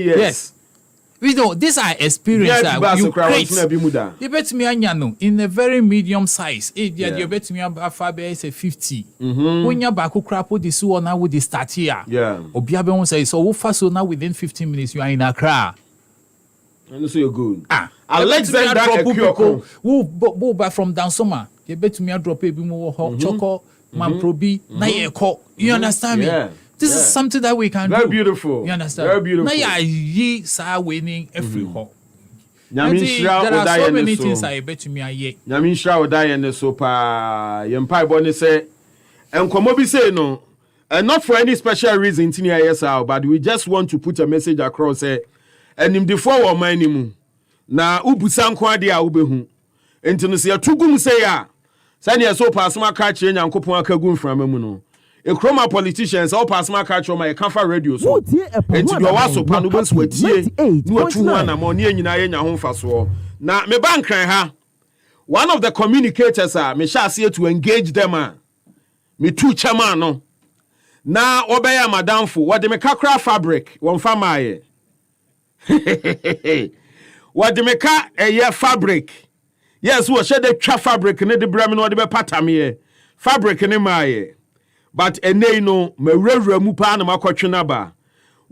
Yes. We know these are experiences that you create. You bet me in a very medium size. You bet me about say 50. When you back crap with this one now with the start here. Yeah. Obiabe won't say so fast so now within 15 minutes you are in Accra. And so you're good. Alexander Ekyoko who back from down summer. You bet me drop a bit more choco man probi na yeko. You understand me? Yeah. This is something that we can do. Very beautiful. You understand? Very beautiful. Now you are winning every hole. There are so many things I bet me I ye. Nyaminsha odai and so pa yempai boni say and komobi say no and not for any special reason in ISL but we just want to put a message across say and him the forward mind na ubusan kwa dia ubehu enti no say tugum say ya sani so pa asma ka kire nyankopon akagu mframa mu no Ekroma politicians all pass my catch on my Kamfa radio so. And to your waso panubans with ye, no 2 na money in nya ho faso. Na me bank ha. One of the communicators me sha see to engage them me two chairman no. Na obeya madamfo what me kakra fabric won fama ye. What me ka fabric. Yes, we share the tra fabric ne de bra me no de be patam ye. Fabric ne ma ye. But ene no me rewura mu pa na makotwe na ba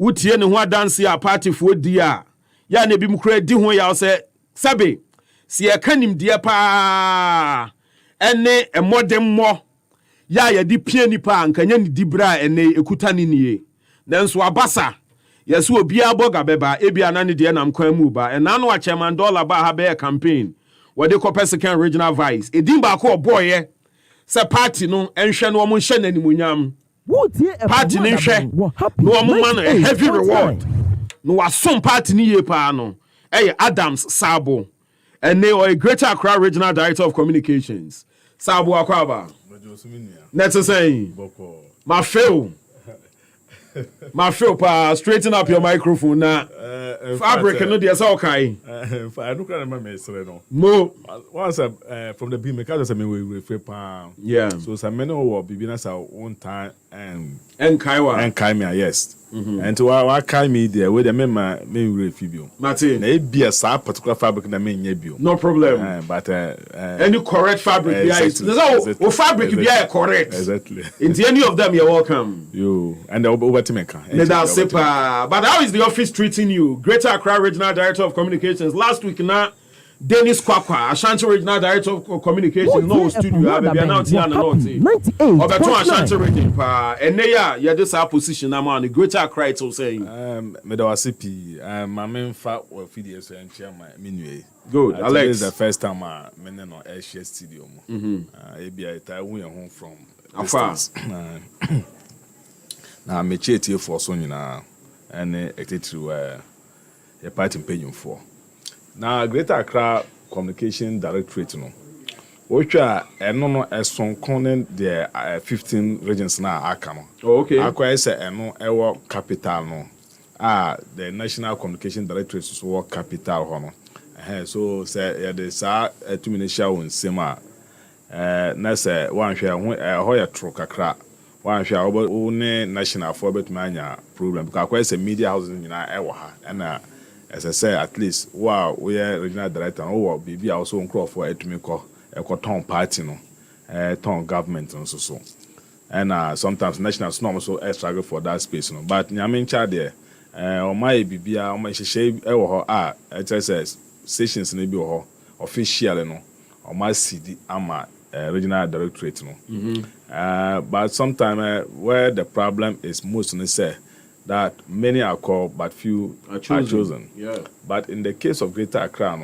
wutie ne ho adanse a party fo di a ya na bi mu kura di ho ya se sabe se e kanim die pa ene emodem mo ya di pie nipa ankanya ni di bra ene ekuta ni nie nanso abasa yeso obi aboga beba ebia na ne de nam kwan mu ba ena no a chairman dollar ba ha be campaign what they call Persican regional vice edin ba ko boye se party no enhwe no omo nhye nanimunyam party no nhwe no omo man a heavy reward no wasom party ni ye pa no Adams Sabo and they are a Greater Accra Regional Director of Communications Sabo Akwaba let's say my fail pa straighten up your microphone na fabric no dey say okay I don't remember no mo once from the beam because say me we free pa so some men who be na say one time and Kaiwa yes and to wa kai me there we the me we fibio Martin na e bia sa particular fabric na me nya bio no problem but any correct fabric exactly. There's fabric be correct exactly into any of them you're welcome you and over to make but how is the office treating you Greater Accra Regional Director of Communications last week na Dennis Kwakwa, Ashanti Regional Director of Communications, no studio, I be announced here and not. Obeton Ashanti Region, and yeah, this our position. I'm on the Greater Accra, so saying. Medawasipi, my main fat or videos and chairman, Minue. Good, Alex. This is the first time I men on Asia Studio. ABI, I went home from distance. Na mechi etie so nyina ene etetiru your party paying for. Now, Greater Accra Communication Directorate, no, which are no son conning the 15 regions now. Akano. Okay. Akwa say no ewo capital no. The National Communication Directorate is work capital hono. So say ya the sa to minister on sema. Na say one share hoya tro kakra. One share obo national for bet mania problem because akwa say media houses nyina ewo ha na as I say, at least, wow, we are regional director. Oh, baby, also on crop for it to make a town party, no, town government, and so. And sometimes national snow also struggle for that space, no. But I mean, child there, on my baby, on my shave, it says stations maybe or official, no, on my CD, ama regional directorate, no. But sometimes where the problem is most, say. That many are called, but few are chosen. Yeah. But in the case of Greater Accra,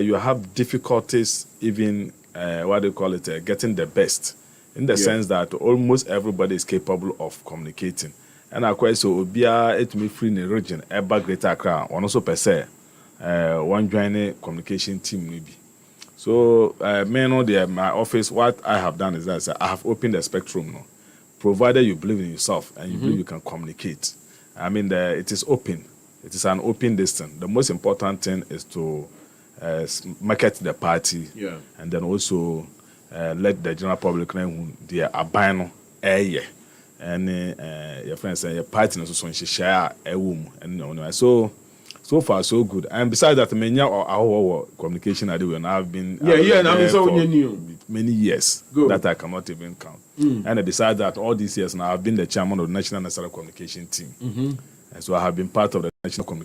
you have difficulties even, what they call it, getting the best. In the sense that almost everybody is capable of communicating. And of course, so Obia, it may free in the region, about Greater Accra, one also per se, one joining communication team maybe. So, my office, what I have done is that I have opened the spectrum, no. Provided you believe in yourself and you believe you can communicate. I mean, it is open. It is an open distance. The most important thing is to market the party, and then also let the general public know who they are buying. And your friends say your party is also share a womb, and so far so good. And besides that, our communication and I've been many years that I cannot even count. And besides that, all these years now I've been the chairman of the National National Communication Team. And so I have been part of the National Communication